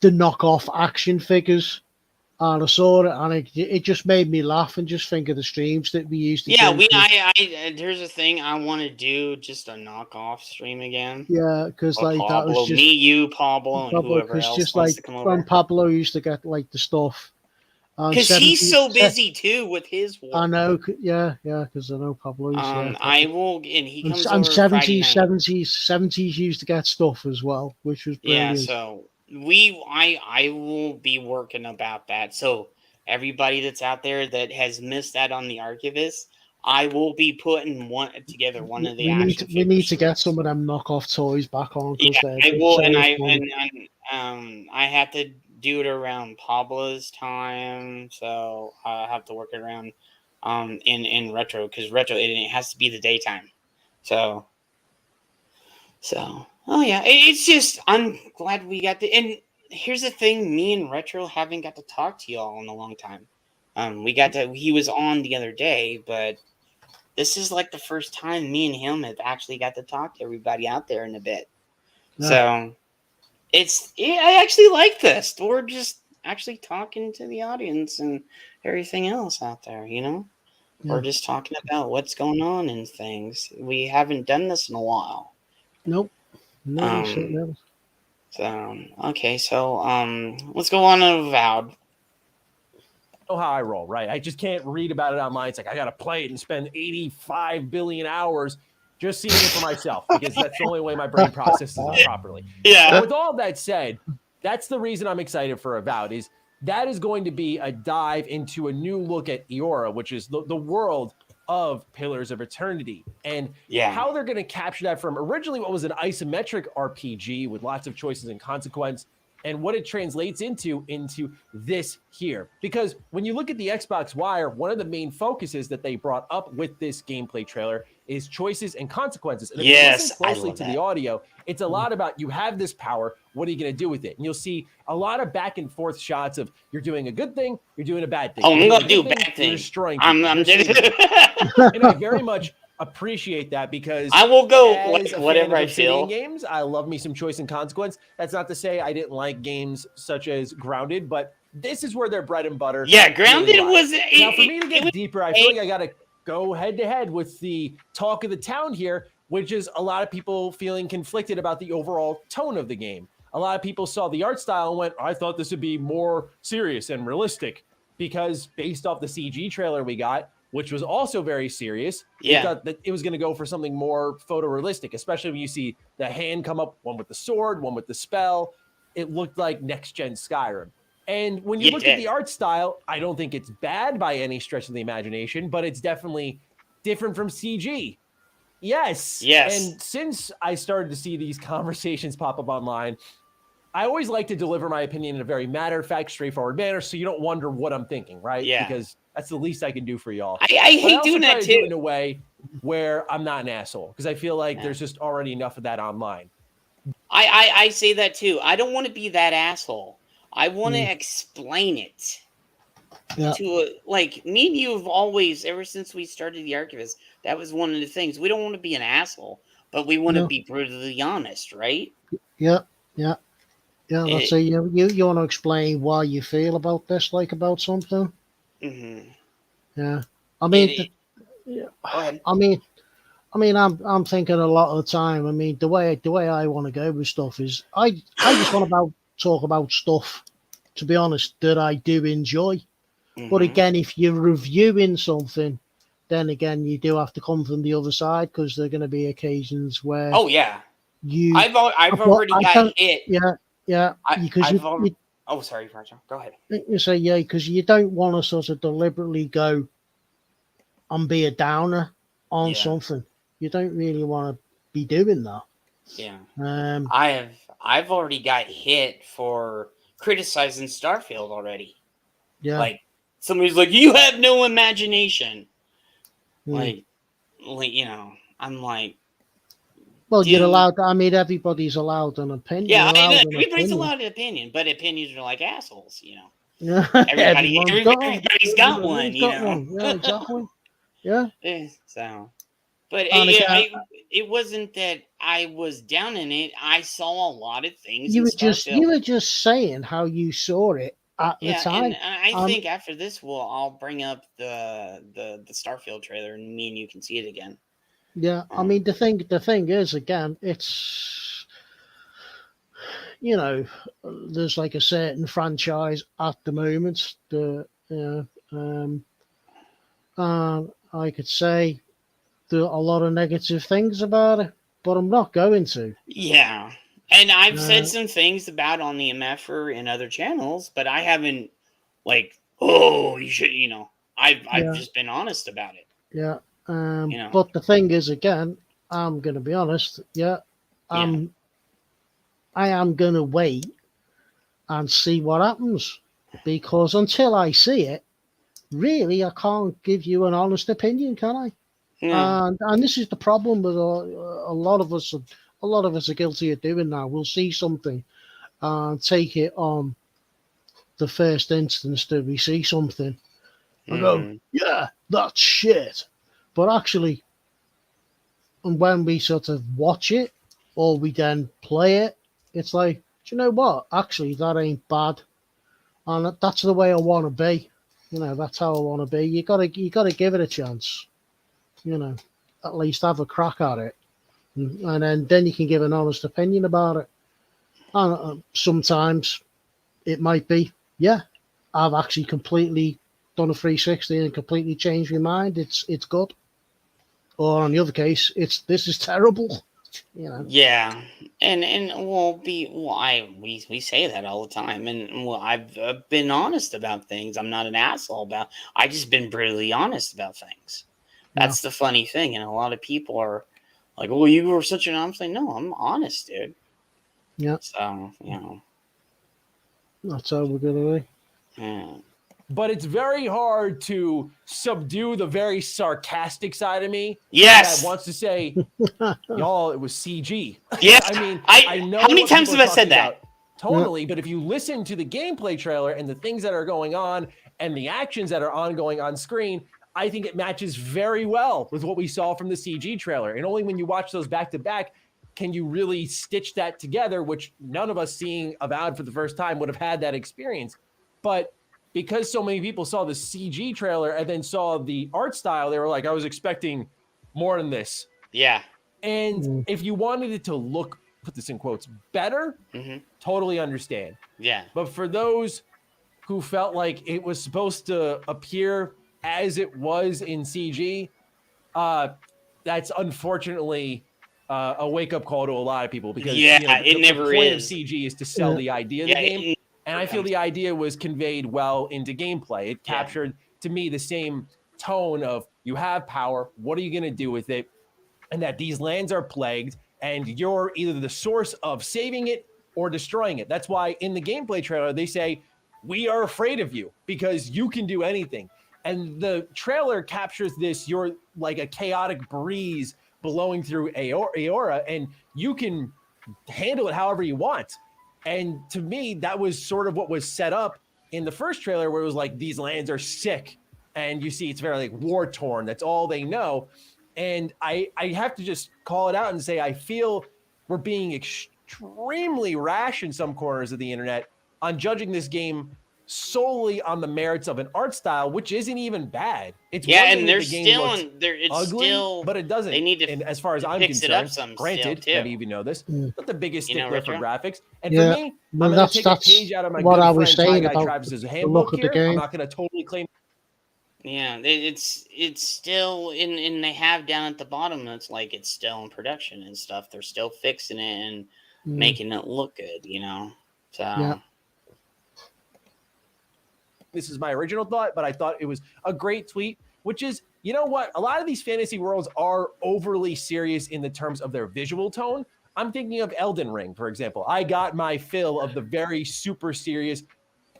the knockoff action figures, and I saw it, and it just made me laugh and just think of the streams that we used to yeah, do. there's a thing I want to do, just a knockoff stream again. Yeah, because Or like that Pablo, was just me, you, Pablo, and whoever 'cause else just wants like to come when over. Pablo used to get like the stuff. and Because he's 70 so busy too with his work. I know, yeah, because I know Pablo's. I will, and he and, comes and over Friday 70s used to get stuff as well, which was Yeah, brilliant. so I will be working about that. So everybody that's out there that has missed that on the Archivist, I will be putting together one of the action we need to figures. get some of them knockoff toys back on. Yeah, They're I will, so and I have to do it around Pablo's time, so I have to work it around in retro because retro it has to be the daytime. So oh yeah, it's just I'm glad we got the. And here's the thing: me and retro haven't got to talk to y'all in a long time. He was on the other day, but this is like the first time me and him have actually got to talk to everybody out there in a bit. Yeah. So I actually like this. We're just actually talking to the audience and everything else out there, you know? Yeah. We're just talking about what's going on and things. We haven't done this in a while. Nope. No, Um, certainly haven't. So okay, so let's go on to Avowed. Know how I roll, right? I just can't read about it online. It's like I gotta play it and spend 85 billion hours just seeing it for myself because that's the only way my brain processes it properly. Yeah. But with all that said, that's the reason I'm excited for Avowed. Is that is going to be a dive into a new look at Eora, which is the world of Pillars of Eternity, and how they're going to capture that from originally what was an isometric RPG with lots of choices and consequence, and what it translates into this here. Because when you look at the Xbox Wire, one of the main focuses that they brought up with this gameplay trailer is choices and consequences. And if Yes, you listen I closely love to that. the audio, it's a lot about you have this power. What are you going to do with it? And you'll see a lot of back and forth shots of you're doing a good thing, you're doing a bad thing. Oh, You're I'm doing gonna a do good a bad You're thing. destroying I'm people. You're just- saving people. And I very much appreciate that because I will go as like a fan whatever of I Obsidian feel. games, I love me some choice and consequence. That's not to say I didn't like games such as Grounded, but this is where their bread and butter. Yeah, really Grounded lies. was Now for me to get deeper, I feel like I got to go head to head with the talk of the town here, which is a lot of people feeling conflicted about the overall tone of the game. A lot of people saw the art style and went, I thought this would be more serious and realistic because based off the CG trailer we got, which was also very serious, we Yeah. thought that it was going to go for something more photorealistic, especially when you see the hand come up, one with the sword, one with the spell. It looked like next-gen Skyrim. And when you It look at did. the art style, I don't think it's bad by any stretch of the imagination, but it's definitely different from CG. Yes. Yes. And since I started to see these conversations pop up online, I always like to deliver my opinion in a very matter-of-fact, straightforward manner, so you don't wonder what I'm thinking, right? Yeah. Because that's the least I can do for y'all. I But hate also doing try that to do too. it in a way where I'm not an asshole, because I feel like Yeah. there's just already enough of that online. I say that too. I don't want to be that asshole. I want to Mm. explain it Yeah. to like me and you have always, ever since we started the Archivist, that was one of the things. We don't want to be an asshole, but we want to No. be brutally honest, right? Yeah. Yeah. Yeah. Let's It- say you want to explain why you feel about this, like about something. Mhm. Yeah. I mean, It- yeah. Go ahead. I mean, I'm thinking a lot of the time. I mean, the way I want to go with stuff is I just want to talk about stuff. To be honest, that I do enjoy. But Mhm. again, if you're reviewing something, then again you do have to come from the other side because there are going to be occasions where Oh yeah, you. I've Well, already I got can't- hit. Yeah, yeah. Because I've you, already. Oh, sorry, Marshall. Go ahead. you say yeah, because you don't want to sort of deliberately go and be a downer on Yeah. something. You don't really want to be doing that. Yeah. Um, I've already got hit for criticizing Starfield already. yeah. Like somebody's like, "You have no imagination." Mm. Like you know, I'm like, Well, you're dude. allowed. I mean, everybody's allowed an opinion. yeah, You're I allowed know, an everybody's opinion. allowed an opinion, but opinions are like assholes, you know. Yeah, Everybody's got one, everybody's you got know. one. Yeah, exactly. Yeah. So, but And it wasn't that I was down in it. I saw a lot of things. You in were just Starfield. saying how you saw it at the Yeah, time. and I Um, think after this, I'll bring up the Starfield trailer, and me and you can see it again. Yeah, I mean the thing is again, it's there's like a certain franchise at the moment that I could say there are a lot of negative things about it, but I'm not going to. Yeah, and I've said Uh, some things about on the MFer and other channels, but I haven't like, oh, you should, I've Yeah. just been honest about it. Yeah. You know. But the thing is, again, I'm going to be honest. Yeah. I am going to wait and see what happens because until I see it, really, I can't give you an honest opinion, can I? Yeah. And this is the problem with a lot of us. A lot of us are guilty of doing now. We'll see something and take it on the first instance that we see something and go, yeah, that's shit. But actually, and when we sort of watch it or we then play it, it's like, do you know what? Actually, that ain't bad, and that's the way I want to be. That's how I want to be. You gotta give it a chance. At least have a crack at it, and then you can give an honest opinion about it. And sometimes it might be, yeah, I've actually completely done a 360 and completely changed my mind. It's good. Or on the other case, this is terrible. Yeah, and we say that all the time, and I've been honest about things. I'm not an asshole about. I just been brutally honest about things. That's the funny thing, and a lot of people are like, "Well, you were such an." I'm saying, no, I'm honest, dude. Yeah. So That's how we're gonna be. Yeah. but it's very hard to subdue the very sarcastic side of me. Yes. That wants to say, y'all, it was CG. Yeah. I mean, I know. How many what times people have are I said talking that? about. Totally. But if you listen to the gameplay trailer and the things that are going on and the actions that are ongoing on screen, I think it matches very well with what we saw from the CG trailer. And only when you watch those back to back can you really stitch that together, which none of us seeing Avowed for the first time would have had that experience. But because so many people saw the CG trailer and then saw the art style, they were like, I was expecting more than this. Yeah. And if you wanted it to look, put this in quotes, better, totally understand. Yeah. But for those who felt like it was supposed to appear as it was in CG, that's unfortunately a wake-up call to a lot of people because it never the point is. of CG is to sell the idea of the game. And I feel the idea was conveyed well into gameplay. It captured, to me, the same tone of you have power, what are you going to do with it? And that these lands are plagued, and you're either the source of saving it or destroying it. That's why in the gameplay trailer, they say, we are afraid of you because you can do anything. And the trailer captures this, you're like a chaotic breeze blowing through Eora, and you can handle it however you want. And to me, that was sort of what was set up in the first trailer, where it was like, these lands are sick. And you see it's very like war-torn. That's all they know. And I have to just call it out and say, I feel we're being extremely rash in some corners of the internet on judging this game solely on the merits of an art style, which isn't even bad. It's one thing and that they're the game still looks on. It's ugly, still, but it doesn't. They need to. And as far as I'm fix it up concerned, some granted, still, too. maybe you know this, not the biggest You know, stickler for Retro? graphics. And Yeah, for me, well, I'm going to take a page out of my what good I was friend saying Ty Guy about Travis's the handbook look of the here. I'm game. not going to totally claim. Yeah, it's still in they have down at the bottom. It's like it's still in production and stuff. They're still fixing it and making it look good. You know, so. Yeah. This is my original thought, but I thought it was a great tweet, which is, you know what? A lot of these fantasy worlds are overly serious in the terms of their visual tone. I'm thinking of Elden Ring, for example. I got my fill of the very super serious,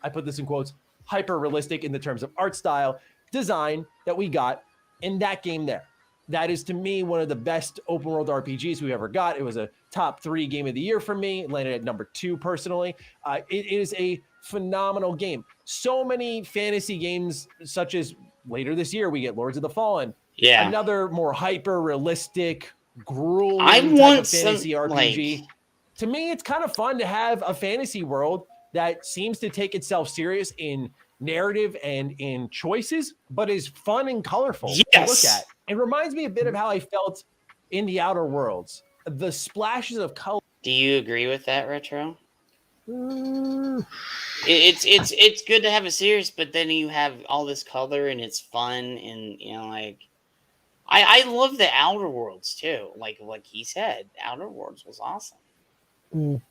I put this in quotes, hyper realistic in the terms of art style, design that we got in that game there. That is, to me, one of the best open world RPGs we ever got. It was a top 3 game of the year for me. It landed at number 2 personally. It is a phenomenal game. So many fantasy games, such as later this year, we get Lords of the Fallen. Yeah. Another more hyper realistic, grueling I type want of fantasy some, RPG. To me, it's kind of fun to have a fantasy world that seems to take itself serious in narrative and in choices, but is fun and colorful to look at. It reminds me a bit of how I felt in the Outer Worlds. The splashes of color. Do you agree with that, Retro? It's good to have a series, but then you have all this color and it's fun, and you know, like I love the Outer Worlds too. Like he said, Outer Worlds was awesome. I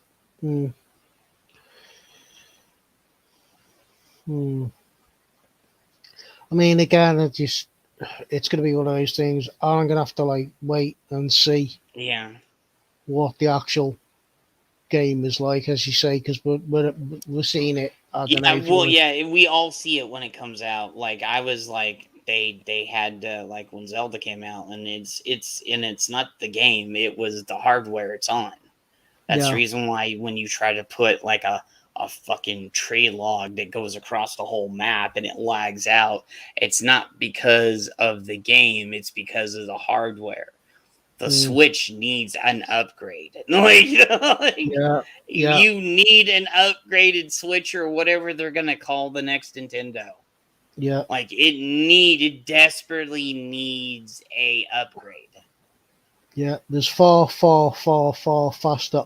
mean, again, it's going to be one of those things. I'm going to have to like wait and see. Yeah. What the actual game is like, as you say, because we're seeing it. I don't know if you wanna- we all see it when it comes out. Like I was like, they had like when Zelda came out, and it's not the game, it was the hardware it's on. That's the reason why when you try to put like a fucking tree log that goes across the whole map and it lags out, it's not because of the game, it's because of the hardware. The Switch needs an upgrade. You need an upgraded Switch or whatever they're gonna call the next Nintendo. Yeah. Like it desperately needs a upgrade. Yeah, there's far faster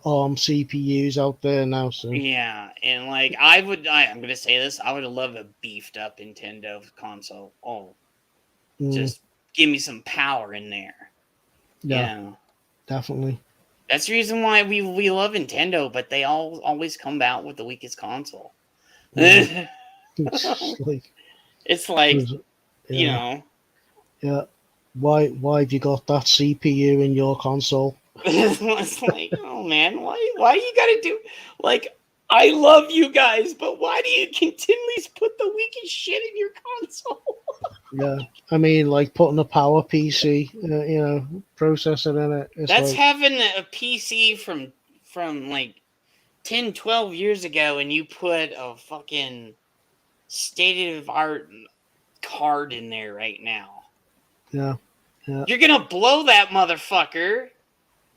ARM CPUs out there now. So Yeah, and like I'm gonna say this, I would love a beefed up Nintendo console. Just give me some power in there. yeah, You know? definitely. That's the reason why we love Nintendo, but they always come out with the weakest console. It's like, you yeah. know. Yeah. Why have you got that CPU in your console? It's like, oh man, why you gotta do like I love you guys, but why do you continually put the weakest shit in your console? Yeah, I mean, like putting a power PC, processor in it. It's That's like, having a PC from like 10, 12 years ago, and you put a fucking state-of-the-art card in there right now. yeah. You're gonna blow that motherfucker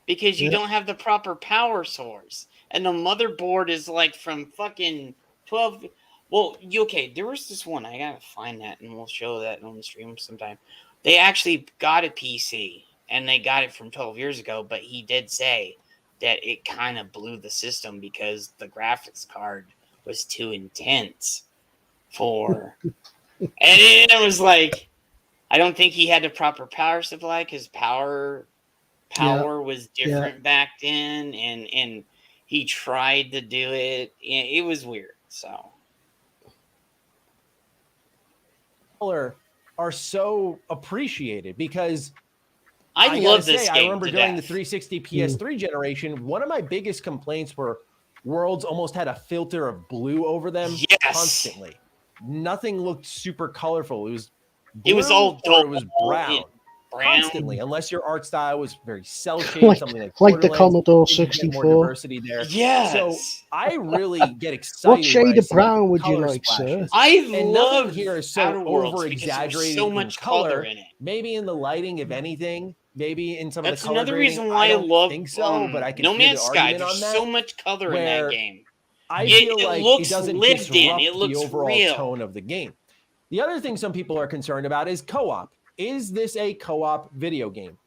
because you Yeah. don't have the proper power source. And the motherboard is like from fucking 12. Well, okay, there was this one. I gotta find that and we'll show that on the stream sometime. They actually got a PC and they got it from 12 years ago, but he did say that it kind of blew the system because the graphics card was too intense for. And it was like, I don't think he had the proper power supply because power was different back then, and he tried to do it. It was weird. So are so appreciated because I gotta love this say, game I remember to during death. the 360 PS3 generation, one of my biggest complaints were worlds almost had a filter of blue over them constantly. Nothing looked super colorful. It was blue all or dull it was brown. brown. Constantly, unless your art style was very cell shaded, something like like the Borderlands, Commodore you get 64. more diversity there. Yes. So I really get excited. What shade when I of see brown would you color like, sir? splashes. I And love nothing here is so Outer Worlds over because there's exaggerated so in much color. color in it. Maybe in the lighting, if anything. Maybe in some That's of the color another grading, reason why I don't love think so, but I can No hear Man's the Sky. argument There's on that, so much color in that where game. I It- feel it like looks it doesn't lived disrupt in. It looks the overall real. tone of the game. The other thing some people are concerned about is co-op. Is this a co-op video game?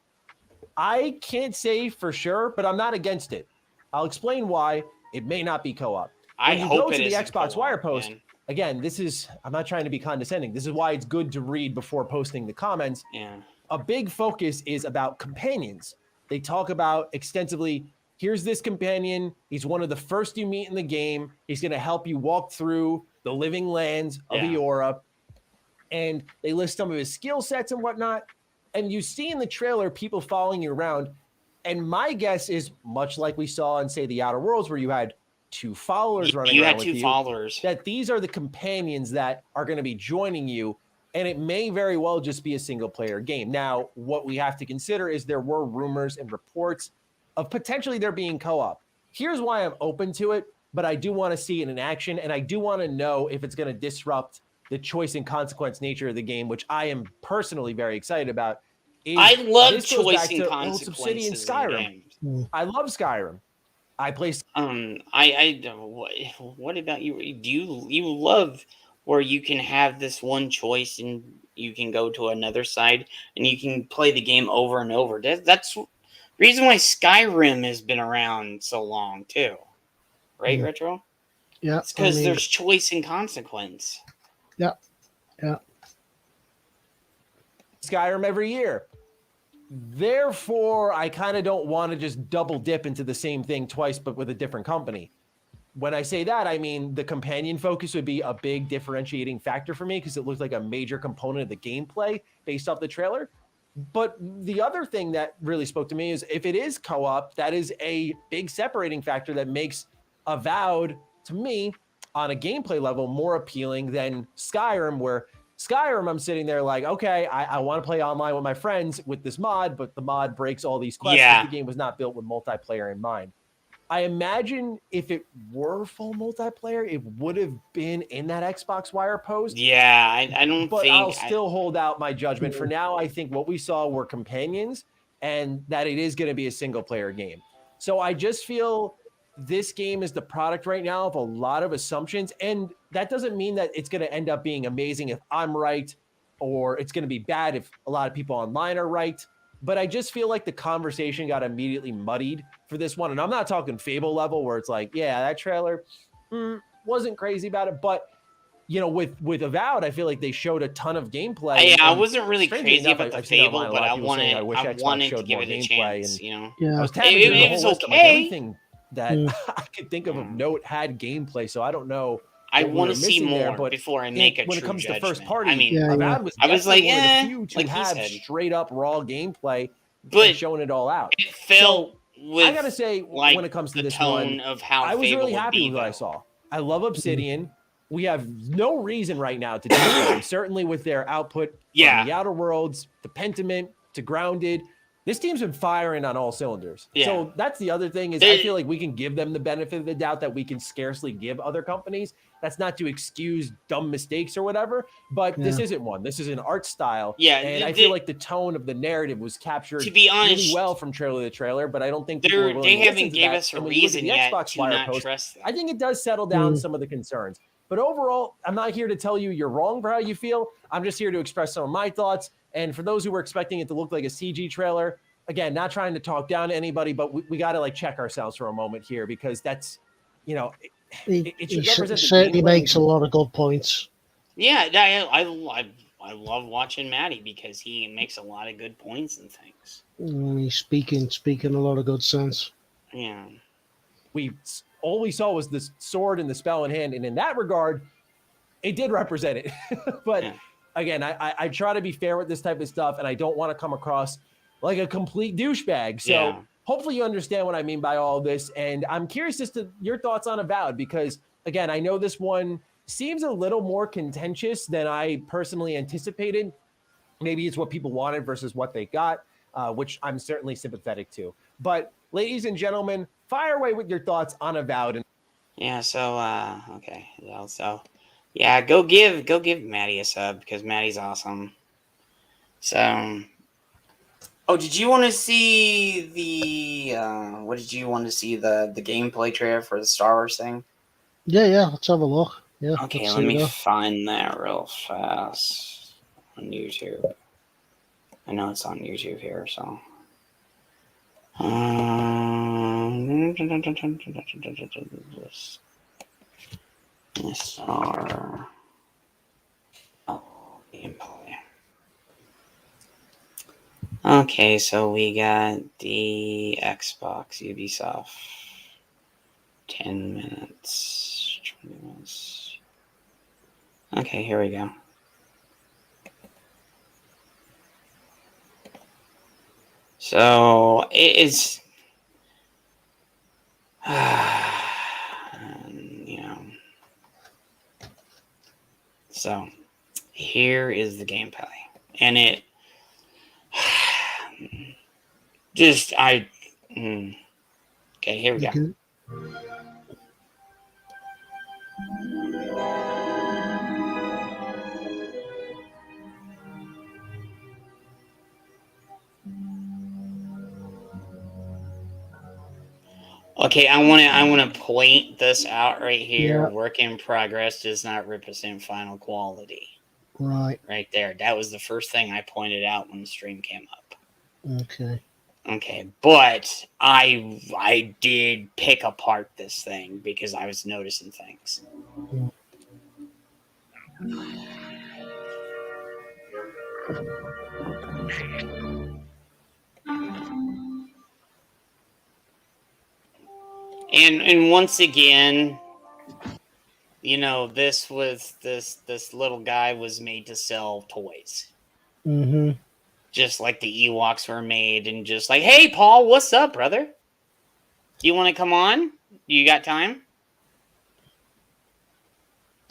I can't say for sure, but I'm not against it. I'll explain why it may not be co-op. I When you hope go it to the isn't Xbox co-op, Wire post, man. again, I'm not trying to be condescending. This is why it's good to read before posting the comments. Yeah. A big focus is about companions. They talk about extensively, here's this companion. He's one of the first you meet in the game. He's going to help you walk through the living lands of Yeah. Eora. And they list some of his skill sets and whatnot. And you see in the trailer people following you around. And my guess is much like we saw in, say, the Outer Worlds, where you had two followers running You around had with two you, followers. that these are the companions that are going to be joining you. And it may very well just be a single player game. Now, what we have to consider is there were rumors and reports of potentially there being co-op. Here's why I'm open to it, but I do want to see it in action. And I do want to know if it's going to disrupt the choice and consequence nature of the game, which I am personally very excited about. I love This goes choice back and to old consequences Obsidian in Skyrim. games. I love Skyrim. I play. What about you? Do you love where you can have this one choice and you can go to another side and you can play the game over and over? That's the reason why Skyrim has been around so long too, right, Mhm. Retro? Yeah, It's because I mean, there's choice and consequence. yeah, yeah. Skyrim every year. Therefore, I kind of don't want to just double dip into the same thing twice, but with a different company. When I say that, I mean the companion focus would be a big differentiating factor for me because it looks like a major component of the gameplay based off the trailer. But the other thing that really spoke to me is if it is co-op, that is a big separating factor that makes Avowed, to me, on a gameplay level, more appealing than Skyrim, where Skyrim, I'm sitting there like, okay, I want to play online with my friends with this mod, but the mod breaks all these quests. Yeah. The game was not built with multiplayer in mind. I imagine if it were full multiplayer, it would have been in that Xbox Wire post. Yeah, I don't But think. I'll still hold out my judgment. For now, I think what we saw were companions and that it is going to be a single player game. So I just feel this game is the product right now of a lot of assumptions. And that doesn't mean that it's going to end up being amazing if I'm right, or it's going to be bad if a lot of people online are right. But I just feel like the conversation got immediately muddied for this one. And I'm not talking Fable level where it's like, yeah, that trailer wasn't crazy about it. But, you know, with Avowed, I feel like they showed a ton of gameplay. I And wasn't really strangely crazy enough, about the I've seen Fable, online a but lot I of people saying, wanted, wish I Xbox wanted to showed give more it a gameplay. chance. And You know, Yeah. I was tabbing It- through the it whole was list. I'm like, okay. everything that I could think of note had gameplay. So I don't know. I what we want were to see missing more there, but before I think make a when it true comes to first judgment. party, I mean, Avowed was I was like, definitely one of the few to like he have said. straight up raw gameplay, But and showing it all out. It felt with I gotta say, like when it comes to the this tone one, of how I was Fable really would happy be, with what I though. saw. I love Obsidian. We have no reason right now to doubt them. Certainly with their output from the Outer Worlds, to Pentiment, to Grounded. This team's been firing on all cylinders. Yeah. So that's the other thing is I feel like we can give them the benefit of the doubt that we can scarcely give other companies. That's not to excuse dumb mistakes or whatever, but this Yeah. isn't one. This is an art style. Yeah, And I feel like the tone of the narrative was captured To be honest, really well from trailer to trailer, but I don't think people were willing they to listen haven't to gave that. us a And when you look at reason the yet Xbox to Wire not post, trust them. I think it does settle down some of the concerns. But overall, I'm not here to tell you you're wrong for how you feel. I'm just here to express some of my thoughts. And for those who were expecting it to look like a CG trailer, again, not trying to talk down to anybody, but we got to like check ourselves for a moment here because that's, you know, it should represent the certainly gameplay. makes a lot of good points. Yeah, I love watching Matty because he makes a lot of good points and things. He's speaking a lot of good sense. Yeah. All we saw was this sword and the spell in hand, and in that regard, it did represent it. But again, I try to be fair with this type of stuff, and I don't want to come across like a complete douchebag. So Yeah. hopefully you understand what I mean by all this. And I'm curious as to your thoughts on Avowed, because again, I know this one seems a little more contentious than I personally anticipated. Maybe it's what people wanted versus what they got, which I'm certainly sympathetic to. But ladies and gentlemen, fire away with your thoughts on Avowed. Yeah, so okay. Well, so yeah, go give Maddie a sub because Maddie's awesome. So oh, did you want to see the what did you want to see the gameplay trailer for the Star Wars thing? Yeah, let's have a look. Yeah. Okay, let's let see me that. find that real fast on YouTube. I know it's on YouTube here, so. Star. Oh, gameplay. Okay, so we got the Xbox Ubisoft. 10 minutes. 20 minutes. Okay, here we go. So it is, you know. So here is the gameplay, and it just okay. Here we go. Okay, I want to point this out right here. Yeah. Work in progress does not represent final quality. Right. Right there. That was the first thing I pointed out when the stream came up. Okay. Okay, but I did pick apart this thing because I was noticing things. And once again, you know, this little guy was made to sell toys. Mm-hmm. Just like the Ewoks were made, and just like, hey, Paul, what's up, brother? You want to come on? You got time?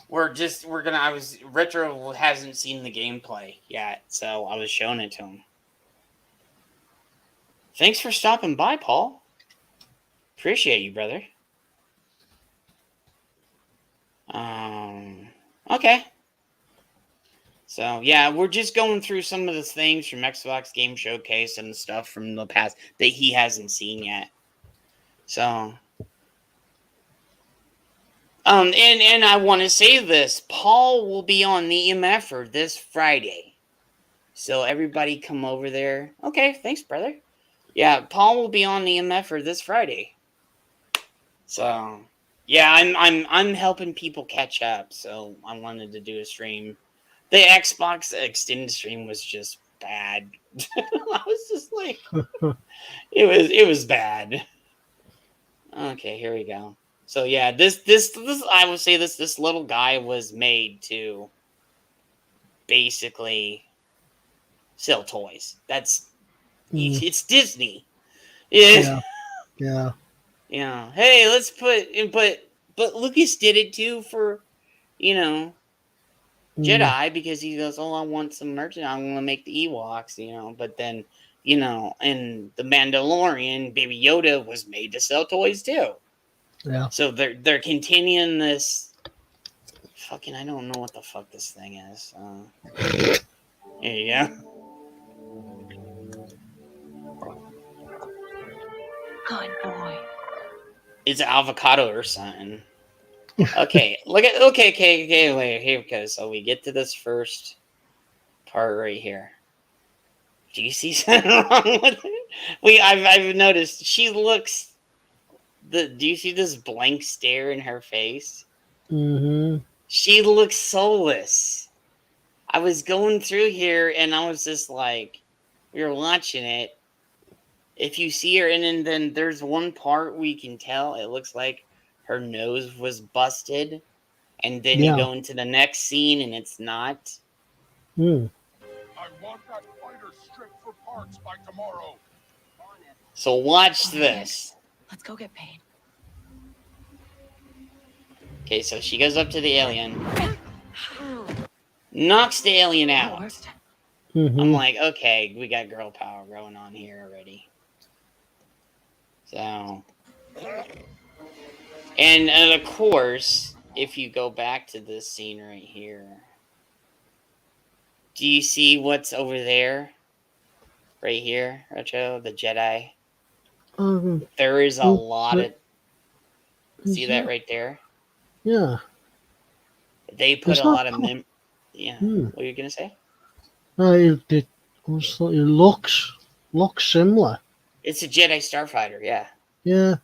Retro hasn't seen the gameplay yet, so I was showing it to him. Thanks for stopping by, Paul. Appreciate you, brother. Okay. So, yeah, we're just going through some of the things from Xbox Game Showcase and stuff from the past that he hasn't seen yet. So, and I want to say this. Paul will be on the EMFer this Friday. So, everybody come over there. Okay, thanks, brother. Yeah, Paul will be on the EMFer this Friday. So, yeah, I'm helping people catch up. So, I wanted to do a stream. The Xbox extended stream was just bad. I was just like, it was bad. Okay, here we go. So yeah, this I would say this little guy was made to basically sell toys. That's it's Disney. Yeah. Yeah. Yeah. Hey, let's put in, but Lucas did it too for, Jedi, because he goes, oh, I want some merchandise. I'm going to make the Ewoks, But then, and the Mandalorian, Baby Yoda was made to sell toys too. Yeah. So they're continuing this. Fucking, I don't know what the fuck this thing is. There you go. Good boy. It's avocado or something. Okay, okay, wait, here we go. So we get to this first part right here. Do you see something wrong with it? I've noticed she looks. Do you see this blank stare in her face? Mm-hmm. She looks soulless. I was going through here and I was just like, we were watching it. If you see her, and then there's one part we can tell it looks like her nose was busted, and then you go into the next scene and it's not. Hmm. I want that fighter stripped for parts by tomorrow. So watch this. Let's go get paid. Okay, so she goes up to the alien, knocks the alien out. Mm-hmm. I'm like, okay, we got girl power going on here already. So, and of course, if you go back to this scene right here, do you see what's over there? Right here, Retro, the Jedi. There is a lot of. See that right there? Yeah. They put It's a not lot of Yeah. What are you gonna say? It looks similar. It's a Jedi Starfighter, yeah. Yeah.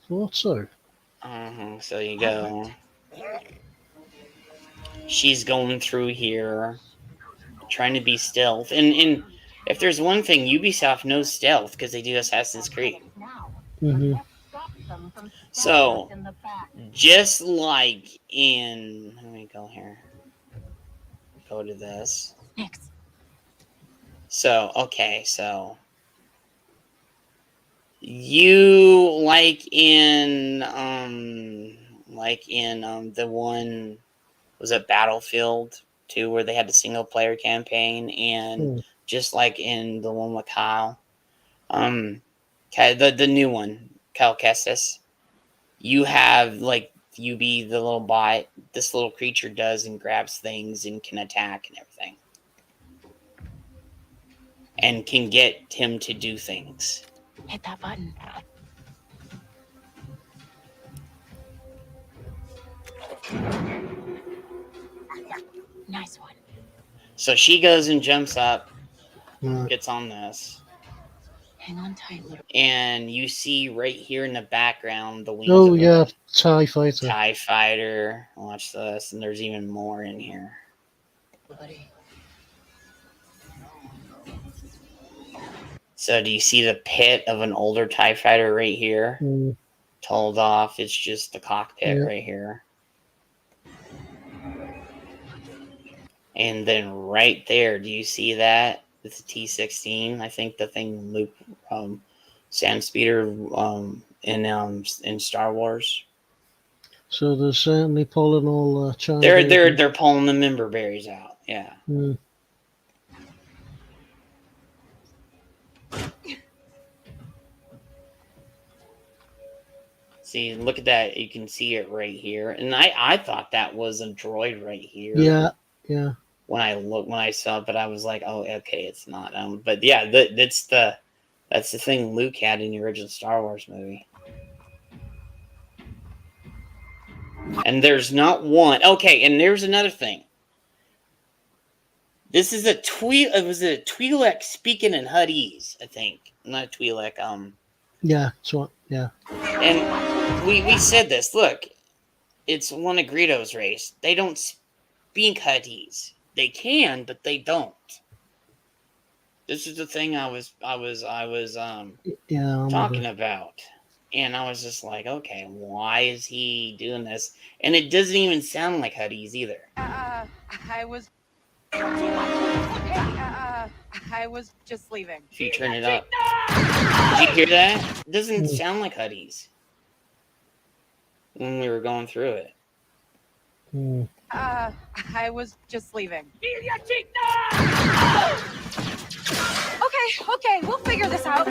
Thought so. So you go. She's going through here, trying to be stealth. And if there's one thing, Ubisoft knows stealth because they do Assassin's Creed. Mm-hmm. So, just like in... Let me go here. Go to this. So, okay, so... You, like in the one... Was it Battlefield 2 where they had the single-player campaign? And just like in the one with Kyle... the new one, Kyle Kestis, you have, like, you be the little bot, this little creature does and grabs things and can attack and everything. And can get him to do things. Hit that button. Nice one. So she goes and jumps up, Yeah. gets on this. Hang on tight, little. And you see right here in the background the wings Oh of yeah, a TIE fighter. TIE fighter. Watch this, and there's even more in here. Buddy. So do you see the pit of an older TIE fighter right here? Told off. It's just the cockpit right here. And then right there, do you see that? It's a T-16. I think the thing Luke Sandspeeder in Star Wars. So they're certainly pulling all the China. They're pulling the member berries out. Yeah. Mm. See, look at that. You can see it right here. And I thought that was a droid right here. Yeah, yeah. When I saw it, but I was like, oh, okay, it's not. But yeah, that's the thing Luke had in the original Star Wars movie. And there's not one. Okay, and there's another thing. This is a It was a Twi'lek speaking in Huttese, I think. Not a Twi'lek. Yeah, so yeah. And we said this. Look, it's one of Greedo's race. They don't speak Huttese. They can, but they don't. This is the thing I was talking about. And I was just like, okay, why is he doing this? And it doesn't even sound like Huttese either. I was just leaving. If you turn it up. Did you hear that? It doesn't sound like Huddy's when we were going through it. I was just leaving. Okay, we'll figure this out.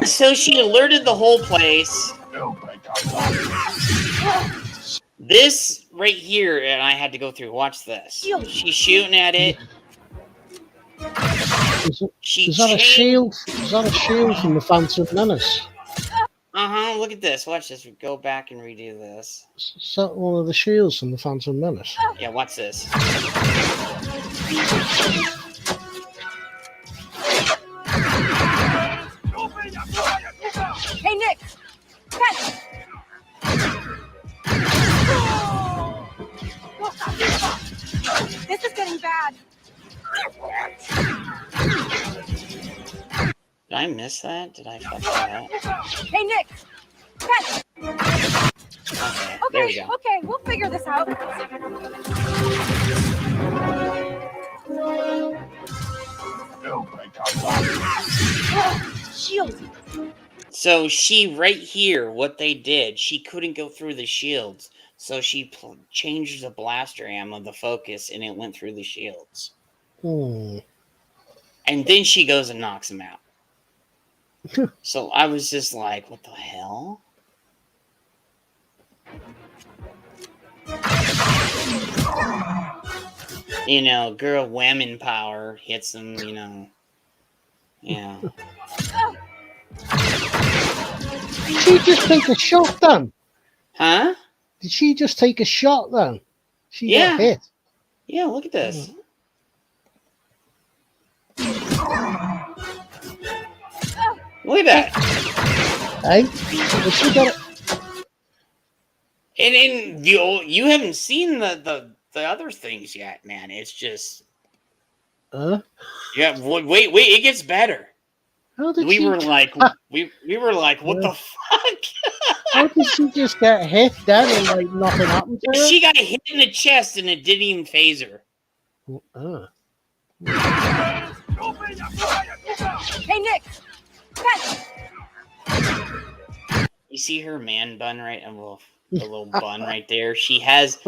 So she alerted the whole place. This right here, and I had to go through. Watch this. She's shooting at it. Is that a shield? Is that a shield from the Phantom Menace? Look at this. Watch this. Go back and redo this. Is that one of the shields from the Phantom Menace? Yeah, watch this. Hey, Nick! Catch! This is getting bad. Did I miss that? Did I fuck that up? Hey, Nick! Catch! Okay, there we go. Okay, we'll figure this out. Shield. So she right here, what they did, she couldn't go through the shields. So she changed the blaster ammo, the focus, and it went through the shields. And then she goes and knocks him out. So I was just like, what the hell? You know, girl women power hits them, you know. Yeah. Did she just take a shot then? Huh? Did she just take a shot then? She Yeah. got hit. Yeah, look at this. Look at that. Hey? But she got it. And you haven't seen the other things yet, man. It's just yeah. Wait, it gets better. How did we she were like, we were like, what the fuck? How did she just get hit then and like nothing happened to her? She got hit in the chest and it didn't even phase her. Hey, Nick! Catch! You see her man bun right, the little bun right there. She has.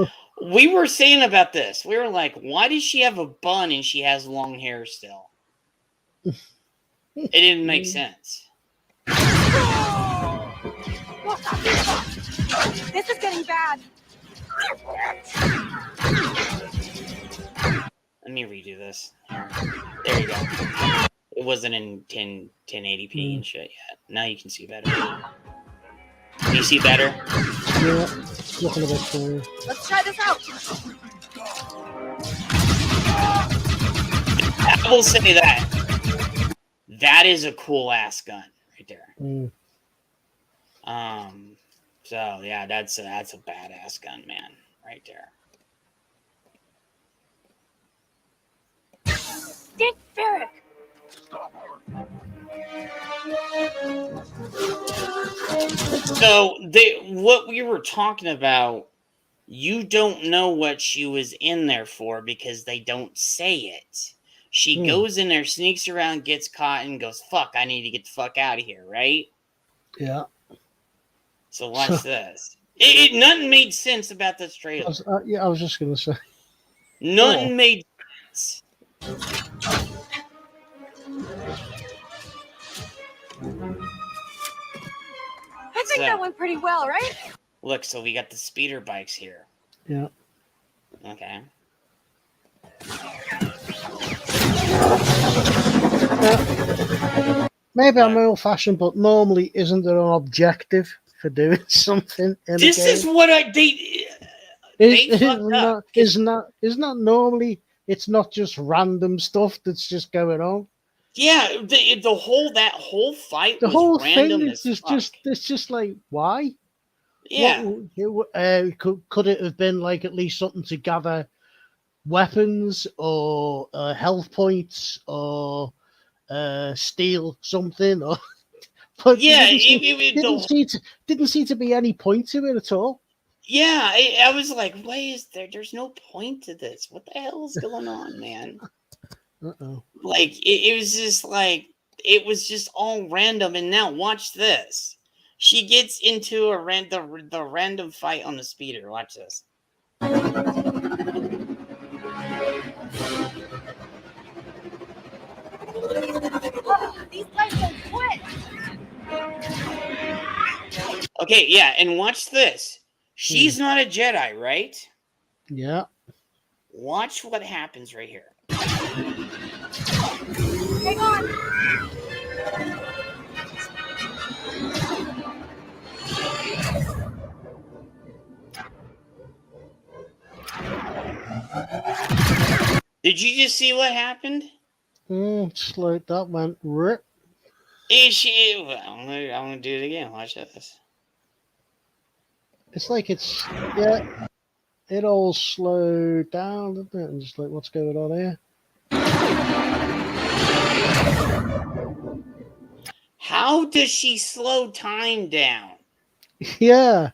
We were saying about this. We were like, why does she have a bun and she has long hair still? It didn't make sense. This is getting bad. Let me redo this. There you go. It wasn't in 1080p and shit yet. Now you can see better. Can you see better? Yeah, it's looking a bit clearer. Let's try this out. I will say that. That is a cool ass gun right there. So yeah, that's a badass gun, man, right there. Dick Ferrick. So what we were talking about, you don't know what she was in there for because they don't say it. She goes in there, sneaks around, gets caught, and goes, fuck, I need to get the fuck out of here, right? Yeah. So watch this. Nothing made sense about this trailer. I was just gonna say. Nothing made sense. I think that went pretty well, right? Look, so we got the speeder bikes here. Yeah. Okay. Maybe I'm old-fashioned, but normally isn't there an objective for doing something in This a game? is what Isn't that normally? It's not just random stuff that's just going on. Yeah, the whole fight The was whole random thing as is fuck. it's just like why? Yeah. Could it have been like at least something to gather weapons or health points or steal something? Or but Yeah, didn't seem to be any point to it at all. Yeah, I was like, why is there's no point to this? What the hell is going on, man? Uh-oh. Like it was just like it was just all random. And now watch this. She gets into the random fight on the speeder. Watch this. These guys don't quit. Okay, yeah, and watch this. She's not a Jedi, right? Yeah. Watch what happens right here. Hang on. Did you just see what happened? Just like that went rip. Is she? Well, I'm gonna do it again. Watch this. It's like it's it all slowed down, doesn't it? And just like, what's going on here? How does she slow time down? Yeah.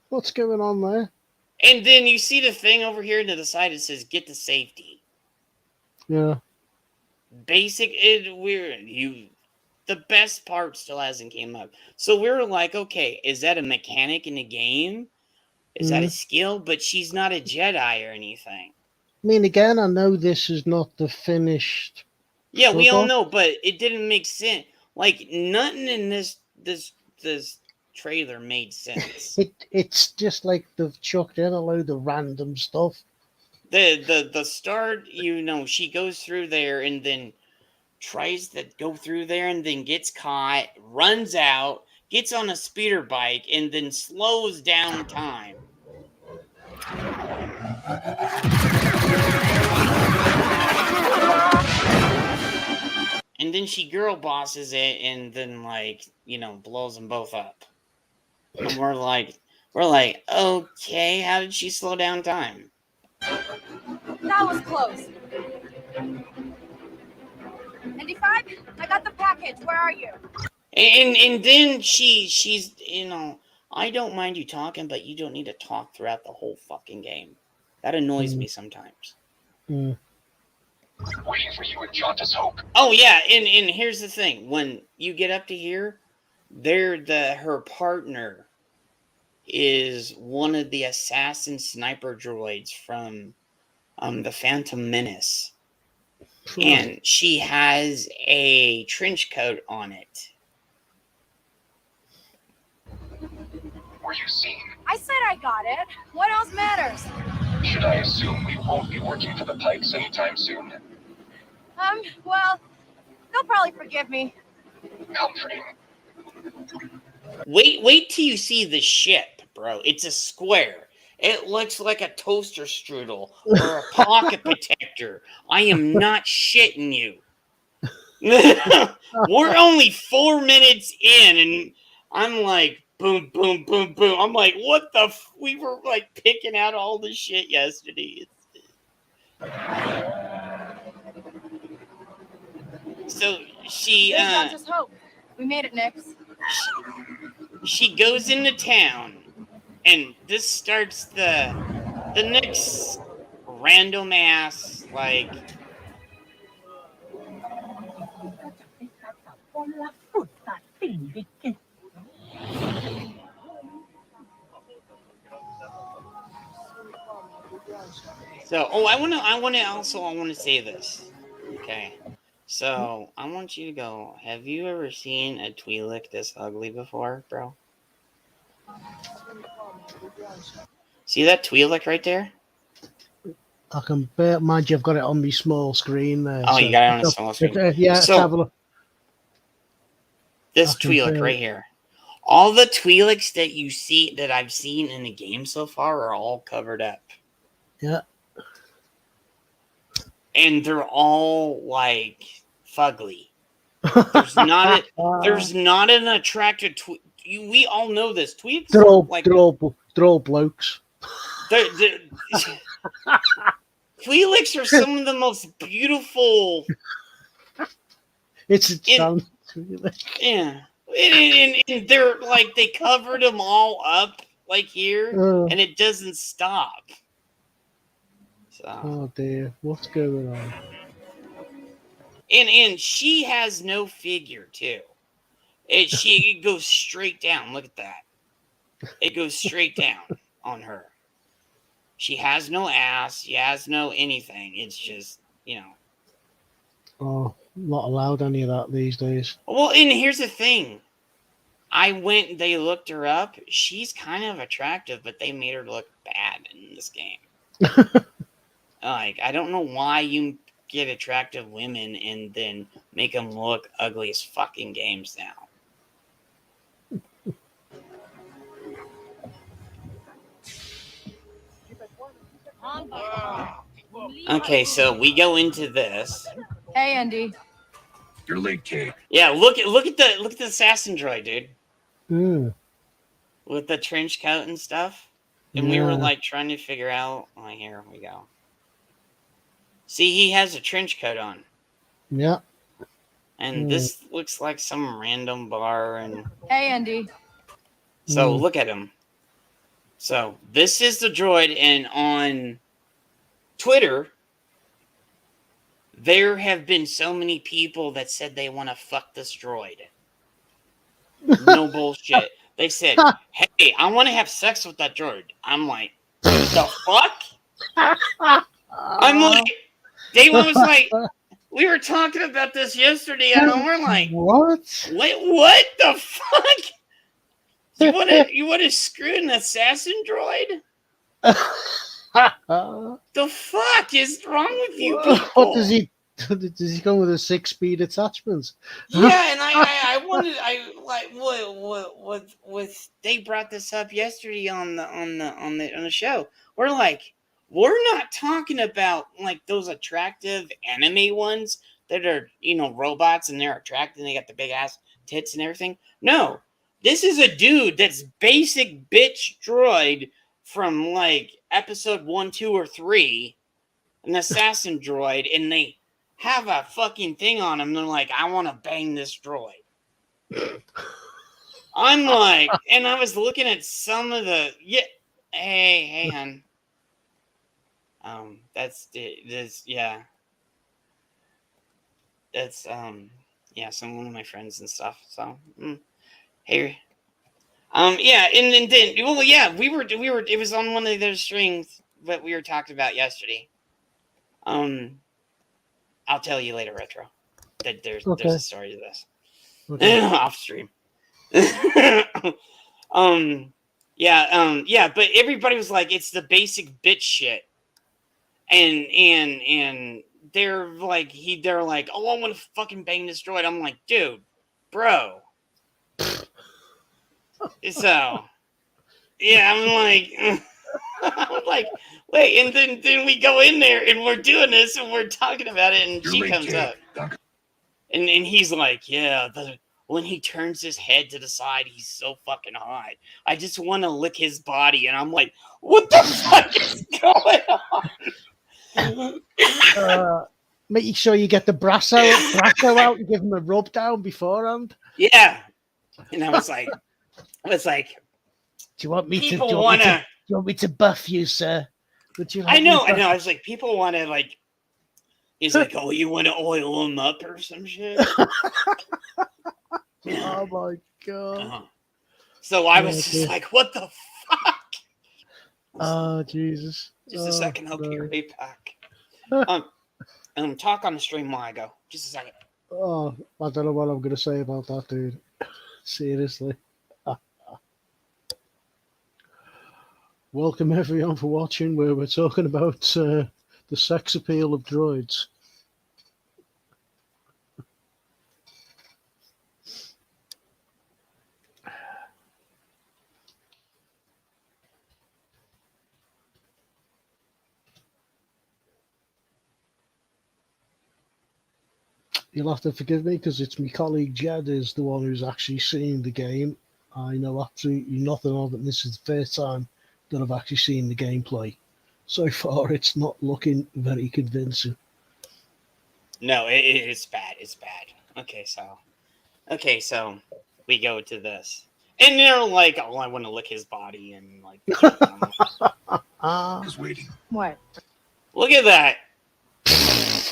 What's going on there? And then you see the thing over here to the side. It says "Get to safety." Yeah. Basic. The best part still hasn't came up. So we were like, okay, is that a mechanic in the game? Is that a skill? But she's not a Jedi or anything. I mean, again, I know this is not the finished. Yeah, we all product. know, but it didn't make sense. Like nothing in this trailer made sense. It's just like they've chucked in a load of random stuff. The start, she goes through there and then tries to go through there and then gets caught, runs out, gets on a speeder bike, and then slows down time. And then she girl bosses it and then blows them both up. And we're like, okay, how did she slow down time? That was close. 95, I got the package. Where are you? And then she's I don't mind you talking, but you don't need to talk throughout the whole fucking game. That annoys me sometimes. Waiting for you at Jauntus Hope. Oh yeah, and here's the thing: when you get up to here, her partner is one of the assassin sniper droids from the Phantom Menace. And she has a trench coat on it. Were you seen? I said I got it. What else matters? Should I assume we won't be working for the Pikes anytime soon? Well, they'll probably forgive me. Comforting. Wait till you see the ship, bro. It's a square. It looks like a toaster strudel or a pocket protector. I am not shitting you. We're only 4 minutes in, and I'm like, boom, boom, boom, boom. I'm like, what the? We were like picking out all the shit yesterday. So she, Just hope. We made it, Nix. She goes into town. And this starts the next random ass So I want to say this. Okay. So I want you to go. Have you ever seen a Twi'lek this ugly before, bro? See that Twi'lek right there? I can mind you, I've got it on my small screen there. Oh, you got it on a small screen. Yeah, let's have a look. This Twi'lek right here. All the Twi'leks that I've seen in the game so far are all covered up. Yeah. And they're all fugly. There's not an attractive we all know this. Twi'leks they're all blokes. Twi'leks are some of the most beautiful. Twi'lek. Yeah, and they're they covered them all up here, and it doesn't stop. So. Oh dear, what's going on? And she has no figure too. It goes straight down. Look at that. It goes straight down on her. She has no ass. She has no anything. It's just, Oh, not allowed any of that these days. Well, and here's the thing. I went, they looked her up. She's kind of attractive, but they made her look bad in this game. Like, I don't know why you get attractive women and then make them look ugly as fucking games now. Okay, so we go into this. Hey, Andy. Your link key. Yeah, look at the assassin droid, dude. Mm. With the trench coat and stuff. And we were Yeah. like trying to figure out. Oh, here we go. See, he has a trench coat on. Yeah. And this looks like some random bar. And Hey, Andy. so look at him. So this is the droid. And on Twitter, there have been so many people that said they want to fuck this droid. No bullshit. They said, hey, I want to have sex with that droid. I'm like, the fuck? I'm like, David was like, we were talking about this yesterday, and we're like, what? What the fuck? You want to screw an assassin droid? The fuck is wrong with you people? What does he? Does he come with a 6-speed attachment? Yeah, and I wanted what they brought this up yesterday on the show. We're like, we're not talking about like those attractive anime ones that are robots and they're attractive and they got the big ass tits and everything. No, this is a dude that's basic bitch droid from like episode 1, 2, or 3, an assassin droid, and they have a fucking thing on them. They're like, I want to bang this droid. I'm like, and I was looking at some of the hey, hon. That's this, yeah. That's some one of my friends and stuff. So, hey, yeah, and then we were it was on one of those strings that we were talking about yesterday. I'll tell you later, Retro. That there's a story to this. Okay. Off stream. But everybody was like, it's the basic bitch shit. And they're like, oh, I want to fucking bang this droid. I'm like, dude, bro. So, yeah, I'm like, wait, and then we go in there and we're doing this and we're talking about it, and she comes up, and he's like, yeah, when he turns his head to the side, he's so fucking hot. I just want to lick his body, and I'm like, what the fuck is going on? Make sure you get the brasso out and give him a rub down beforehand. Yeah, and I was like, do you want me to? People Do you want me to buff you, sir? Would you? I know. I was like, people want to like. He's like, oh, you want to oil him up or some shit? Oh my god! Uh-huh. So I was just like, what the fuck? Oh Jesus! Just a second, I'll be right back. Talk on the stream while I go. Just a second. Oh, I don't know what I'm gonna say about that, dude. Seriously. Welcome everyone for watching, where we're talking about the sex appeal of droids. You'll have to forgive me because it's my colleague Jed is the one who's actually seen the game. I know absolutely nothing of it, and this is the first time that I've actually seen the gameplay. So far, it's not looking very convincing. No, it's bad. It's bad. Okay, so we go to this. And they're like, oh, I want to lick his body and like. Just waiting. What? Look at that.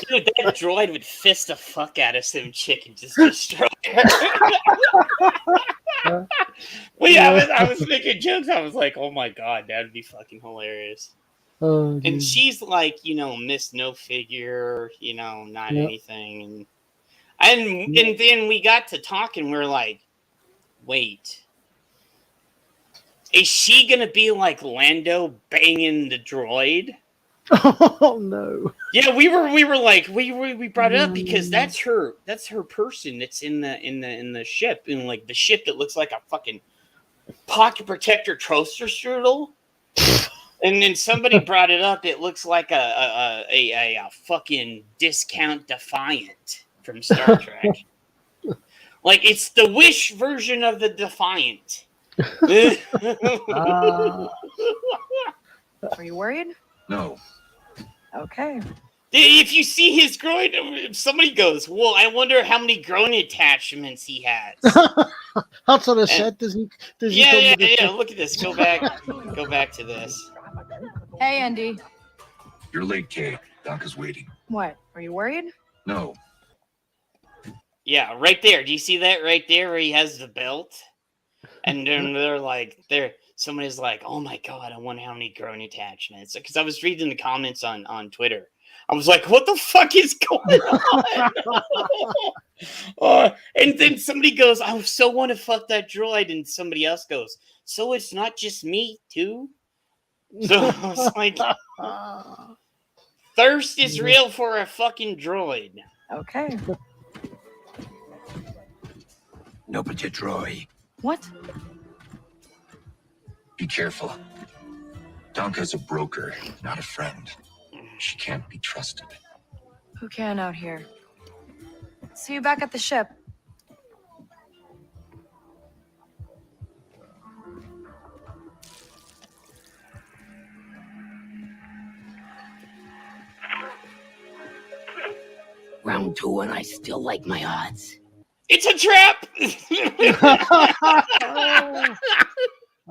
Dude, that droid would fist the fuck out of some chick and just destroy her. Well, yeah, I was making jokes. I was like, oh my god, that would be fucking hilarious. Oh, And she's like, Miss No Figure, not Yep. anything. And then we got to talking. We're like, wait, is she gonna be like Lando banging the droid? Oh no. Yeah, we brought it up because that's her person that's in the ship, in like the ship that looks like a fucking pocket protector toaster strudel. And then somebody brought it up. It looks like a fucking discount Defiant from Star Trek. Like it's the Wish version of the Defiant. Are you worried? No. Okay. If you see his groin, if somebody goes, well, I wonder how many groin attachments he has. That's what I said. Does he Yeah. come with a- Look at this. Go back to this. Hey, Andy. You're late, Kay. Doc is waiting. What? Are you worried? No. Yeah, right there. Do you see that right there where he has the belt? And then somebody's like, oh my god, I wonder how many groin attachments. Because I was reading the comments on Twitter. I was like, what the fuck is going on? And then somebody goes, I so want to fuck that droid. And somebody else goes, so it's not just me, too? So I was like, thirst is real for a fucking droid. Okay. No petit droid. What? Be careful. Donka's a broker, not a friend. She can't be trusted. Who can out here? See you back at the ship. Round 2 and I still like my odds. It's a trap!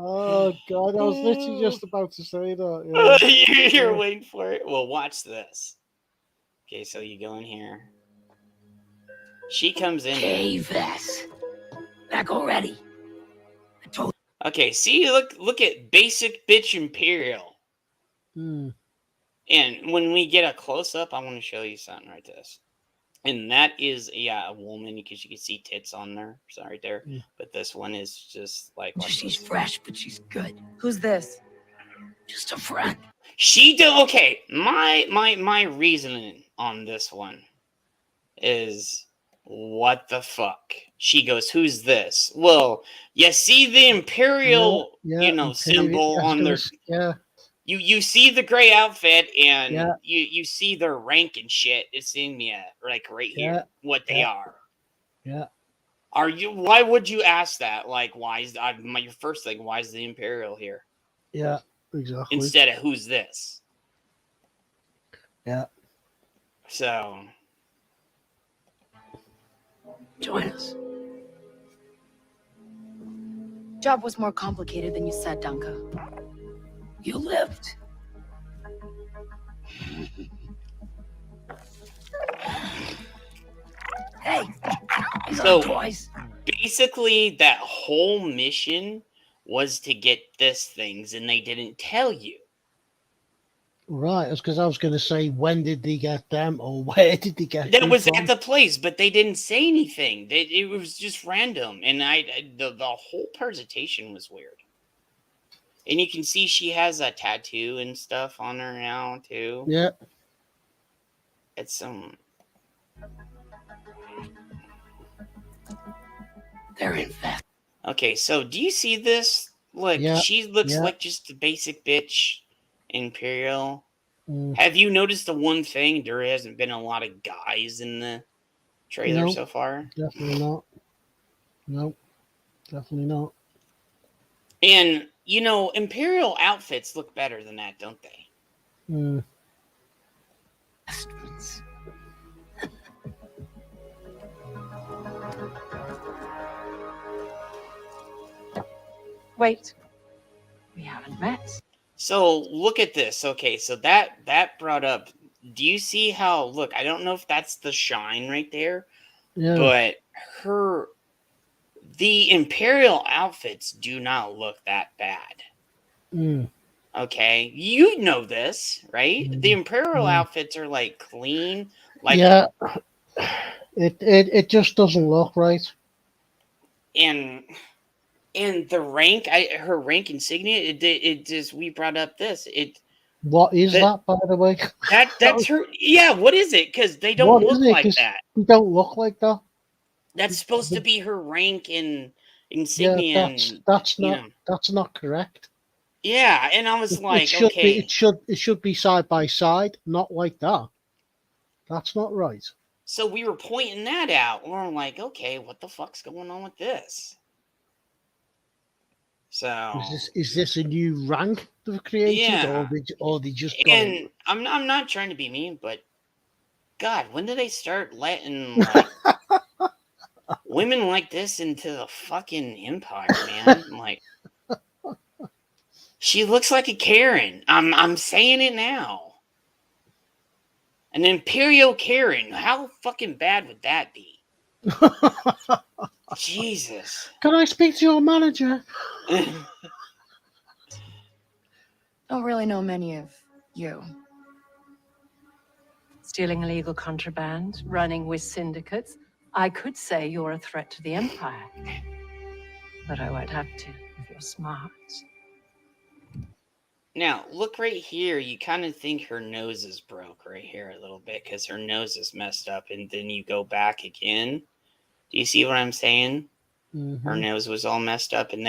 Oh god, I was literally just about to say that. Yeah. You're waiting for it. Well, watch this. Okay, so you go in here. She comes in. Hey, Vess. Back already. Okay, see, look at basic bitch Imperial. Hmm. And when we get a close up, I want to show you something right this. And that is a woman because you can see tits on there. Sorry, right there. Yeah. But this one is just like She's fresh, but she's good. Who's this? Just a friend. Okay, my reasoning on this one is what the fuck. She goes, "Who's this?" Well, you see the Imperial, symbol on their. Yeah. You see the gray outfit and you see their rank and shit. It's in like right here what they are. Yeah. Why would you ask that? Like, why is your first thing? Why is the Imperial here? Yeah. Exactly. Instead of who's this? Yeah. So. Join us. Job was more complicated than you said, Danka. You lived. Hey, So basically, that whole mission was to get this things, and they didn't tell you. Right, that's because I was going to say, when did they get them, or where did they get That them was from? at the place, but they didn't say anything. It was just random, and the whole presentation was weird. And you can see she has a tattoo and stuff on her now too. Yeah. It's They're in fact. Okay, so do you see this? Look, Yeah, she looks yeah. like just a basic bitch Imperial. Mm. Have you noticed the one thing? There hasn't been a lot of guys in the trailer Nope. so far. Definitely not. Nope. Definitely not. And, Imperial outfits look better than that, don't they? Mm. Wait. We haven't met. So look at this. Okay, so that brought up do you see how? Look, I don't know if that's the shine right there, Yeah. but the Imperial outfits do not look that bad. Mm. Okay, you know this, right? The Imperial outfits are like clean, like Yeah. It just doesn't look right. and the rank, her rank insignia. It just we brought up this. What is that, by the way? That's her. Yeah, what is it? Because they don't What look is it? like 'Cause that. they don't look like that. That's supposed to be her rank and Yeah, insignia. And, that's you not know. that's not correct. Yeah, and I was It like, should okay, be it should be side by side, not like that. That's not right. so we were pointing that out. And we're like, okay, what the fuck's going on with this? So Is this a new rank they've created, Yeah. or they just got it? and I'm not trying to be mean, but God, when did they start letting like, women like this into the fucking empire, man? Like, she looks like a Karen. I'm saying it now. An Imperial Karen. How fucking bad would that be? Jesus. Can I speak to your manager? Don't really know many of you. Stealing illegal contraband, running with syndicates. I could say you're a threat to the Empire. But I won't have to if you're smart. Now, look right here. You kind of think her nose is broke right here a little bit because her nose is messed up. And then you go back again. Do you see what I'm saying? Her nose was all messed up. And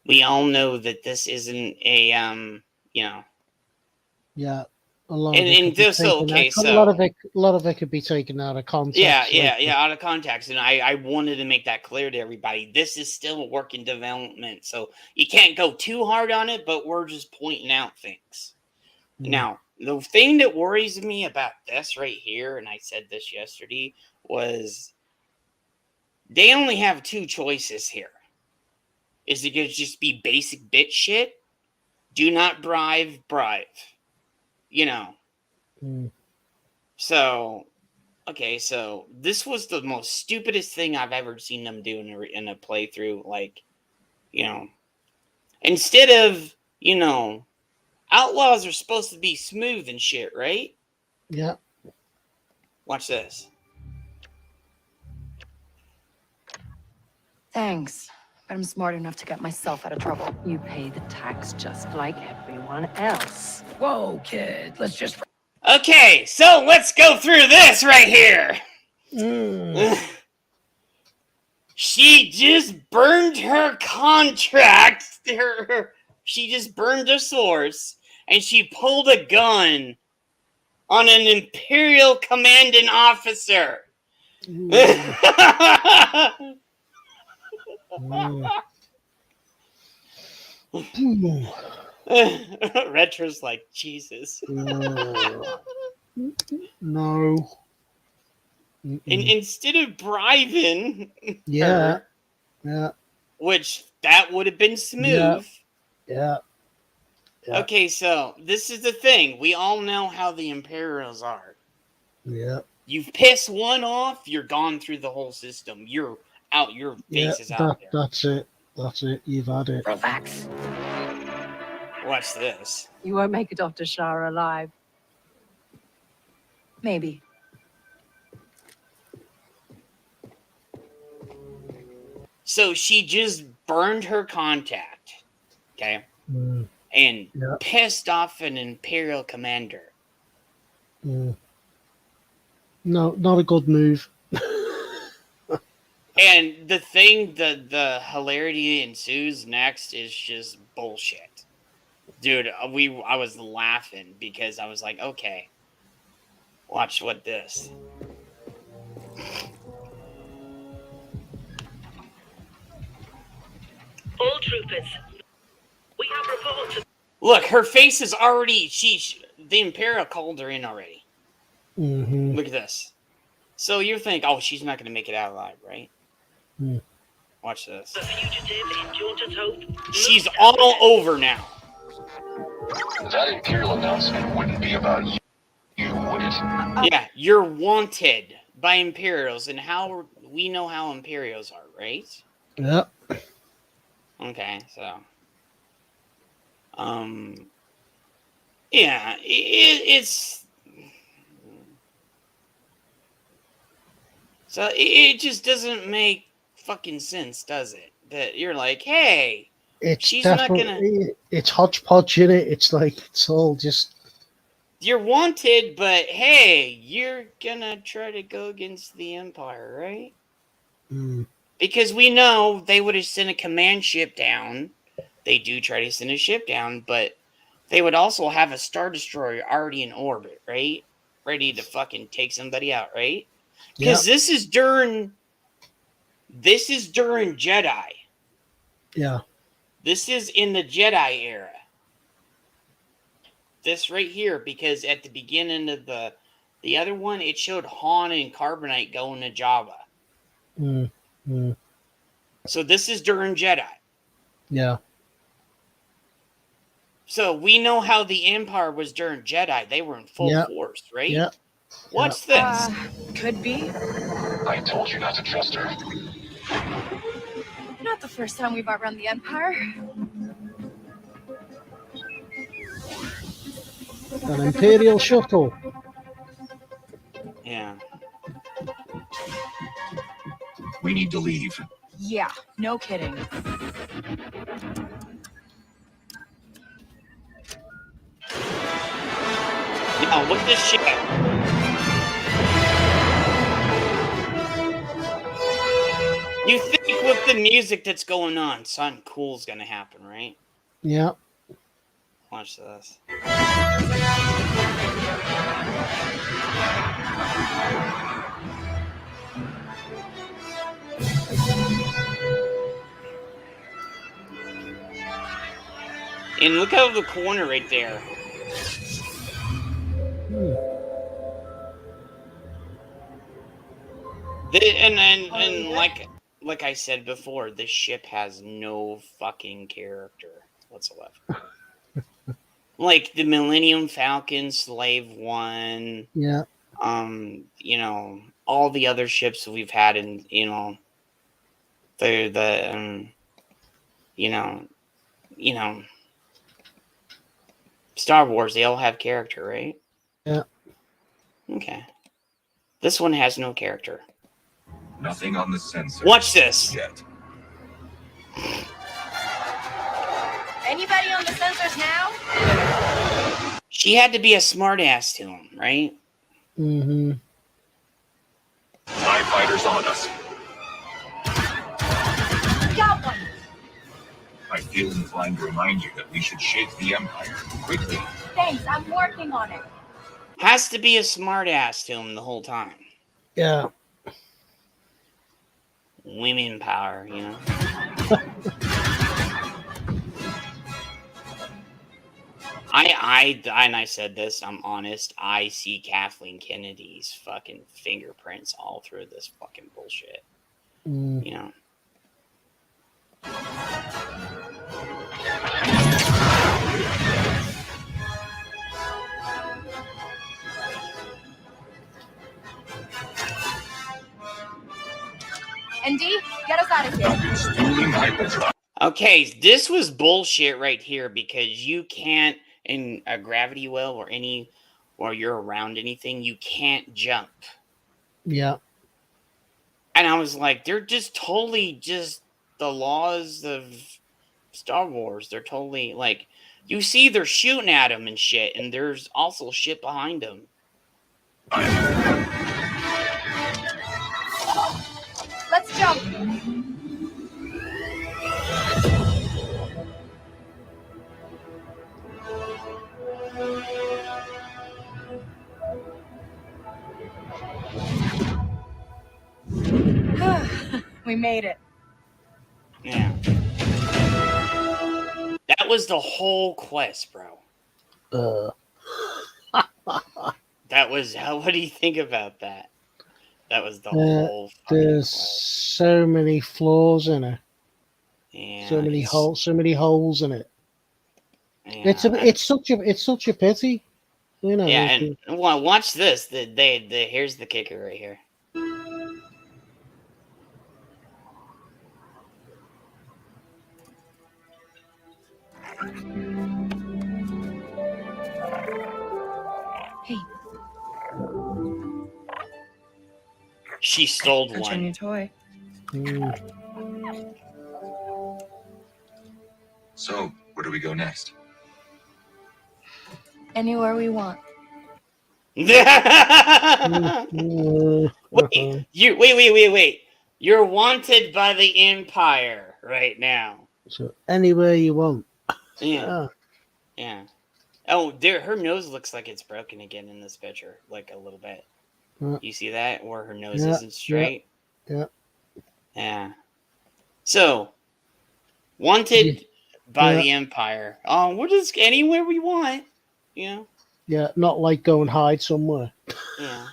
we all know that this isn't a, Yeah. A And lot of it could be this, taken okay, out- so- a lot of it could be taken out of context. Yeah, out of context. And I wanted to make that clear to everybody. This is still a work in development. So you can't go too hard on it, but we're just pointing out things. Now, the thing that worries me about this right here, and I said this yesterday, was they only have two choices here. Is it going to just be basic bitch shit? Do not bribe. You know. So, okay, so this was the most stupidest thing I've ever seen them do in a playthrough. Like, you know, instead of, you know, outlaws are supposed to be smooth and shit, right? Yeah. Watch this. Thanks, but I'm smart enough to get myself out of trouble. You pay the tax just like everyone else. Whoa, kid, let's just... Okay, so let's go through this right here. She just burned her contract. She just burned her source, and she pulled a gun on an Imperial commanding officer. Retro's like, Jesus. No. And instead of bribing Yeah. her, Yeah. which that would have been smooth. Yeah. Yeah. Okay, so this is the thing. We all know how the Imperials are. Yeah. You piss one off, you're gone through the whole system. You're out, your face is out there. That's it. That's it. You've had it. Relax. Watch this. You won't make it off to Shara alive. Maybe. So she just burned her contact, okay, and pissed off an Imperial commander. No, not a good move. And the thing, the hilarity ensues next is just bullshit. Dude, I was laughing because I was like, okay, watch what this. All troopers, we have reports. Look, her face is already, the Imperial called her in already. Look at this. So you think, oh, she's not going to make it out alive, right? Watch this. A fugitive in Jordan's Hope. She's all over now. That Imperial announcement wouldn't be about you, would disappointed. Yeah, you're wanted by Imperials, and how we know how Imperials are, right? Yep. Okay, so, yeah, it's so it just doesn't make fucking sense, does it? That you're like, hey, It's she's not gonna. definitely it's hodgepodge in it. It's like it's all just You're wanted, but hey, you're gonna try to go against the Empire, right? Because we know they would have sent a command ship down. They do try to send a ship down, but they would also have a Star Destroyer already in orbit, right? Ready to fucking take somebody out, right? Because this is during Jedi. yeah. This is in the Jedi era. This right here, because at the beginning of the other one, it showed Han and Carbonite going to Jabba. So this is during Jedi. Yeah. So we know how the Empire was during Jedi. They were in full force, right? Yeah. What's this? Could be. I told you not to trust her. Not the first time we've outrun the Empire. An Imperial shuttle. Yeah. We need to leave. Yeah, no kidding. Now, look at this shit. You think with the music that's going on, something cool's gonna happen, right? Yeah. Watch this. And look out of the corner right there. And like I said before, this ship has no fucking character whatsoever. Like the Millennium Falcon, Slave One, Yeah. you know, all the other ships we've had in, you know, you know, Star Wars, they all have character, right? Yeah. Okay. This one has no character. Nothing on the sensor. Watch this. Yet. Anybody on the sensors now? She had to be a smartass to him, right? Mm-hmm. TIE fighters on us. Got one. I feel inclined to remind you that we should shake the Empire quickly. Thanks, I'm working on it. Has to be a smartass to him the whole time. Yeah. Women power, you know? I said this, I'm honest, I see Kathleen Kennedy's fucking fingerprints all through this fucking bullshit. You know? ND, get us out of here. Okay, this was bullshit right here because you can't, in a gravity well or you're around anything, you can't jump. Yeah. And I was like, they're just totally just the laws of Star Wars. They're totally like, you see they're shooting at him and shit, and there's also shit behind them. Let's jump. We made it. Yeah. That was the whole quest, bro. That was, what do you think about that? That was the whole fucking There's quest. so many flaws in it. Yeah, So many holes in it. Yeah, It's such a pity. You know, Yeah, and watch this. Here's the kicker right here. Hey, She stole that's your one. new toy. So, where do we go next? Anywhere we want. Wait. You're wanted by the Empire right now. So anywhere you want. Yeah. Yeah. Oh, her nose looks like it's broken again in this picture, like a little bit. Yeah. You see that? Where her nose Yeah, isn't straight? Yeah. Yeah. So, wanted by Yeah. the Empire. We're just anywhere we want. You know? Yeah, not like go and hide somewhere. Yeah.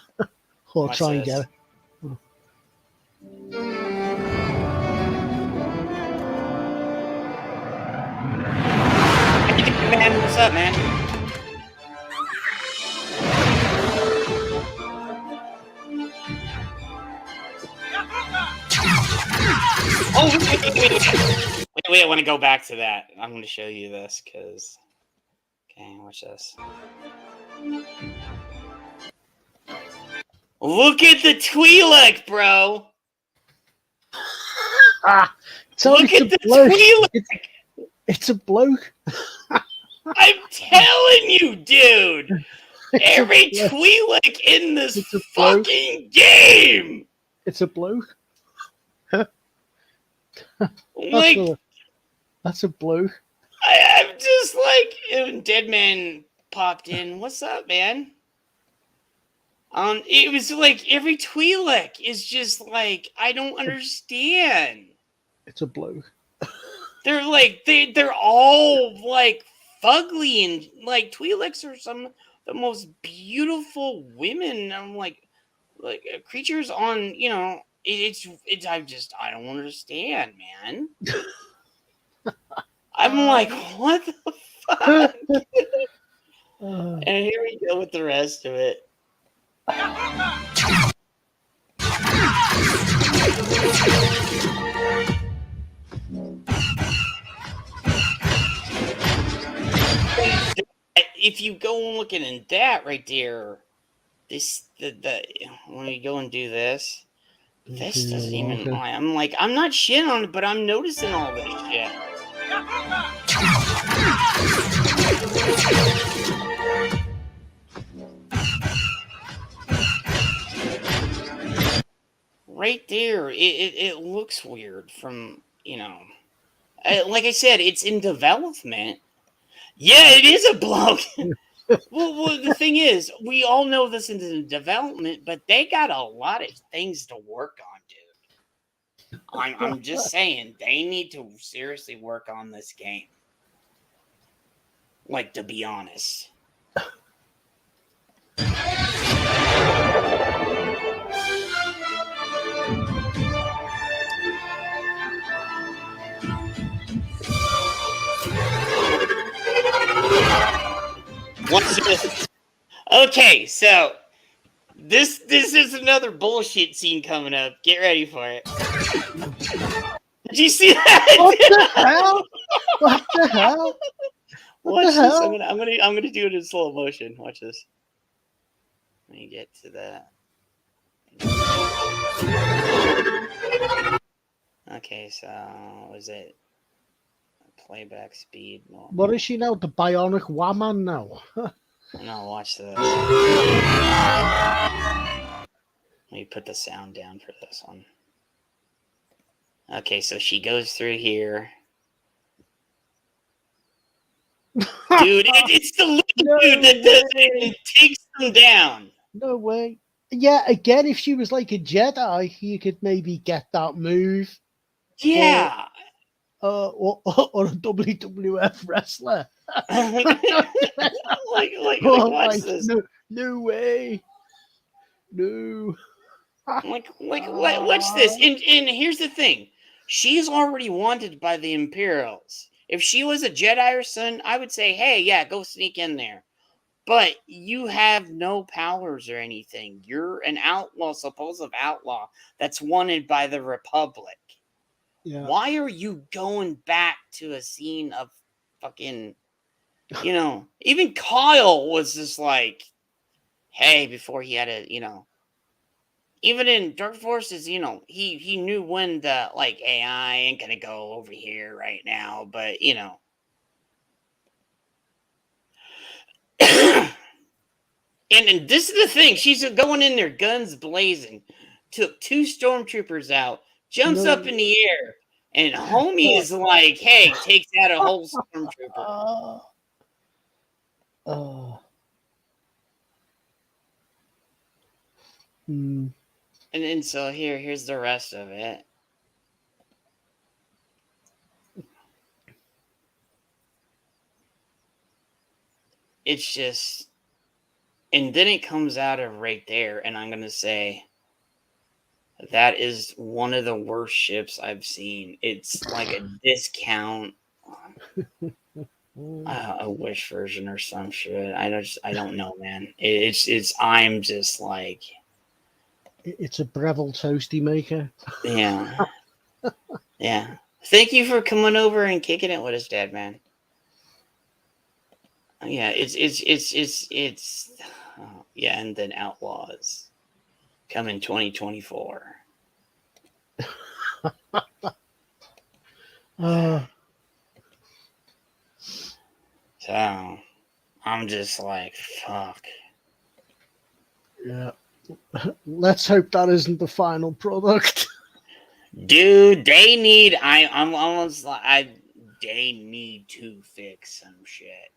Or Watch try and this. get it. Man, what's up, man? Oh, wait, I want to go back to that. I'm going to show you this because. Okay, watch this. Look at the Twi'lek, bro. Look at the Twi'lek. It's a bloke. I'm telling you, dude. Every Twi'lek in this fucking game. It's a bloke. Like, that's a bloke. I'm just like, when Deadman popped in, what's up, man? It was like every Twi'lek is just like, I don't understand. It's a bloke. They're like they're all like fugly and like Twi'leks are some of the most beautiful women. I'm like creatures on, you know, it's I don't understand, man. I'm like, what the fuck? And here we go with the rest of it. If you go looking at that right there, the when you go and do this, this doesn't even lie. I'm like, I'm not shitting on it, but I'm noticing all this shit. Right there, it looks weird from, you know, like I said, it's in development. Yeah, it is a bloke. well, the thing is, we all know this is in development, but they got a lot of things to work on, dude. I'm just saying, they need to seriously work on this game. Like, to be honest. What's this? Okay, so this is another bullshit scene coming up. Get ready for it. Did you see that? What the hell? What the hell? Watch the this. hell? I'm gonna do it in slow motion. Watch this. Let me get to that. Okay, so was it playback speed? No. What is she now? The bionic woman now? No, watch this. Let me put the sound down for this one. Okay, so she goes through here. Dude, it's the little dude that does it and takes them down. No way. Yeah, again, if she was like a Jedi, you could maybe get that move. Yeah. Or a WWF wrestler. like watch this. No way. No. Like watch this. And here's the thing. She's already wanted by the Imperials. If she was a Jedi or son, I would say, hey, yeah, go sneak in there. But you have no powers or anything. You're an outlaw, supposed outlaw that's wanted by the Republic. Yeah. Why are you going back to a scene of fucking, even Kyle was just like, hey, before he had a, even in Dark Forces, he knew when the, like, AI ain't gonna go over here right now, but, And this is the thing. She's going in there, guns blazing. Took 2 stormtroopers out. Jumps up in the air. And homie is like, hey, takes out a whole stormtrooper. Hmm. And then so here's the rest of it. It's just, and then it comes out of right there, and I'm gonna say that is one of the worst ships I've seen. It's like a discount, a Wish version or some shit. I don't know, man. I'm just like, It's a Breville toasty maker. yeah, yeah. Thank you for coming over and kicking it with us, Dad, man. Yeah, it's yeah, and then Outlaws coming 2024. So I'm just like, fuck. Yeah. Let's hope that isn't the final product. Dude, they need I'm almost like they need to fix some shit.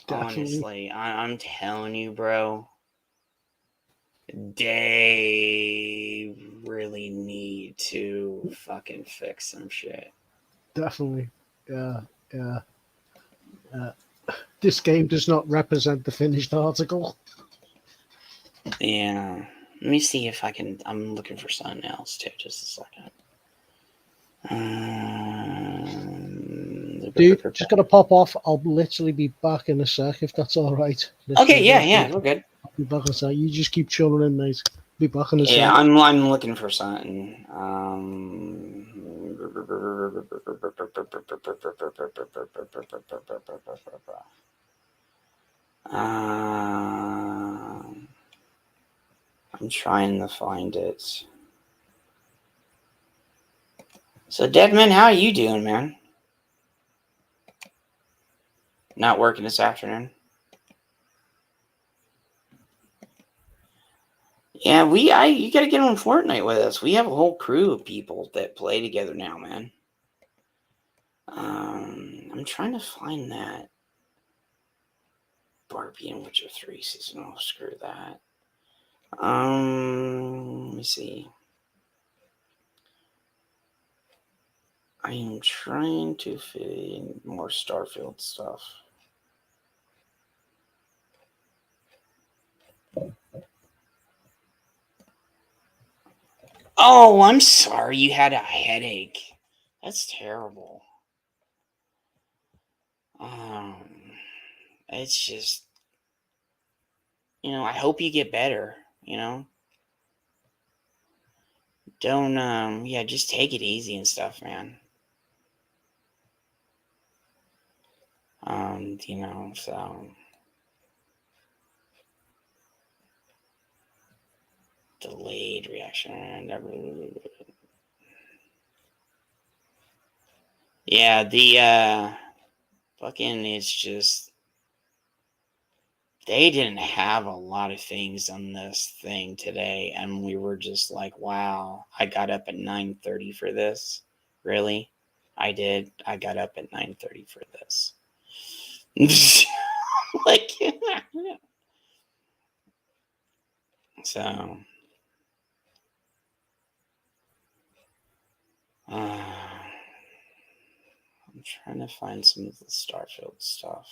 Honestly, I'm telling you, bro. They really need to fucking fix some shit. Definitely. Yeah. This game does not represent the finished article. Yeah. Let me see if I can. I'm looking for something else too. Just a second. Dude, just gotta pop off. I'll literally be back in a sec if that's all right. Okay, yeah, we're good. I'll be back in a sec. You just keep chilling in, mate. Be back in a sec. Yeah, I'm looking for something. I'm trying to find it. So, Deadman, how are you doing, man? Not working this afternoon? Yeah, you gotta get on Fortnite with us. We have a whole crew of people that play together now, man. I'm trying to find that Barbie and Witcher 3 season. Oh, screw that. Let me see. I am trying to fit in more Starfield stuff. Oh, I'm sorry you had a headache. That's terrible. It's just, I hope you get better, Don't, just take it easy and stuff, man. So delayed reaction. Yeah, the fucking it's just they didn't have a lot of things on this thing today, and we were just like, wow, I got up at 9:30 for this. Really? I did. I got up at 9:30 for this. Like, so I'm trying to find some of the Starfield stuff.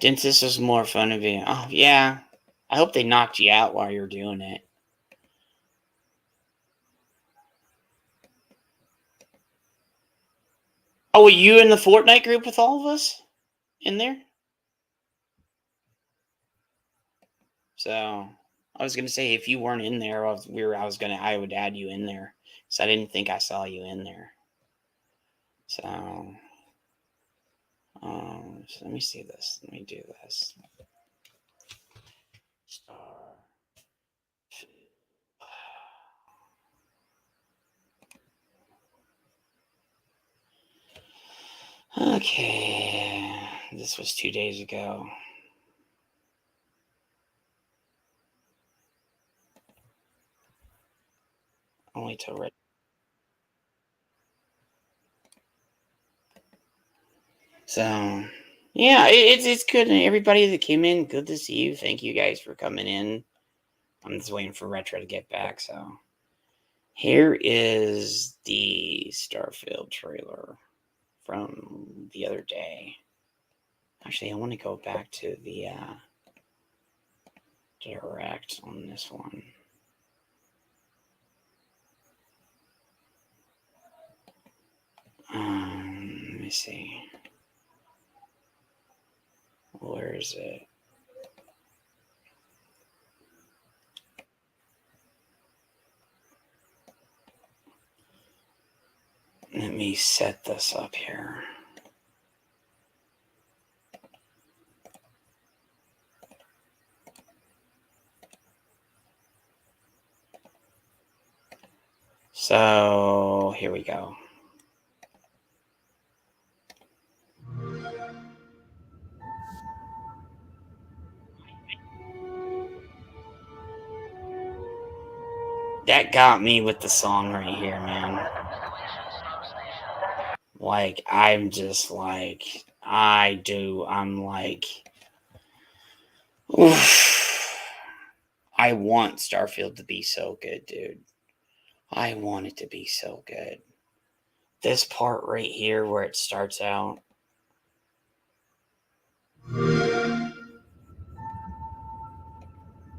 Dentist is more fun to be. Oh, yeah. I hope they knocked you out while you're doing it. Oh, were you in the Fortnite group with all of us in there? So I was gonna say if you weren't in there, I would add you in there because I didn't think I saw you in there. So, so let me see this. Let me do this. Okay, this was 2 days ago. Only till red. So, yeah, it's good. And everybody that came in, good to see you. Thank you guys for coming in. I'm just waiting for Retro to get back. So, here is the Starfield trailer from the other day. Actually, I want to go back to the direct on this one. Let me see. Where is it? Let me set this up here. So here we go. That got me with the song right here, man. Like, I'm just like, I'm like, oof. I want Starfield to be so good, dude. I want it to be so good. This part right here where it starts out.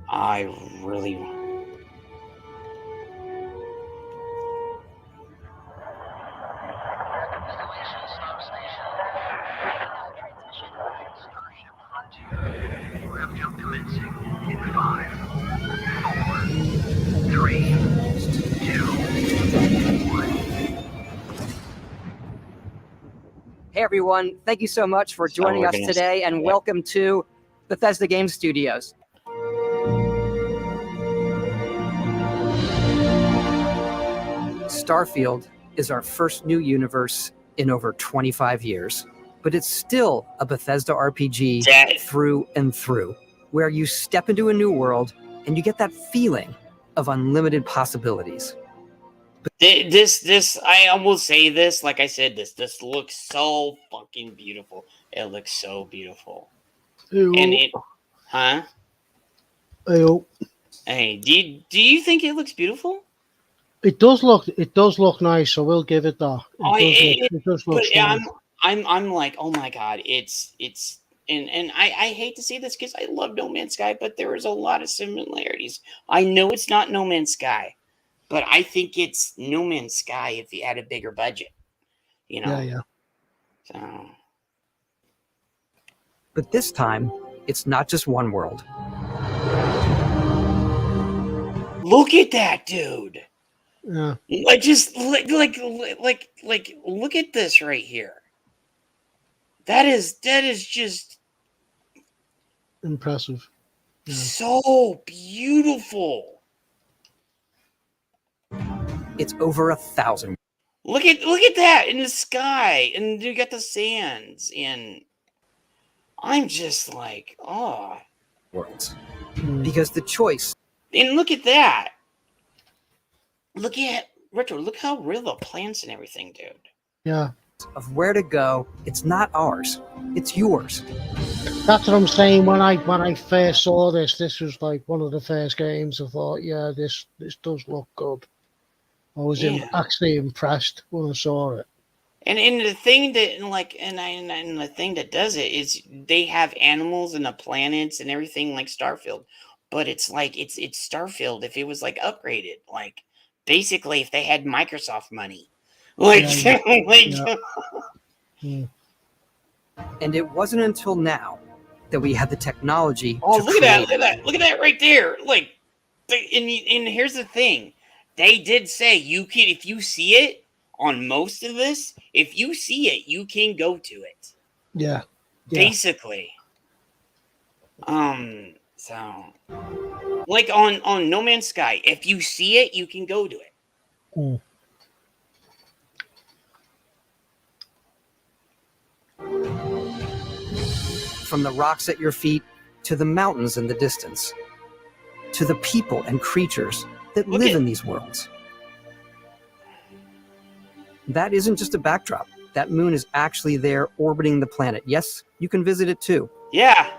I really... Commencing in 5, 4, 3, 2, 1. Hey everyone, thank you so much for joining us today and welcome to Bethesda Game Studios. Starfield is our first new universe in over 25 years, but it's still a Bethesda RPG through and through, where you step into a new world and you get that feeling of unlimited possibilities. This, I will say this, like I said, this looks so fucking beautiful. It looks so beautiful. Ew. And it, huh? Ew. Hey, do you think it looks beautiful? It does look nice. I will give it that. It does look nice. I'm like, oh my god, it's and I hate to say this because I love No Man's Sky, but there is a lot of similarities. I know it's not No Man's Sky, but I think it's No Man's Sky if you had a bigger budget. You know? Yeah. So. But this time, it's not just one world. Look at that, dude. Yeah. Like just like look at this right here. That is just impressive. Yeah. So beautiful. It's over 1,000. Look at that in the sky, and you got the sands, and I'm just like, oh. Worlds. Because the choice. And look at that. Look at Retro. Look how real the plants and everything, dude. Yeah. Of where to go, it's not ours. It's yours. That's what I'm saying. When I first saw this was like one of the first games. I thought, yeah, this does look good. I was actually impressed when I saw it. And the thing that and the thing that does it is they have animals and the planets and everything like Starfield, but it's like it's Starfield if it was like upgraded, like basically if they had Microsoft money, like Yeah. And it wasn't until now that we had the technology. Oh, to look at that! create Look at that! Look at that right there! Like, and here's the thing: they did say you can, if you see it on most of this, if you see it, you can go to it. Yeah. Basically. So, like on No Man's Sky, if you see it, you can go to it. From the rocks at your feet to the mountains in the distance, to the people and creatures that live in these worlds. That isn't just a backdrop. That moon is actually there orbiting the planet. Yes, you can visit it too. Yeah,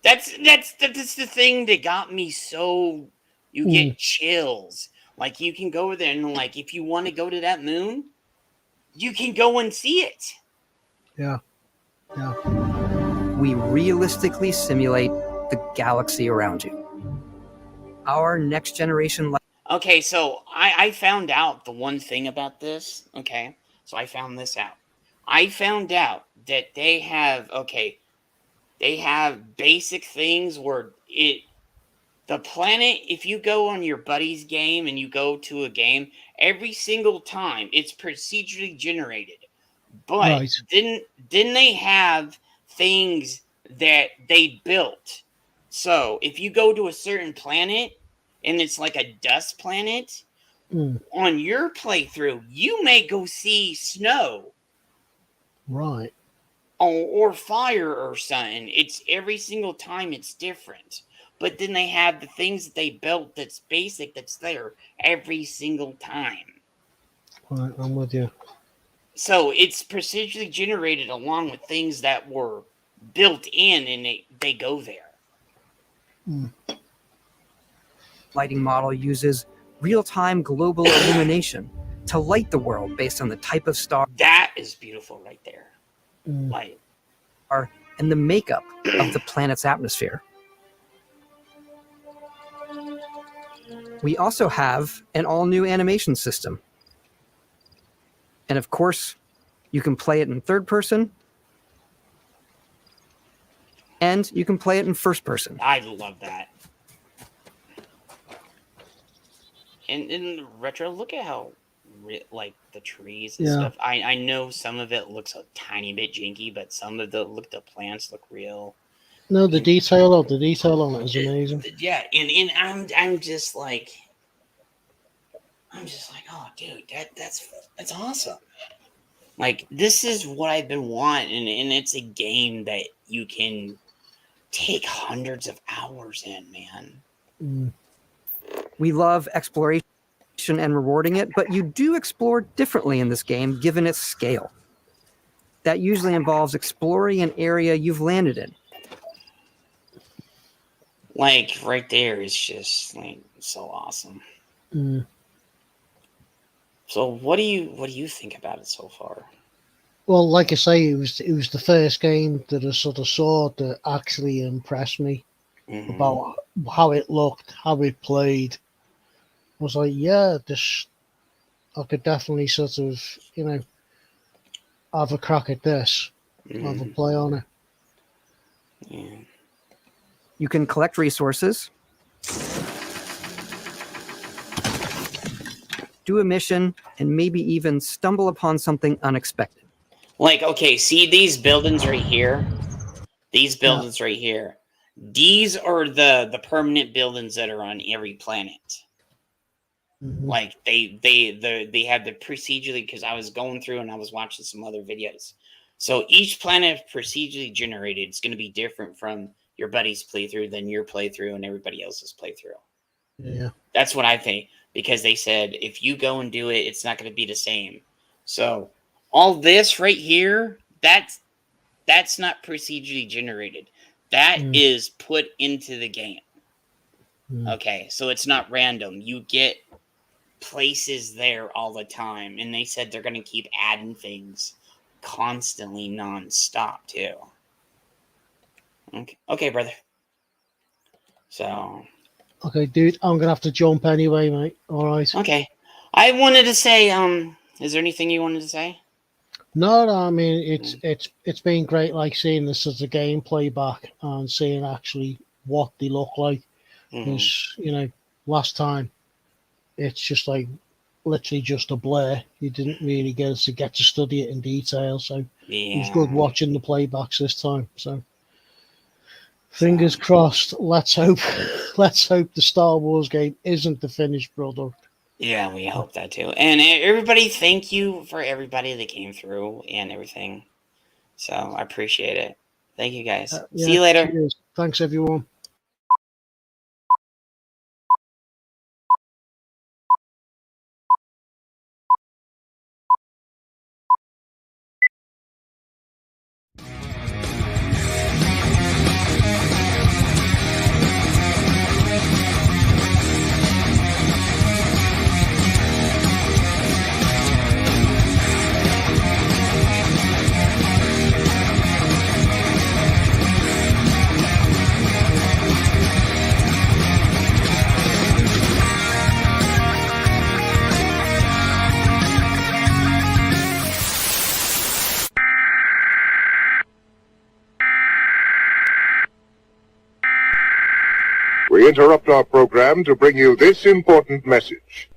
that's the thing that got me so. You get chills. Like, you can go over there and, like, if you want to go to that moon, you can go and see it. Yeah. Yeah. We realistically simulate the galaxy around you. Our next generation. Okay, so I found out the one thing about this. Okay, so I found this out. I found out that they have basic things where the planet, if you go on your buddy's game and you go to a game, every single time it's procedurally generated. But didn't they have things that they built? So if you go to a certain planet and it's like a dust planet, on your playthrough, you may go see snow. Right. Or fire or something. It's every single time it's different. But then they have the things that they built that's basic, that's there every single time. Right, I'm with you. So it's procedurally generated along with things that were built in, and they go there. Lighting model uses real-time global illumination to light the world based on the type of star. That is beautiful right there. Light. And the makeup of the planet's atmosphere. We also have an all-new animation system. And of course, you can play it in third person, and you can play it in first person. I love that. And in retro, look at how like the trees and stuff. I know some of it looks a tiny bit janky, but some of the plants look real. No, the detail on it is amazing. Yeah, and I'm just like, oh, dude, that's awesome. Like, this is what I've been wanting, and it's a game that you can take hundreds of hours in, man. We love exploration and rewarding it, but you do explore differently in this game given its scale. That usually involves exploring an area you've landed in. Like, right there is just like so awesome. So what do you think about it so far? Well, like I say, it was the first game that I sort of saw that actually impressed me about how it looked, how it played. I was like, yeah, I could definitely sort of, have a crack at this, have a play on it. Yeah. You can collect resources, do a mission, and maybe even stumble upon something unexpected. Like, okay, see these buildings right here? These buildings right here. These are the permanent buildings that are on every planet. Like, they have the procedurally, because I was going through and I was watching some other videos. So each planet procedurally generated. It's going to be different from your buddy's playthrough than your playthrough and everybody else's playthrough. Yeah. That's what I think, because they said if you go and do it, it's not going to be the same. So all this right here, that's not procedurally generated. That is put into the game. Okay, so it's not random. You get places there all the time, and they said they're going to keep adding things constantly, non-stop too. Okay, brother. So. Okay, dude, I'm gonna have to jump anyway, mate. All right. Okay. I wanted to say, is there anything you wanted to say? No, I mean it's been great, like seeing this as a gameplay back and seeing actually what they look like. Because last time it's just like literally just a blur. You didn't really get to study it in detail, so it was good watching the playbacks this time. So fingers crossed. Let's hope the Star Wars game isn't the finished product. Yeah, we hope that too. And everybody, thank you for everybody that came through and everything. So I appreciate it. Thank you guys. See you later. Cheers. Thanks, everyone. We interrupt our program to bring you this important message.